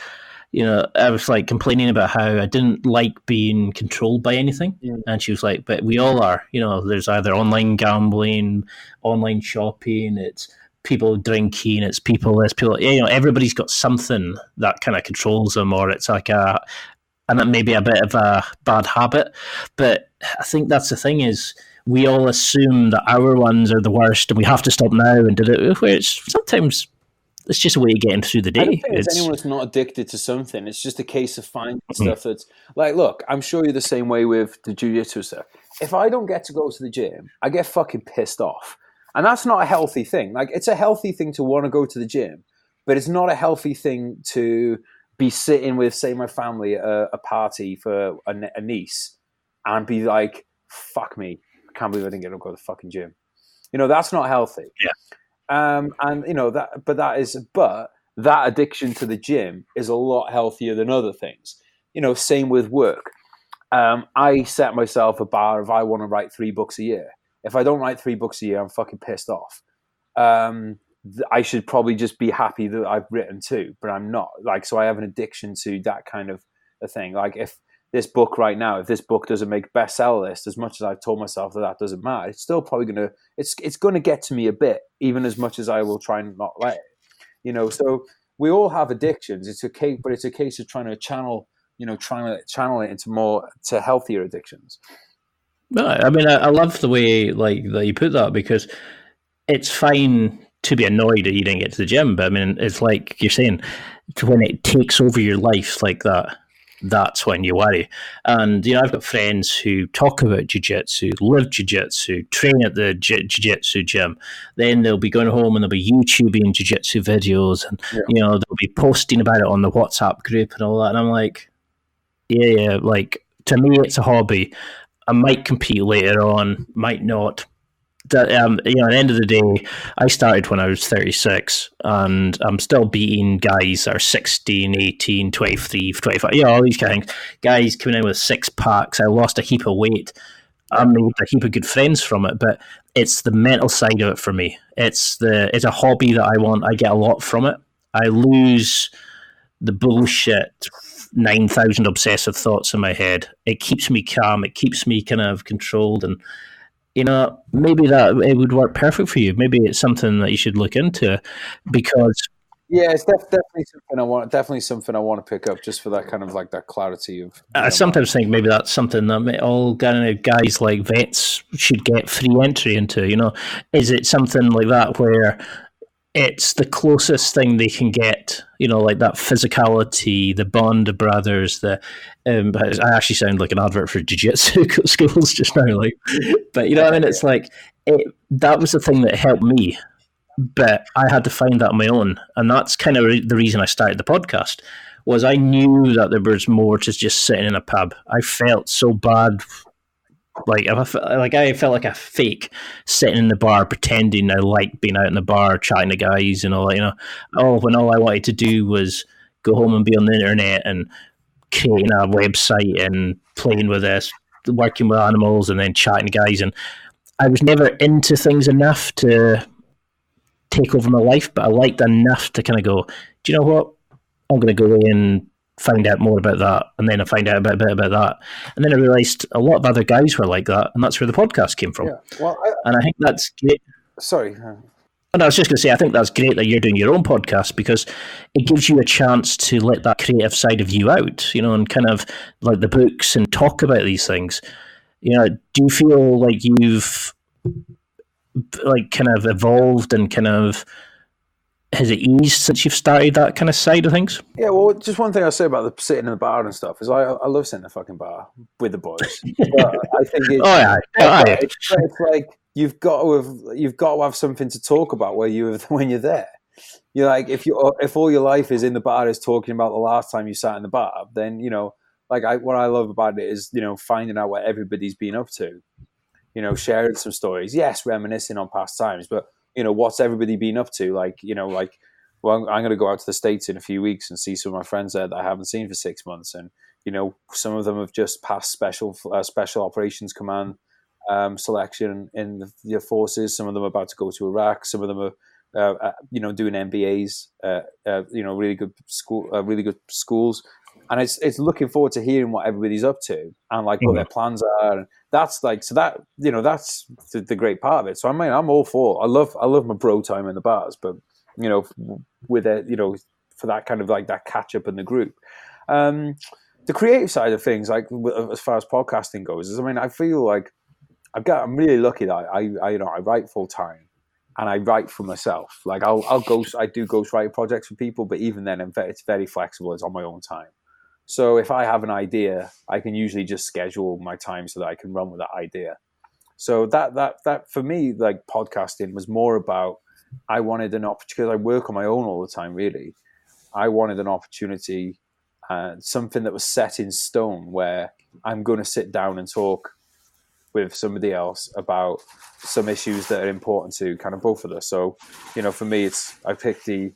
I was like complaining about how I didn't like being controlled by anything. Mm. And she was like, but we all are. There's either online gambling, online shopping, it's people drinking, it's people this, people. Everybody's got something that kind of controls them, or it's like and maybe a bit of a bad habit. But I think that's the thing is, we all assume that our ones are the worst and we have to stop now and do it, where sometimes it's just a way of getting through the day. I don't think it's anyone that's not addicted to something. It's just a case of finding stuff that's like, look, I'm sure you're the same way with the jiu-jitsu stuff. If I don't get to go to the gym, I get fucking pissed off. And that's not a healthy thing. Like, it's a healthy thing to want to go to the gym, but it's not a healthy thing to be sitting with, say, my family at a party for a niece and be like, fuck me. I can't believe I didn't get to go to the fucking gym. That's not healthy. Yeah. But that addiction to the gym is a lot healthier than other things. Same with work. I set myself a bar if I want to write 3 books a year. If I don't write 3 books a year, I'm fucking pissed off. I should probably just be happy that I've written 2, but I'm not. Like, so I have an addiction to that kind of a thing. Like, if this book right now, if this book doesn't make bestseller list, as much as I've told myself that doesn't matter, it's still probably it's going to get to me a bit, even as much as I will try and not let it. So we all have addictions. It's a case of trying to channel it into more to healthier addictions. No, I mean, I love the way like that you put that, because it's fine to be annoyed that you didn't get to the gym, but I mean, it's like you're saying, when it takes over your life like that, that's when you worry. And I've got friends who talk about jiu-jitsu, live jiu-jitsu, train at the jiu-jitsu gym. Then they'll be going home and they'll be YouTubing jiu-jitsu videos, and they'll be posting about it on the WhatsApp group and all that. And I'm like, yeah, like, to me it's a hobby. I might compete later on, might not. At the end of the day, I started when I was 36, and I'm still beating guys that are 16, 18, 23, 25, all these kind of things. Guys coming in with 6 packs. I lost a heap of weight. I made a heap of good friends from it, but it's the mental side of it for me. It's a hobby that I want. I get a lot from it. I lose the bullshit 9,000 obsessive thoughts in my head. It keeps me calm. It keeps me kind of controlled, and maybe that it would work perfect for you. Maybe it's something that you should look into, because it's definitely something I want to pick up, just for that kind of like that clarity of. I sometimes think maybe that's something that all guys like vets should get free entry into. Is it something like that where it's the closest thing they can get, like that physicality, the bond of brothers. I actually sound like an advert for jiu-jitsu schools just now, like. But I mean, it's like that was the thing that helped me, but I had to find that on my own, and that's kind of the reason I started the podcast. Was I knew that there was more to just sitting in a pub. I felt so bad. I felt like a fake sitting in the bar pretending I liked being out in the bar chatting to guys and all that, when all I wanted to do was go home and be on the internet and creating a website and playing with this, working with animals, and then chatting to guys. And I was never into things enough to take over my life, but I liked enough to kind of go, do you know what? I'm going to go away and find out more about that, and then I find out a bit about that, and then I realised a lot of other guys were like that, and that's where the podcast came from. Yeah. Well, and I think that's great. Sorry. And I was just going to say, I think that's great that you're doing your own podcast, because it gives you a chance to let that creative side of you out, and kind of like the books and talk about these things. Do you feel like you've like kind of evolved and kind of, has it eased since you've started that kind of side of things? Yeah, well, just one thing I'll say about the sitting in the bar and stuff is I love sitting in the fucking bar with the boys. But I think it's like you've got to have something to talk about when you're there. You're like, if all your life is in the bar is talking about the last time you sat in the bar, then what I love about it is finding out what everybody's been up to, sharing some stories. Yes, reminiscing on past times, but what's everybody been up to? Well, I'm going to go out to the States in a few weeks and see some of my friends there that I haven't seen for 6 months. And, some of them have just passed special operations command selection in the forces. Some of them are about to go to Iraq. Some of them are, doing MBAs, really good schools. And it's looking forward to hearing what everybody's up to and what their plans are. And that's that's the great part of it. So I'm all for. I love my bro time in the bars, but with it, for that kind of like that catch up in the group. The creative side of things, like as far as podcasting goes, is I feel like I'm really lucky that I write full time. And I write for myself. Like I do ghostwrite projects for people, but even then, it's very flexible. It's on my own time. So if I have an idea, I can usually just schedule my time so that I can run with that idea. So that for me, like podcasting was more about, I wanted an opportunity, because I work on my own all the time, really. I wanted an opportunity, something that was set in stone, where I'm going to sit down and talk with somebody else about some issues that are important to kind of both of us. So, for me, I picked the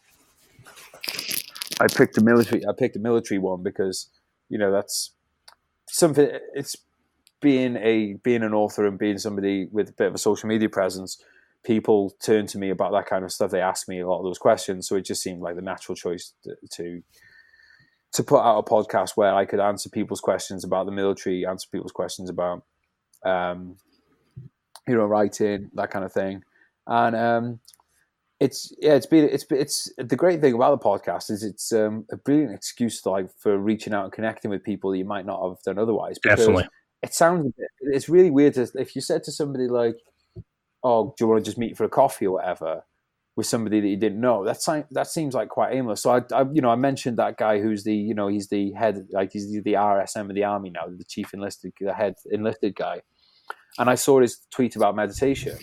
military one because, that's something. It's being an author and being somebody with a bit of a social media presence. People turn to me about that kind of stuff. They ask me a lot of those questions, so it just seemed like the natural choice to put out a podcast where I could answer people's questions about the military, answer people's questions about writing, that kind of thing. And it's the great thing about the podcast is it's a brilliant excuse for reaching out and connecting with people that you might not have done otherwise. Definitely. It's really weird if you said to somebody like, "Oh, do you want to just meet for a coffee or whatever?" with somebody that you didn't know, that seems like quite aimless. So I mentioned that guy who's he's the head, like he's the RSM of the army now, the head enlisted guy. And I saw his tweet about meditation,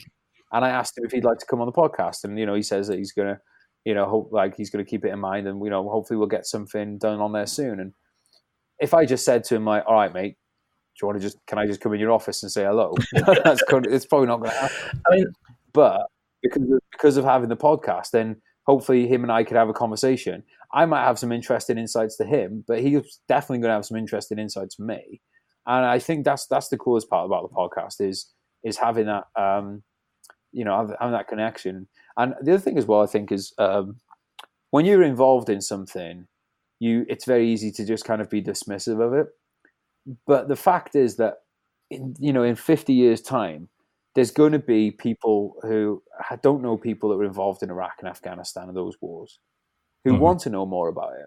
and I asked him if he'd like to come on the podcast. And he says that he's gonna, he's gonna keep it in mind, and hopefully we'll get something done on there soon. And if I just said to him like, "All right, mate, do you want to can I just come in your office and say hello?" It's probably not going to happen. But because of having the podcast, then hopefully him and I could have a conversation. I might have some interesting insights to him, but he's definitely going to have some interesting insights from me. And I think that's the coolest part about the podcast is having that, having that connection. And the other thing as well, I think, is when you're involved in something, it's very easy to just kind of be dismissive of it. But the fact is that, in 50 years' time, there's going to be people who don't know people that were involved in Iraq and Afghanistan and those wars, who want to know more about it.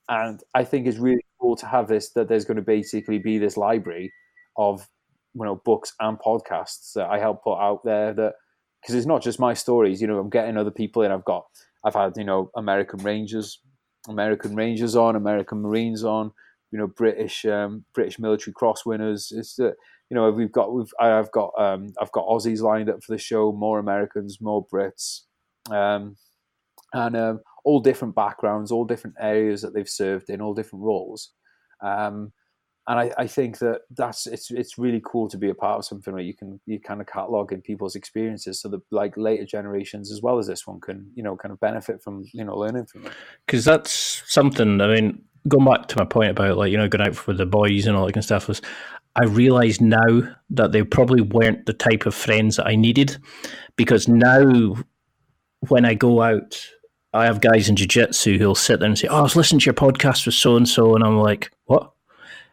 And I think it's really cool to have this, that there's going to basically be this library of, books and podcasts that I help put out there, because it's not just my stories, I'm getting other people in. I've had, American Rangers on, American Marines on, British military cross winners. It's I've got Aussies lined up for the show, more Americans, more Brits, and all different backgrounds, all different areas that they've served in, all different roles. And I think it's really cool to be a part of something where you kind of catalog in people's experiences, so that like later generations as well as this one can kind of benefit from learning from it. Because that's something. I mean, going back to my point about going out with the boys and all that kind of stuff, was I realise now that they probably weren't the type of friends that I needed, because now when I go out, I have guys in jiu-jitsu who'll sit there and say, "Oh, I was listening to your podcast with so-and-so," and I'm like, what?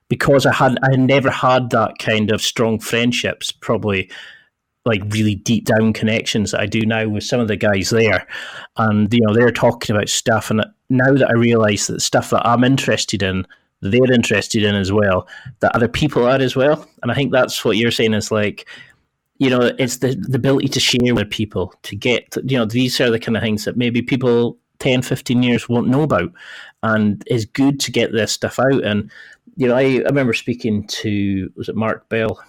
Because I had never had that kind of strong friendships, probably like really deep down connections that I do now with some of the guys there. And, they're talking about stuff. And now that I realise that stuff that I'm interested in, they're interested in as well, that other people are as well. And I think that's what you're saying is like, it's the ability to share with people, to get, these are the kind of things that maybe people 10, 15 years won't know about. And it's good to get this stuff out. And, I remember speaking to, was it Mark Bell?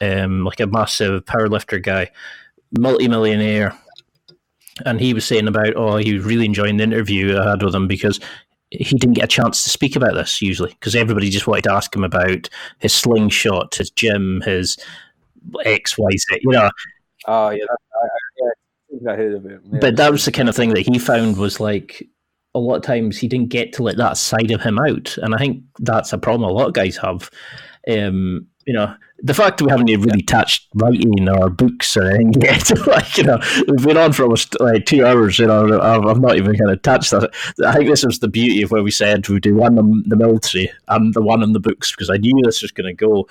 Like a massive powerlifter guy, multi-millionaire. And he was saying about, he was really enjoying the interview I had with him because he didn't get a chance to speak about this usually because everybody just wanted to ask him about his slingshot, his gym, his X, Y, Z, Oh, yeah. I heard of it. Yeah. But that was the kind of thing that he found was like, a lot of times he didn't get to let that side of him out. And I think that's a problem a lot of guys have. The fact that we haven't really touched writing or books or anything yet, we've been on for almost 2 hours, I've not even kind of touched that. I think this was the beauty of where we said we do one on the military and the one on the books, because I knew this was going to go.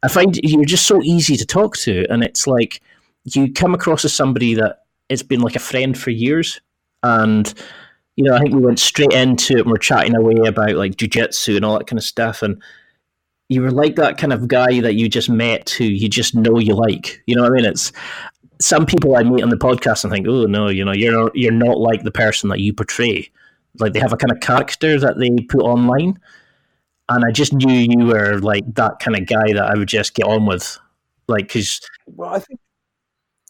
I find you're just so easy to talk to, and it's like you come across as somebody that it's been like a friend for years, and I think we went straight into it and we're chatting away about like jiu-jitsu and all that kind of stuff, and you were like that kind of guy that you just met who you just know you like. You know what I mean? It's some people I meet on the podcast and think, oh no, you're not like the person that you portray. Like they have a kind of character that they put online, and I just knew you were like that kind of guy that I would just get on with, like because. Well,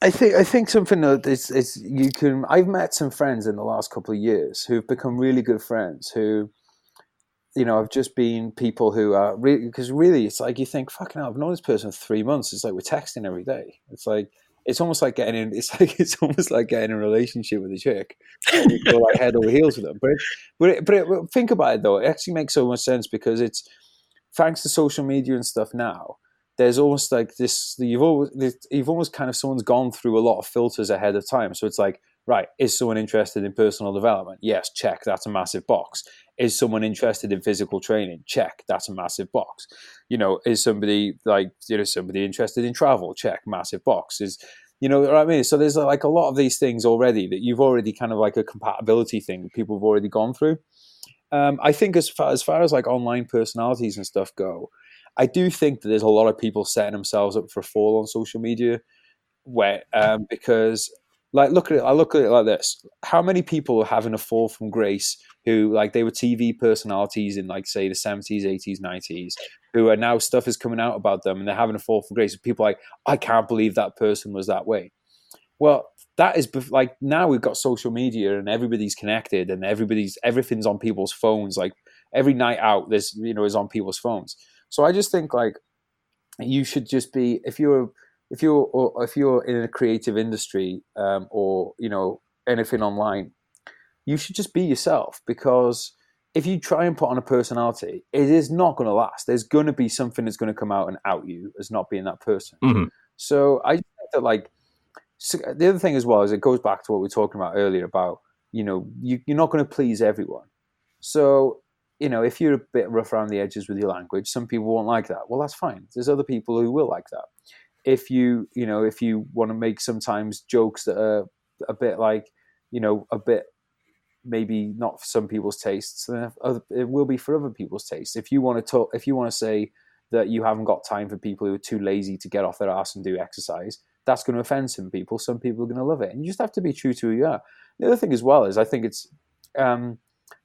I think something that is you can. I've met some friends in the last couple of years who've become really good friends who, have just been people who are really, because really it's like you think, fucking hell, I've known this person for 3 months. It's like we're texting every day. It's almost like getting in. It's almost like getting in a relationship with a chick. You go like head over heels with them. But think about it though. It actually makes so much sense because it's thanks to social media and stuff now. There's almost like this. You've almost kind of someone's gone through a lot of filters ahead of time. So it's like, right, is someone interested in personal development? Yes, check. That's a massive box. Is someone interested in physical training? Check. That's a massive box. Is somebody somebody interested in travel? Check. Massive box. Is what I mean? So there's like a lot of these things already that you've already kind of like a compatibility thing people have already gone through. I think as far as like online personalities and stuff go, I do think that there's a lot of people setting themselves up for a fall on social media, because I look at it like this: how many people are having a fall from grace who like they were TV personalities in like say the 70s, 80s, 90s, who are now stuff is coming out about them and they're having a fall from grace. People are like, I can't believe that person was that way. Well, that is like now we've got social media and everybody's connected and everything's on people's phones. Like every night out, this is on people's phones. So I just think like you should just be if you're in a creative industry or anything online, you should just be yourself, because if you try and put on a personality, it is not going to last. There's going to be something that's going to come out and out you as not being that person. Mm-hmm. So I think that like the other thing as well is it goes back to what we were talking about earlier about you're not going to please everyone. So if you're a bit rough around the edges with your language, some people won't like that. Well, that's fine. There's other people who will like that. If you want to make sometimes jokes that are a bit like, a bit maybe not for some people's tastes, then it will be for other people's tastes. If you want to say that you haven't got time for people who are too lazy to get off their ass and do exercise, that's going to offend some people. Some people are going to love it. And you just have to be true to who you are. The other thing as well is I think it's,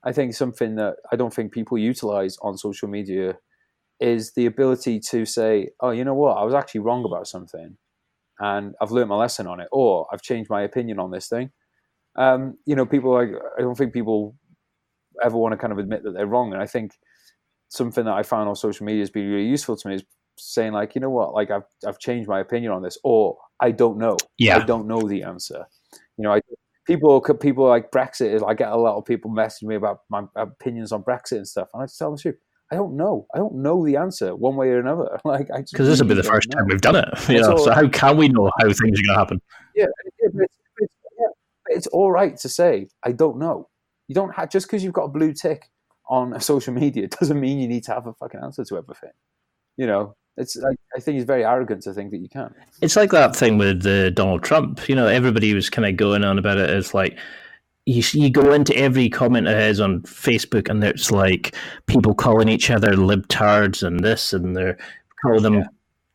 I think something that I don't think people utilize on social media is the ability to say, oh, you know what, I was actually wrong about something and I've learned my lesson on it, or I've changed my opinion on this thing. People I don't think people ever want to kind of admit that they're wrong. And I think something that I found on social media has been really useful to me is saying like, you know what, like I've changed my opinion on this, or I don't know. Yeah. I don't know the answer. People like Brexit. I get a lot of people messaging me about my opinions on Brexit and stuff, and I just tell them the truth. I don't know. I don't know the answer one way or another. Like, because this will be the first time we've done it. So how can we know how things are going to happen? Yeah, it's all right to say I don't know. You don't have, just because you've got a blue tick on social media doesn't mean you need to have a fucking answer to everything. You know, it's like, I think it's very arrogant to think that you can. It's like that thing with Donald Trump. You know, everybody was kind of going on about it as like, you go into every comment of his on Facebook, and there's like people calling each other libtards and this, and they're calling them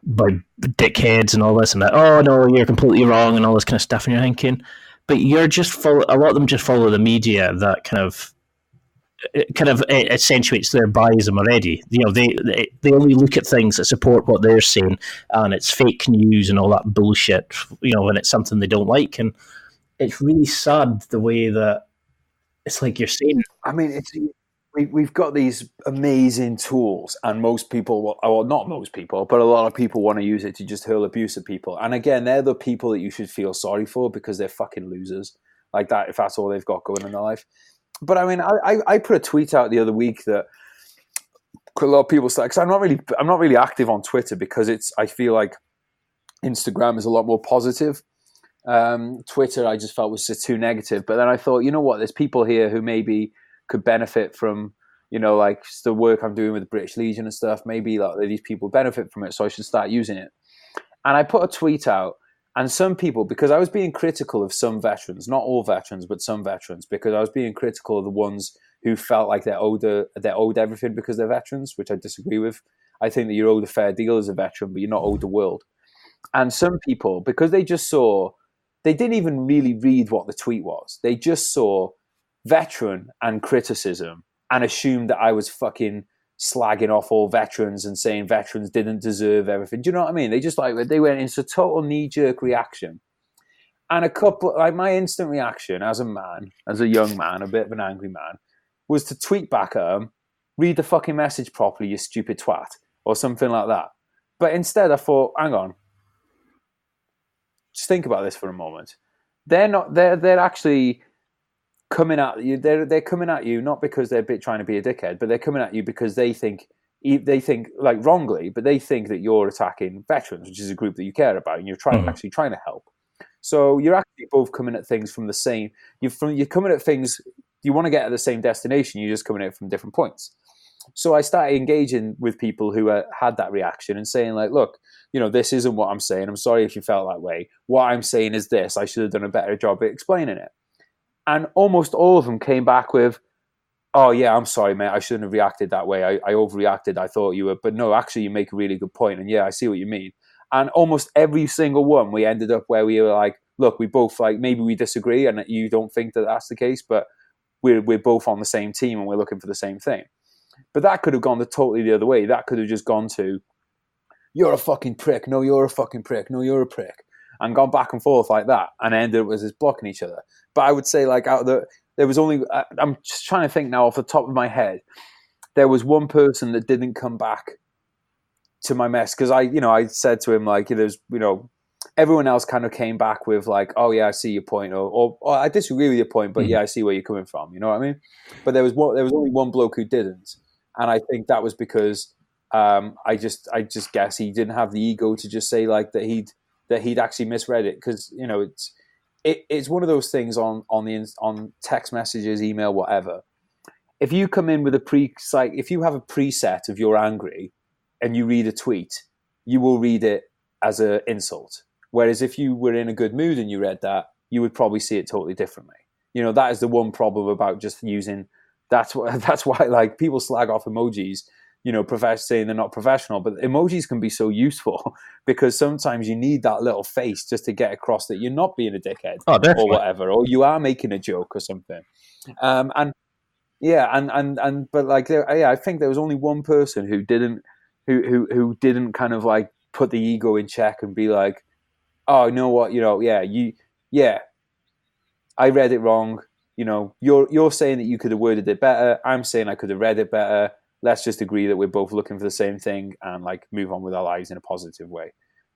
by dickheads and all this and that. Oh no, you're completely wrong and all this kind of stuff. And you're thinking, but you're just a lot of them just follow the media that kind of accentuates their biasm already. You know, they only look at things that support what they're saying, and it's fake news and all that bullshit. You know, when it's something they don't like, and it's really sad the way that it's like you're saying. I mean, we've got these amazing tools, and most people, well, not most people, but a lot of people want to use it to just hurl abuse at people. And again, they're the people that you should feel sorry for because they're fucking losers like that, if that's all they've got going in their life. But I mean, I put a tweet out the other week that a lot of people say, because I'm not really active on Twitter because I feel like Instagram is a lot more positive. Twitter, I just felt was just too negative. But then I thought, you know what? There's people here who maybe could benefit from, you know, like the work I'm doing with the British Legion and stuff. Maybe like these people benefit from it, so I should start using it. And I put a tweet out, and some people, because I was being critical of some veterans, not all veterans, but some veterans, because I was being critical of the ones who felt like they're owed everything because they're veterans, which I disagree with. I think that you're owed a fair deal as a veteran, but you're not owed the world. And some people, because they didn't even really read what the tweet was. They just saw veteran and criticism and assumed that I was fucking slagging off all veterans and saying veterans didn't deserve everything. Do you know what I mean? They went into a total knee-jerk reaction. And my instant reaction as a young man, a bit of an angry man, was to tweet back at them, read the fucking message properly, you stupid twat, or something like that. But instead I thought, hang on, just think about this for a moment. They're actually coming at you. They're coming at you not because they're trying to be a dickhead, but they're coming at you because they think like wrongly, but they think that you're attacking veterans, which is a group that you care about, and you're actually trying to help. So you're actually both coming at things from the same. You're coming at things. You want to get at the same destination. You're just coming at it from different points. So I started engaging with people who had that reaction and saying like, look, you know, this isn't what I'm saying. I'm sorry if you felt that way. What I'm saying is this. I should have done a better job at explaining it. And almost all of them came back with, oh yeah, I'm sorry, mate. I shouldn't have reacted that way. I overreacted. I thought you were, but no, actually you make a really good point. And yeah, I see what you mean. And almost every single one, we ended up where we were like, look, we both like, maybe we disagree and you don't think that that's the case, but we're both on the same team and we're looking for the same thing. But that could have gone totally the other way. That could have just gone to, you're a fucking prick. No, you're a fucking prick. No, you're a prick. And gone back and forth like that and ended up as just blocking each other. But I would say like there was only, I'm just trying to think now off the top of my head, there was one person that didn't come back to my mess because I said to him like, there's, everyone else kind of came back with like, oh yeah, I see your point, or I disagree with your point, but yeah, I see where you're coming from. You know what I mean? But there was only one bloke who didn't, and I think that was because I just guess he didn't have the ego to just say like that he'd actually misread it, because it's one of those things on text messages, email, whatever. If you come in with if you have a preset of you're angry and you read a tweet, you will read it as an insult. Whereas if you were in a good mood and you read that, you would probably see it totally differently. That is the one problem about just using. That's why like people slag off emojis. Saying they're not professional, but emojis can be so useful because sometimes you need that little face just to get across that you're not being a dickhead or whatever, or you are making a joke or something. But like, I think there was only one person who didn't kind of like put the ego in check and be like, oh, you know what, I read it wrong. You're saying that you could have worded it better. I'm saying I could have read it better. Let's just agree that we're both looking for the same thing and like move on with our lives in a positive way.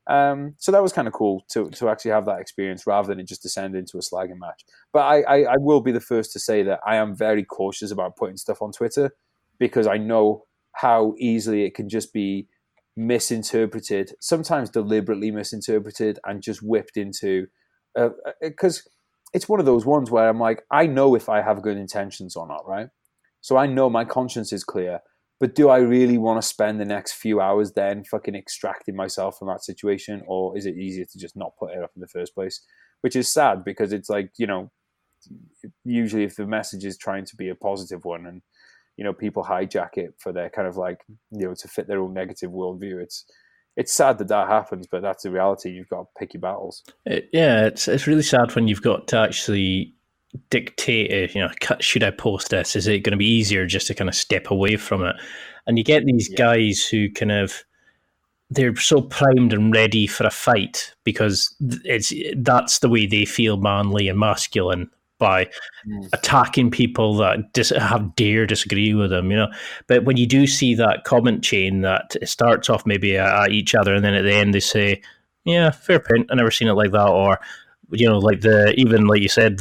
So that was kind of cool to actually have that experience rather than it just descend into a slagging match. But I will be the first to say that I am very cautious about putting stuff on Twitter because I know how easily it can just be misinterpreted, sometimes deliberately misinterpreted and just whipped into, because it's one of those ones where I'm like, I know if I have good intentions or not, right? So I know my conscience is clear, but do I really want to spend the next few hours then fucking extracting myself from that situation? Or is it easier to just not put it up in the first place? Which is sad, because it's like, usually if the message is trying to be a positive one, and, people hijack it for their kind of like, to fit their own negative worldview, it's sad that happens, but that's the reality. You've got to pick your battles. It's really sad when you've got to actually dictate, should I post this? Is it going to be easier just to kind of step away from it? And you get these guys who they're so primed and ready for a fight because that's the way they feel manly and masculine, by attacking people that dare disagree with them, But when you do see that comment chain that it starts off maybe at each other, and then at the end they say, "Yeah, fair point. I never seen it like that," or like even like you said,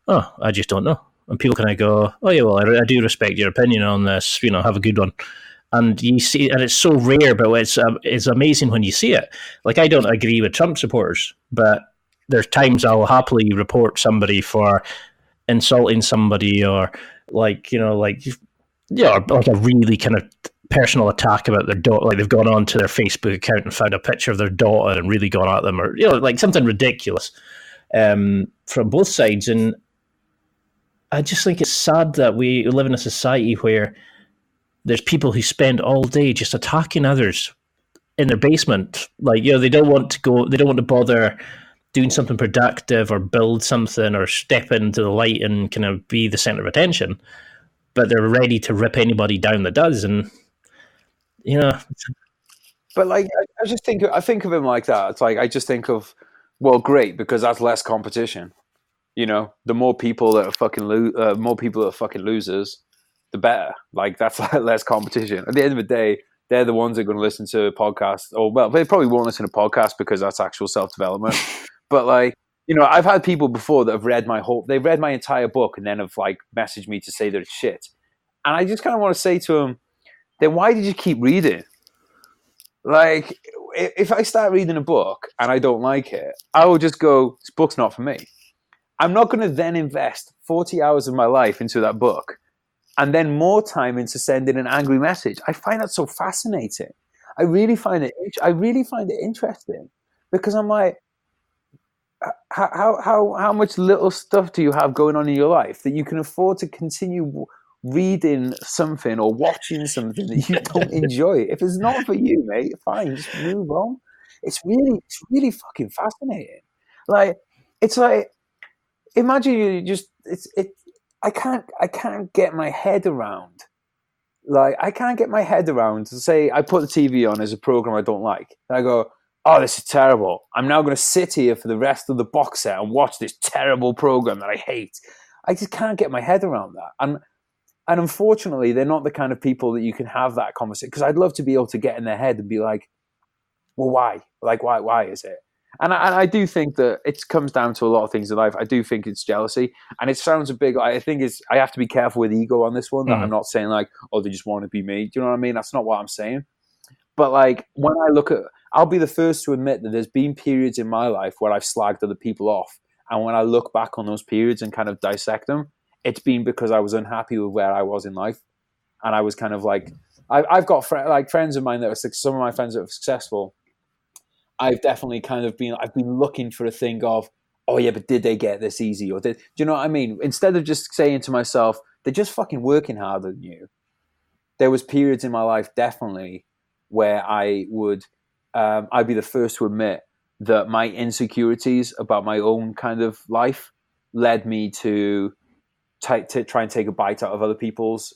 I just don't know. And people kind of go, "Oh yeah, well, I do respect your opinion on this. Have a good one." And you see, and it's so rare, but it's amazing when you see it. Like, I don't agree with Trump supporters, but there's times I'll happily report somebody for insulting somebody, or like a really kind of personal attack about their daughter. Like, they've gone on to their Facebook account and found a picture of their daughter and really gone at them, or like something ridiculous from both sides. And I just think it's sad that we live in a society where there's people who spend all day just attacking others in their basement. Like, they don't want to bother doing something productive or build something or step into the light and kind of be the center of attention, but they're ready to rip anybody down that does. And but like, I think of him like that. It's like, I just think of, well, great, because that's less competition. The more people that are fucking losers, the better. Like, that's less competition. At the end of the day, they're the ones that are going to listen to podcasts, or, well, they probably won't listen to podcasts because that's actual self-development. But like, I've had people before that have they've read my entire book and then have like messaged me to say that it's shit. And I just kind of want to say to them, then why did you keep reading? Like, if I start reading a book and I don't like it, I will just go, this book's not for me. I'm not going to then invest 40 hours of my life into that book and then more time into sending an angry message. I find that so fascinating. I really find it interesting, because I'm like, how much little stuff do you have going on in your life that you can afford to continue reading something or watching something that you don't enjoy? If it's not for you, mate, fine, just move on. It's really fucking fascinating. Like, it's like, imagine you just, I can't get my head around. Like, I can't get my head around to say, I put the TV on as a program I don't like, and I go, oh, this is terrible. I'm now going to sit here for the rest of the box set and watch this terrible program that I hate. I just can't get my head around that. And unfortunately, they're not the kind of people that you can have that conversation. Because I'd love to be able to get in their head and be like, well, why? Like, why is it? And I do think that it comes down to a lot of things in life. I do think it's jealousy. And it sounds a big, I think I have to be careful with ego on this one. That I'm not saying like, oh, they just want to be me. Do you know what I mean? That's not what I'm saying. But like, when I look at, I'll be the first to admit that there's been periods in my life where I've slagged other people off. And when I look back on those periods and kind of dissect them, it's been because I was unhappy with where I was in life. And I was kind of like, I've got friends of mine that are, some of my friends that are successful. I've definitely kind of I've been looking for a thing of, oh yeah, but did they get this easy? Or do you know what I mean? Instead of just saying to myself, they're just fucking working harder than you. There was periods in my life definitely where I would, I'd be the first to admit that my insecurities about my own kind of life led me to try and take a bite out of other people's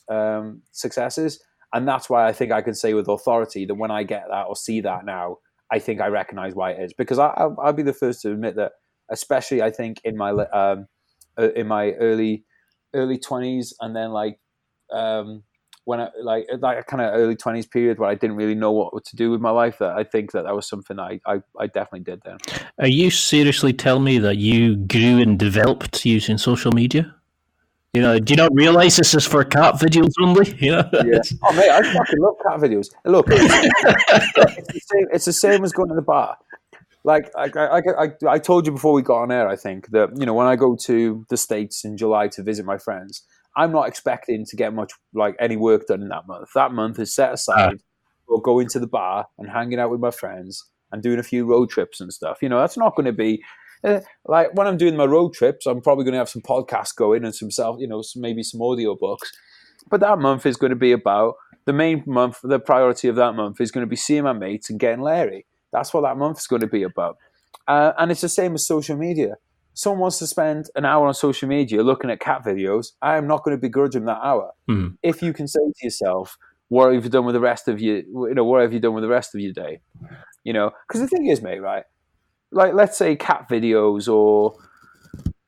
successes. And that's why I think I can say with authority that when I get that or see that now, I think I recognize why it is. Because I'll be the first to admit that, especially I think in my early 20s, and then when I like a kind of early 20s period where I didn't really know what to do with my life, that I think that was something I definitely did then. Are you seriously telling me that you grew and developed using social media? Do you not realize this is for cat videos only? Yeah. Oh, mate, I fucking love cat videos. Look, it's the same as going to the bar. I told you before we got on air, I think, that, when I go to the States in July to visit my friends, I'm not expecting to get much, any work done in that month. That month is set aside for going to the bar and hanging out with my friends and doing a few road trips and stuff. That's not going to be when I'm doing my road trips, I'm probably going to have some podcasts going and maybe some audio books. But that month is going to be about the priority of that month is going to be seeing my mates and getting Larry. That's what that month is going to be about. And it's the same as social media. Someone wants to spend an hour on social media looking at cat videos. I am not going to begrudge them that hour. If you can say to yourself, what have you done with the rest of your, what have you done with the rest of your day? Because the thing is, mate, right? Let's say cat videos or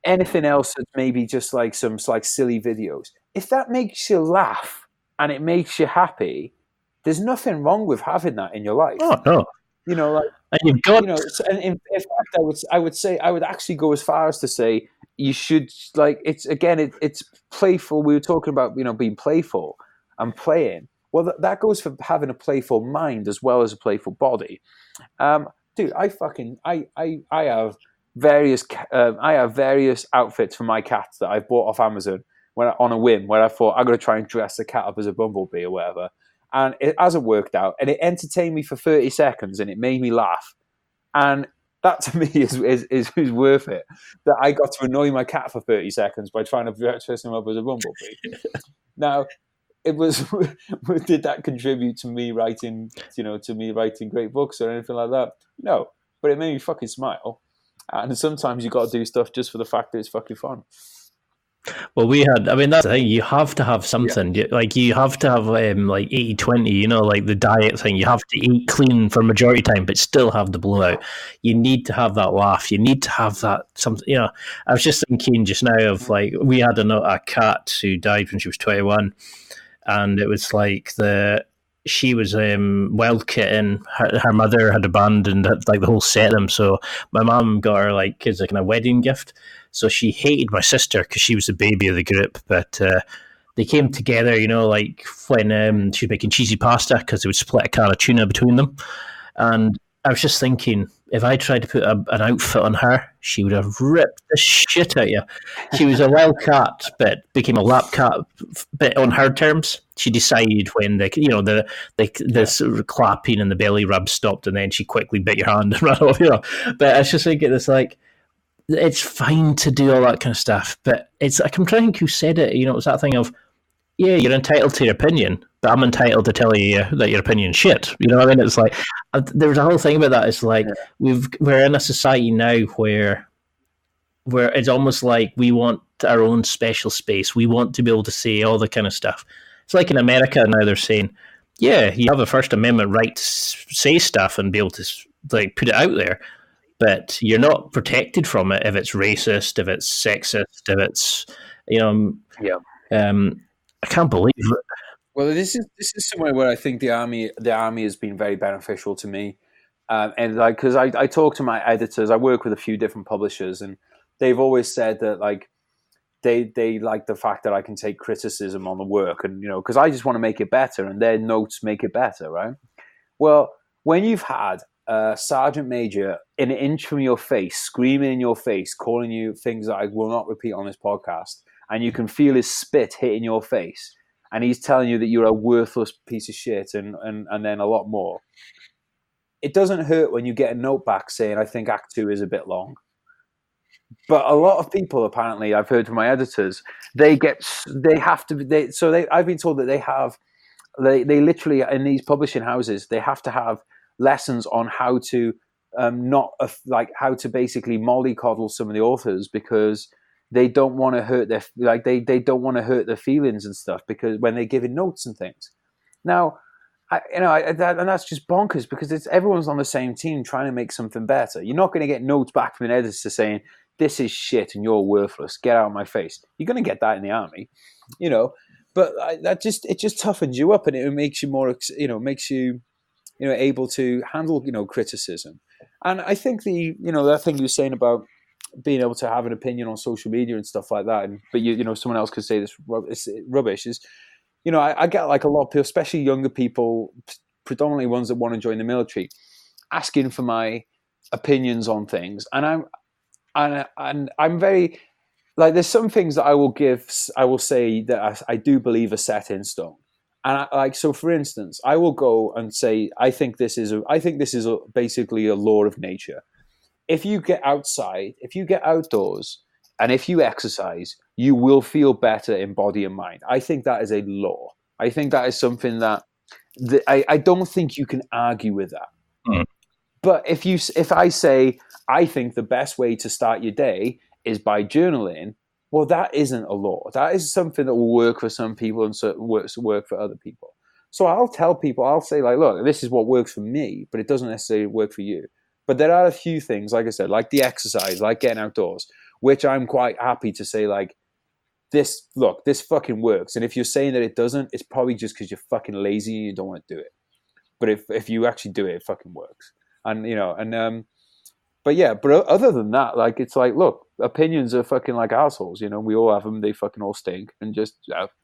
anything else that's maybe just some silly videos. If that makes you laugh and it makes you happy, there's nothing wrong with having that in your life. Oh, no. And you've got, and in fact, I would actually go as far as to say you should, it's playful. We were talking about, being playful and playing. Well, that goes for having a playful mind as well as a playful body. Dude, I have various outfits for my cats that I bought off Amazon on a whim, where I thought I'm going to try and dress the cat up as a bumblebee or whatever. And it hasn't worked out, and it entertained me for 30 seconds, and it made me laugh. And that to me is worth it. That I got to annoy my cat for 30 seconds by trying to dress him up as a bumblebee. Now, did that contribute to me writing, great books or anything like that? No, but it made me fucking smile. And sometimes you got to do stuff just for the fact that it's fucking fun. Well, that's the thing. You have to have something. Yeah. You have to have 80-20, the diet thing. You have to eat clean for majority time, but still have the blowout. You need to have that laugh. You need to have that something. I was just thinking just now of we had a cat who died when she was 21, and it was she was wild kitting. Her mother had abandoned the whole set of them. So my mum got her as a kind of wedding gift. So she hated my sister because she was the baby of the group. But they came together, when she was making cheesy pasta, because they would split a can of tuna between them. And I was just thinking, if I tried to put an outfit on her, she would have ripped the shit out of you. She was a wild cat, but became a lap cat, but on her terms. She decided when the sort of clapping and the belly rub stopped, and then she quickly bit your hand and ran off. But I was just thinking, it's fine to do all that kind of stuff, but I'm trying to think who said it. It's that thing of, yeah, you're entitled to your opinion, but I'm entitled to tell you that your opinion's shit. You know what I mean? It's there's a whole thing about that. It's we're in a society now where it's almost like we want our own special space. We want to be able to say all the kind of stuff. It's like in America now they're saying, yeah, you have a First Amendment right to say stuff and be able to put it out there, but you're not protected from it if it's racist, if it's sexist, if it's I can't believe it. Well, this is somewhere where I think the army has been very beneficial to me, and because I talk to my editors, I work with a few different publishers, and they've always said that they like the fact that I can take criticism on the work, and because I just want to make it better, and their notes make it better, right? Well, when you've had a sergeant major an inch from your face, screaming in your face, calling you things that I will not repeat on this podcast, and you can feel his spit hitting your face, and he's telling you that you're a worthless piece of shit, and then a lot more. It doesn't hurt when you get a note back saying, I think Act 2 is a bit long. But a lot of people, apparently, I've heard from my editors, I've been told that they literally, in these publishing houses, they have to have lessons on how to how to basically mollycoddle some of the authors, because they don't want to hurt they don't want to hurt their feelings and stuff, because when they're giving notes and things. Now, and that's just bonkers, because everyone's on the same team trying to make something better. You're not going to get notes back from an editor saying, this is shit and you're worthless, get out of my face. You're going to get that in the army, but it just toughens you up, and it makes you more, makes you, able to handle, criticism. And I think that thing you were saying about being able to have an opinion on social media and stuff like that, but someone else could say this rubbish is, I get a lot of people, especially younger people, predominantly ones that want to join the military, asking for my opinions on things, and I'm very like, there's some things that I will say that I do believe are set in stone. And so for instance, I will go and say, I think this is basically a law of nature. If you get outside, if you get outdoors, and if you exercise, you will feel better in body and mind. I think that is a law. I think that is something that I don't think you can argue with that. Mm. But if I say, I think the best way to start your day is by journaling, well, that isn't a law. That is something that will work for some people and work for other people. So I'll tell people, I'll say, like, look, this is what works for me, but it doesn't necessarily work for you. But there are a few things, like I said, like the exercise, like getting outdoors, which I'm quite happy to say, like, this fucking works. And if you're saying that it doesn't, it's probably just because you're fucking lazy and you don't want to do it. But if you actually do it, it fucking works. And but yeah, but other than that, like, it's like, look, opinions are fucking like assholes. We all have them. They fucking all stink, and just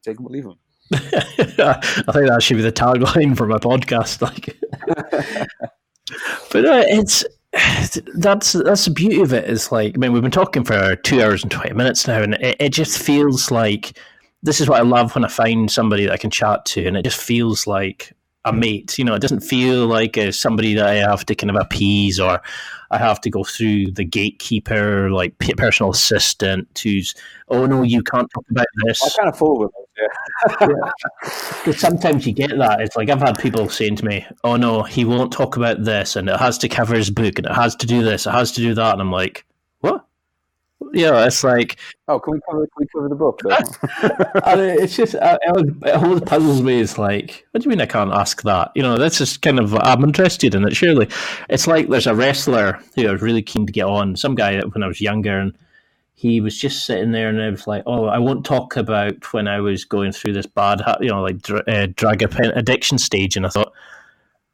take them or leave them. I think that should be the tagline for my podcast. Like, but that's the beauty of it. Is like, I mean, we've been talking for 2 hours and 20 minutes now, and it just feels like this is what I love when I find somebody that I can chat to, and it just feels like a mate. It doesn't feel like somebody that I have to kind of appease, or I have to go through the gatekeeper, like personal assistant, who's, oh no, you can't talk about this. I kind of fall with it. Yeah. Because sometimes you get that. It's like, I've had people saying to me, oh no, he won't talk about this, and it has to cover his book, and it has to do this, it has to do that, and I'm like, what? It's like, oh, can we cover the book though? It's just, it always puzzles me. It's like, what do you mean I can't ask that? That's just kind of, I'm interested in it, surely. It's like there's a wrestler who I was really keen to get on, some guy when I was younger, and he was just sitting there, and I was like, oh, I won't talk about when I was going through this bad, drug addiction stage. And I thought,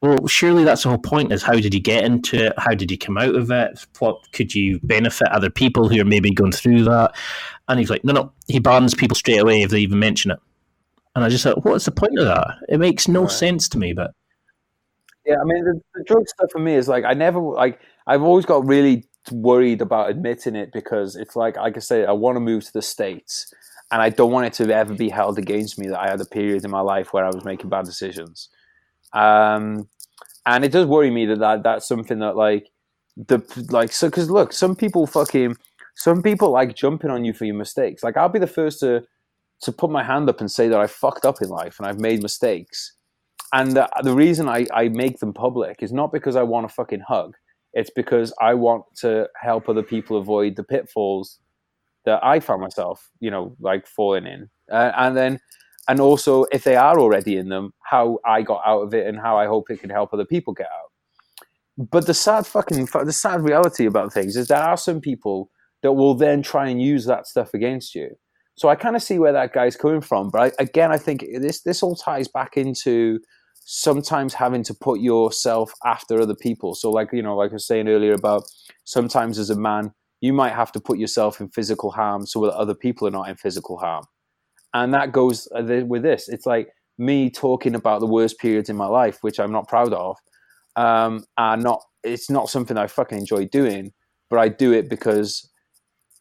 well, surely that's the whole point, is how did he get into it? How did he come out of it? What could you benefit other people who are maybe going through that? And he's like, no, he bans people straight away if they even mention it. And I just thought, what's the point of that? It makes no sense to me. But yeah, I mean, the drug stuff for me is like, I've always got really worried about admitting it, because it's like I say, I want to move to the States, and I don't want it to ever be held against me that I had a period in my life where I was making bad decisions. And it does worry me that's something that because look, some people like jumping on you for your mistakes. Like, I'll be the first to put my hand up and say that I fucked up in life and I've made mistakes. And the reason I make them public is not because I want a fucking hug. It's because I want to help other people avoid the pitfalls that I found myself, like falling in. And also, if they are already in them, how I got out of it and how I hope it can help other people get out. But the sad reality about things is there are some people that will then try and use that stuff against you. So I kind of see where that guy's coming from. But I think this all ties back into sometimes having to put yourself after other people. So like I was saying earlier about sometimes as a man, you might have to put yourself in physical harm so that other people are not in physical harm. And that goes with this. It's like me talking about the worst periods in my life, which I'm not proud of. It's not something I fucking enjoy doing, but I do it because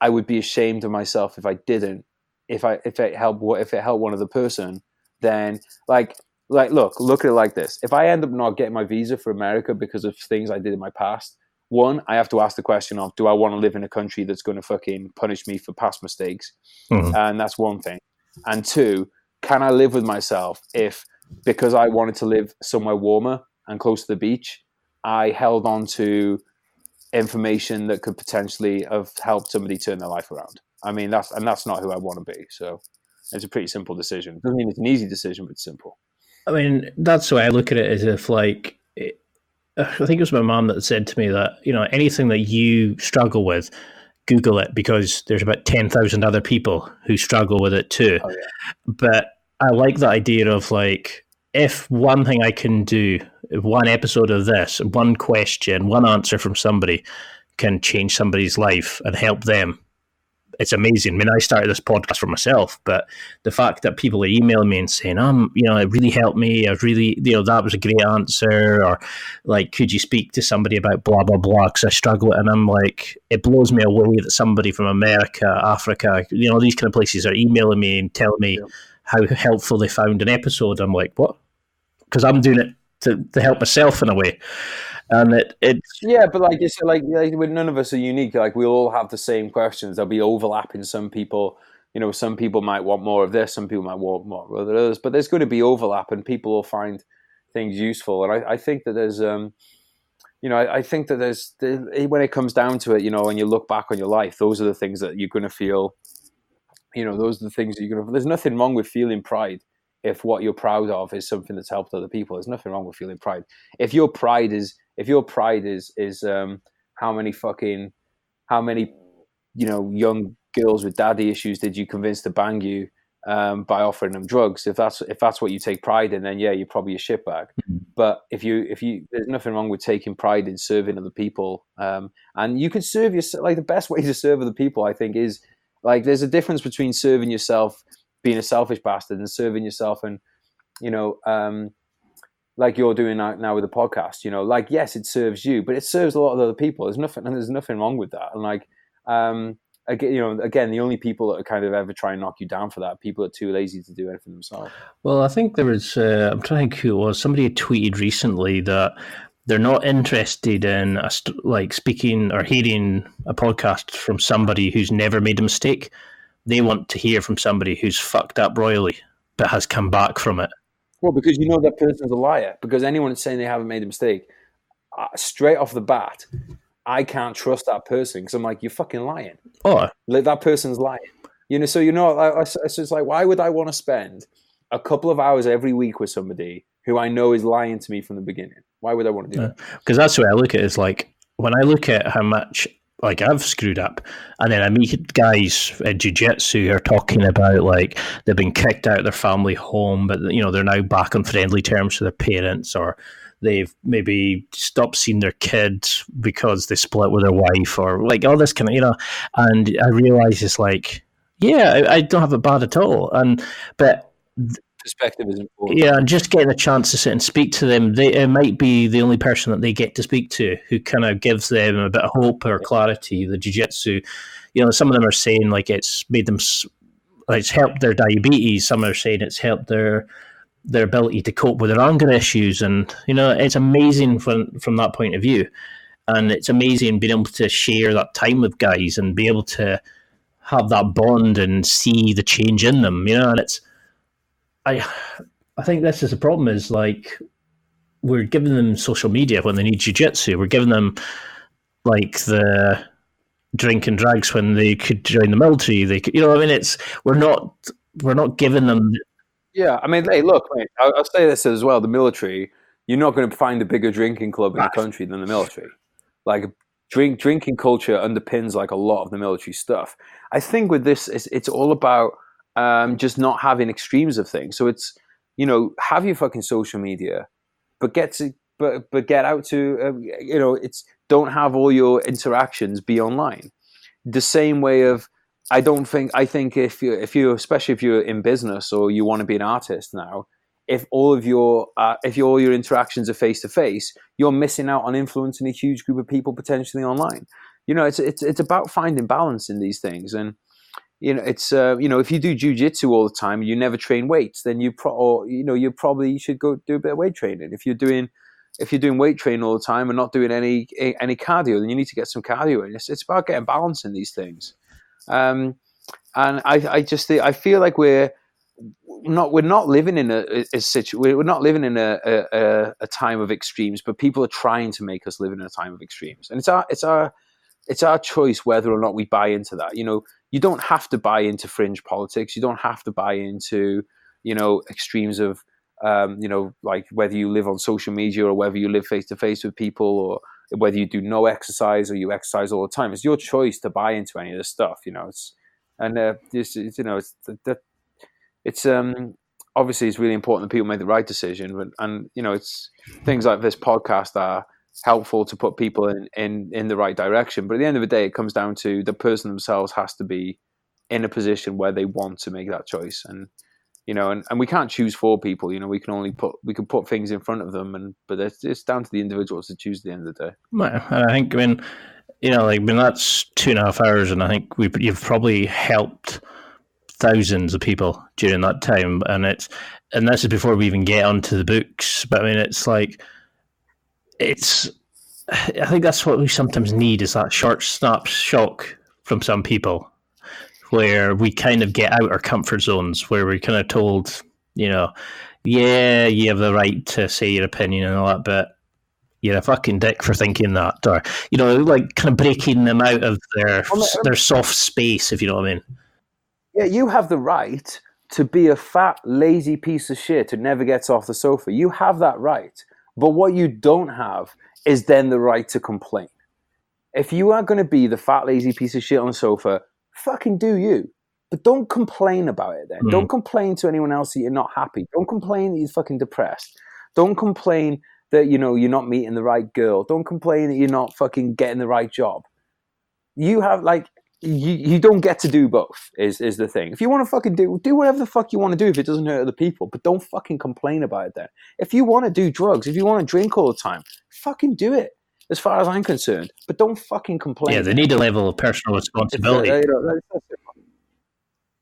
I would be ashamed of myself if I didn't. If it helped one other person, then look at it like this. If I end up not getting my visa for America because of things I did in my past, one, I have to ask the question of, do I want to live in a country that's going to fucking punish me for past mistakes? Mm-hmm. And that's one thing. And two, can I live with myself if, because I wanted to live somewhere warmer and close to the beach, I held on to information that could potentially have helped somebody turn their life around? I mean, that's not who I want to be. So it's a pretty simple decision. Doesn't mean it's an easy decision, but it's simple. I mean, that's the way I look at it, as if I think it was my mom that said to me that, anything that you struggle with, Google it, because there's about 10,000 other people who struggle with it too. Oh, yeah. But I like the idea of if one thing I can do, one episode of this, one question, one answer from somebody can change somebody's life and help them, it's amazing. I mean, I started this podcast for myself, but the fact that people are emailing me and saying, it really helped me. I really, that was a great answer, or like, could you speak to somebody about blah blah blah? Because I struggle, and I'm like, it blows me away that somebody from America, Africa, these kind of places are emailing me and telling me how helpful they found an episode. I'm like, what? Because I'm doing it to help myself in a way. And it's but like you said, like none of us are unique. Like we all have the same questions. There'll be overlap in some people. Some people might want more of this, some people might want more of others. But there's going to be overlap, and people will find things useful. And I think that there's, I think that there's when it comes down to it, when you look back on your life, those are the things that you're going to feel. Those are the things that you're going to. There's nothing wrong with feeling pride if what you're proud of is something that's helped other people. There's nothing wrong with feeling pride. If your pride is how many young girls with daddy issues did you convince to bang you by offering them drugs? If that's what you take pride in, then you're probably a shitbag. Mm-hmm. But if you there's nothing wrong with taking pride in serving other people, and you can serve yourself. Like the best way to serve other people, I think, is like there's a difference between serving yourself, being a selfish bastard, and serving yourself, and like you're doing now with the podcast, like, yes, it serves you, but it serves a lot of other people. There's nothing wrong with that. And like, again, the only people that are kind of ever try and knock you down for that, people are too lazy to do anything themselves. Well, I think there was, I'm trying to think who it was, somebody had tweeted recently that they're not interested in speaking or hearing a podcast from somebody who's never made a mistake. They want to hear from somebody who's fucked up royally but has come back from it. Well, because that person's a liar. Because anyone that's saying they haven't made a mistake, straight off the bat, I can't trust that person because I'm like, you're fucking lying. Oh, like that person's lying. So it's like, why would I want to spend a couple of hours every week with somebody who I know is lying to me from the beginning? Why would I want to do that? Because that's the way I look at it. Is like when I look at how much like I've screwed up, and then I meet guys at jiu-jitsu who are talking about like they've been kicked out of their family home, but they're now back on friendly terms with their parents, or they've maybe stopped seeing their kids because they split with their wife, or like all this kind of and I realize it's like, I don't have it bad at all, but perspective is important. Yeah, and just getting a chance to sit and speak to them, it might be the only person that they get to speak to who kind of gives them a bit of hope or clarity. The jiu-jitsu, some of them are saying like it's made them, like it's helped their diabetes. Some are saying it's helped their ability to cope with their anger issues, and it's amazing from that point of view. And it's amazing being able to share that time with guys and be able to have that bond and see the change in them, and it's. I think this is the problem, is like we're giving them social media when they need jiu-jitsu. We're giving them like the drink and drugs when they could join the military. They could, we're not giving them. Yeah, I mean, hey, look, mate, I'll say this as well. The military, you're not going to find a bigger drinking club in the country than the military. Like drinking culture underpins like a lot of the military stuff. I think with this, it's all about just not having extremes of things. So it's, have your fucking social media, but get out to, it's don't have all your interactions be online. The same way of, I think if you especially if you're in business or you want to be an artist now, if all your interactions are face to face, you're missing out on influencing a huge group of people potentially online. It's about finding balance in these things. And it's if you do jiu-jitsu all the time and you never train weights, then you probably should go do a bit of weight training. If you're doing weight training all the time and not doing any cardio, then you need to get some cardio in. It's about getting balance in these things. And I feel like we're not living in we're not living in a time of extremes, but people are trying to make us live in a time of extremes, and it's our choice whether or not we buy into that. You don't have to buy into fringe politics. You don't have to buy into, extremes of, like whether you live on social media or whether you live face to face with people, or whether you do no exercise or you exercise all the time. It's your choice to buy into any of this stuff. It's obviously it's really important that people make the right decision, and it's things like this podcast are helpful to put people in the right direction. But at the end of the day, it comes down to the person themselves has to be in a position where they want to make that choice. And and we can't choose for people. We can put things in front of them, but it's down to the individuals to choose at the end of the day. Well, I think when that's 2.5 hours, and I think you've probably helped thousands of people during that time, and this is before we even get onto the books. But I mean, I think that's what we sometimes need, is that short snap shock from some people, where we kind of get out our comfort zones, where we're kind of told, yeah, you have the right to say your opinion and all that, but you're a fucking dick for thinking that, or like kind of breaking them out of their soft space, if you know what I mean. Yeah, you have the right to be a fat, lazy piece of shit who never gets off the sofa. You have that right. But what you don't have is then the right to complain. If you are going to be the fat, lazy piece of shit on the sofa, fucking do you. But don't complain about it then. Don't complain to anyone else that you're not happy. Don't complain that you're fucking depressed. Don't complain that, you're not meeting the right girl. Don't complain that you're not fucking getting the right job. You have, you don't get to do both, is the thing. If you want to fucking do whatever the fuck you want to do if it doesn't hurt other people, but don't fucking complain about it then. If you want to do drugs, if you want to drink all the time, fucking do it, as far as I'm concerned. But don't fucking complain. Yeah, they need a level of personal responsibility.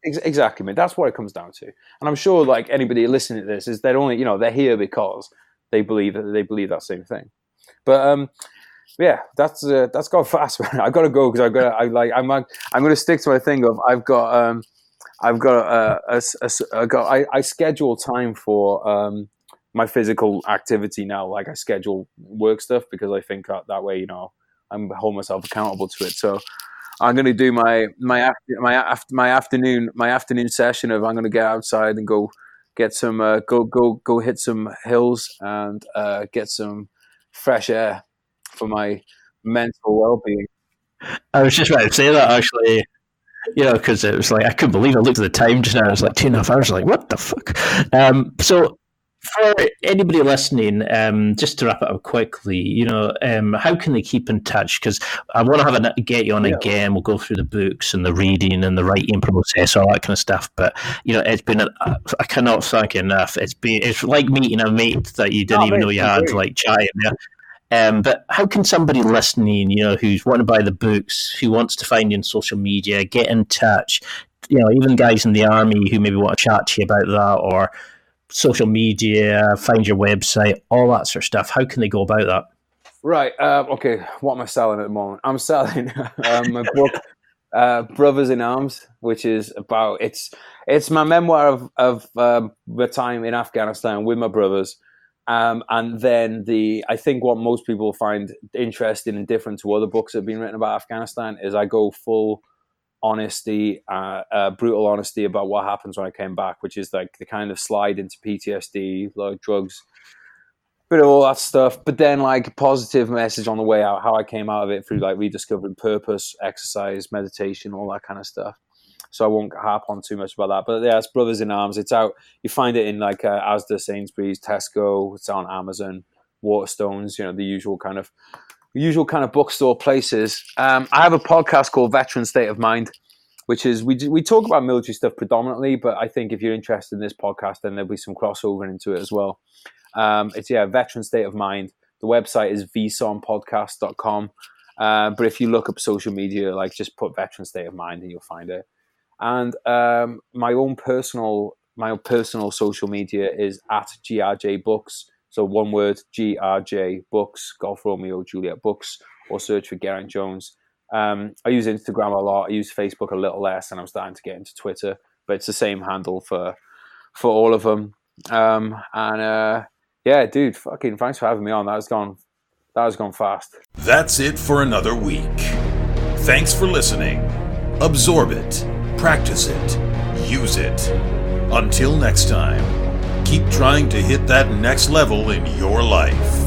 Exactly, man. That's what it comes down to. And I'm sure, anybody listening to this, is they're only, they're here because they believe that same thing. But yeah, that's gone fast, man. I gotta go because I'm gonna stick to my thing of I schedule time for my physical activity now. I schedule work stuff because I think that way, I'm hold myself accountable to it. So I'm gonna do my afternoon session of I'm gonna get outside and go get some go hit some hills and get some fresh air for my mental well-being. I was just about to say that, actually, because it was I couldn't believe it. I looked at the time just now. It was 2.5 hours. What the fuck? So for anybody listening, just to wrap it up quickly, how can they keep in touch? Because I want to get you on again. We'll go through the books and the reading and the writing process, all that kind of stuff. But it's been I cannot thank you enough. It's like meeting a mate that you didn't even know you had, chatting. Yeah. But how can somebody listening, who's wanting to buy the books, who wants to find you on social media, get in touch? Even guys in the army who maybe want to chat to you about that, or social media, find your website, all that sort of stuff. How can they go about that? Right. Okay. What am I selling at the moment? I'm selling my book, Brothers in Arms, which is about it's my memoir of the time in Afghanistan with my brothers. And then I think what most people find interesting and different to other books that have been written about Afghanistan is I go full honesty, brutal honesty about what happens when I came back, which is the kind of slide into PTSD, drugs, bit of all that stuff. But then positive message on the way out, how I came out of it through rediscovering purpose, exercise, meditation, all that kind of stuff. So I won't harp on too much about that. But yeah, it's Brothers in Arms. It's out. You find it in Asda, Sainsbury's, Tesco. It's on Amazon, Waterstones. The usual kind of bookstore places. I have a podcast called Veteran State of Mind, which is we talk about military stuff predominantly. But I think if you're interested in this podcast, then there'll be some crossover into it as well. It's Veteran State of Mind. The website is vsonpodcast.com. But if you look up social media, just put Veteran State of Mind and you'll find it. And my own personal social media is at GRJ Books. So one word, GRJ Books, Golf Romeo Juliet Books, or search for Geraint Jones. I use Instagram a lot. I use Facebook a little less, and I'm starting to get into Twitter. But it's the same handle for all of them. Yeah, dude, fucking thanks for having me on. That has gone fast. That's it for another week. Thanks for listening. Absorb it. Practice it. Use it. Until next time, keep trying to hit that next level in your life.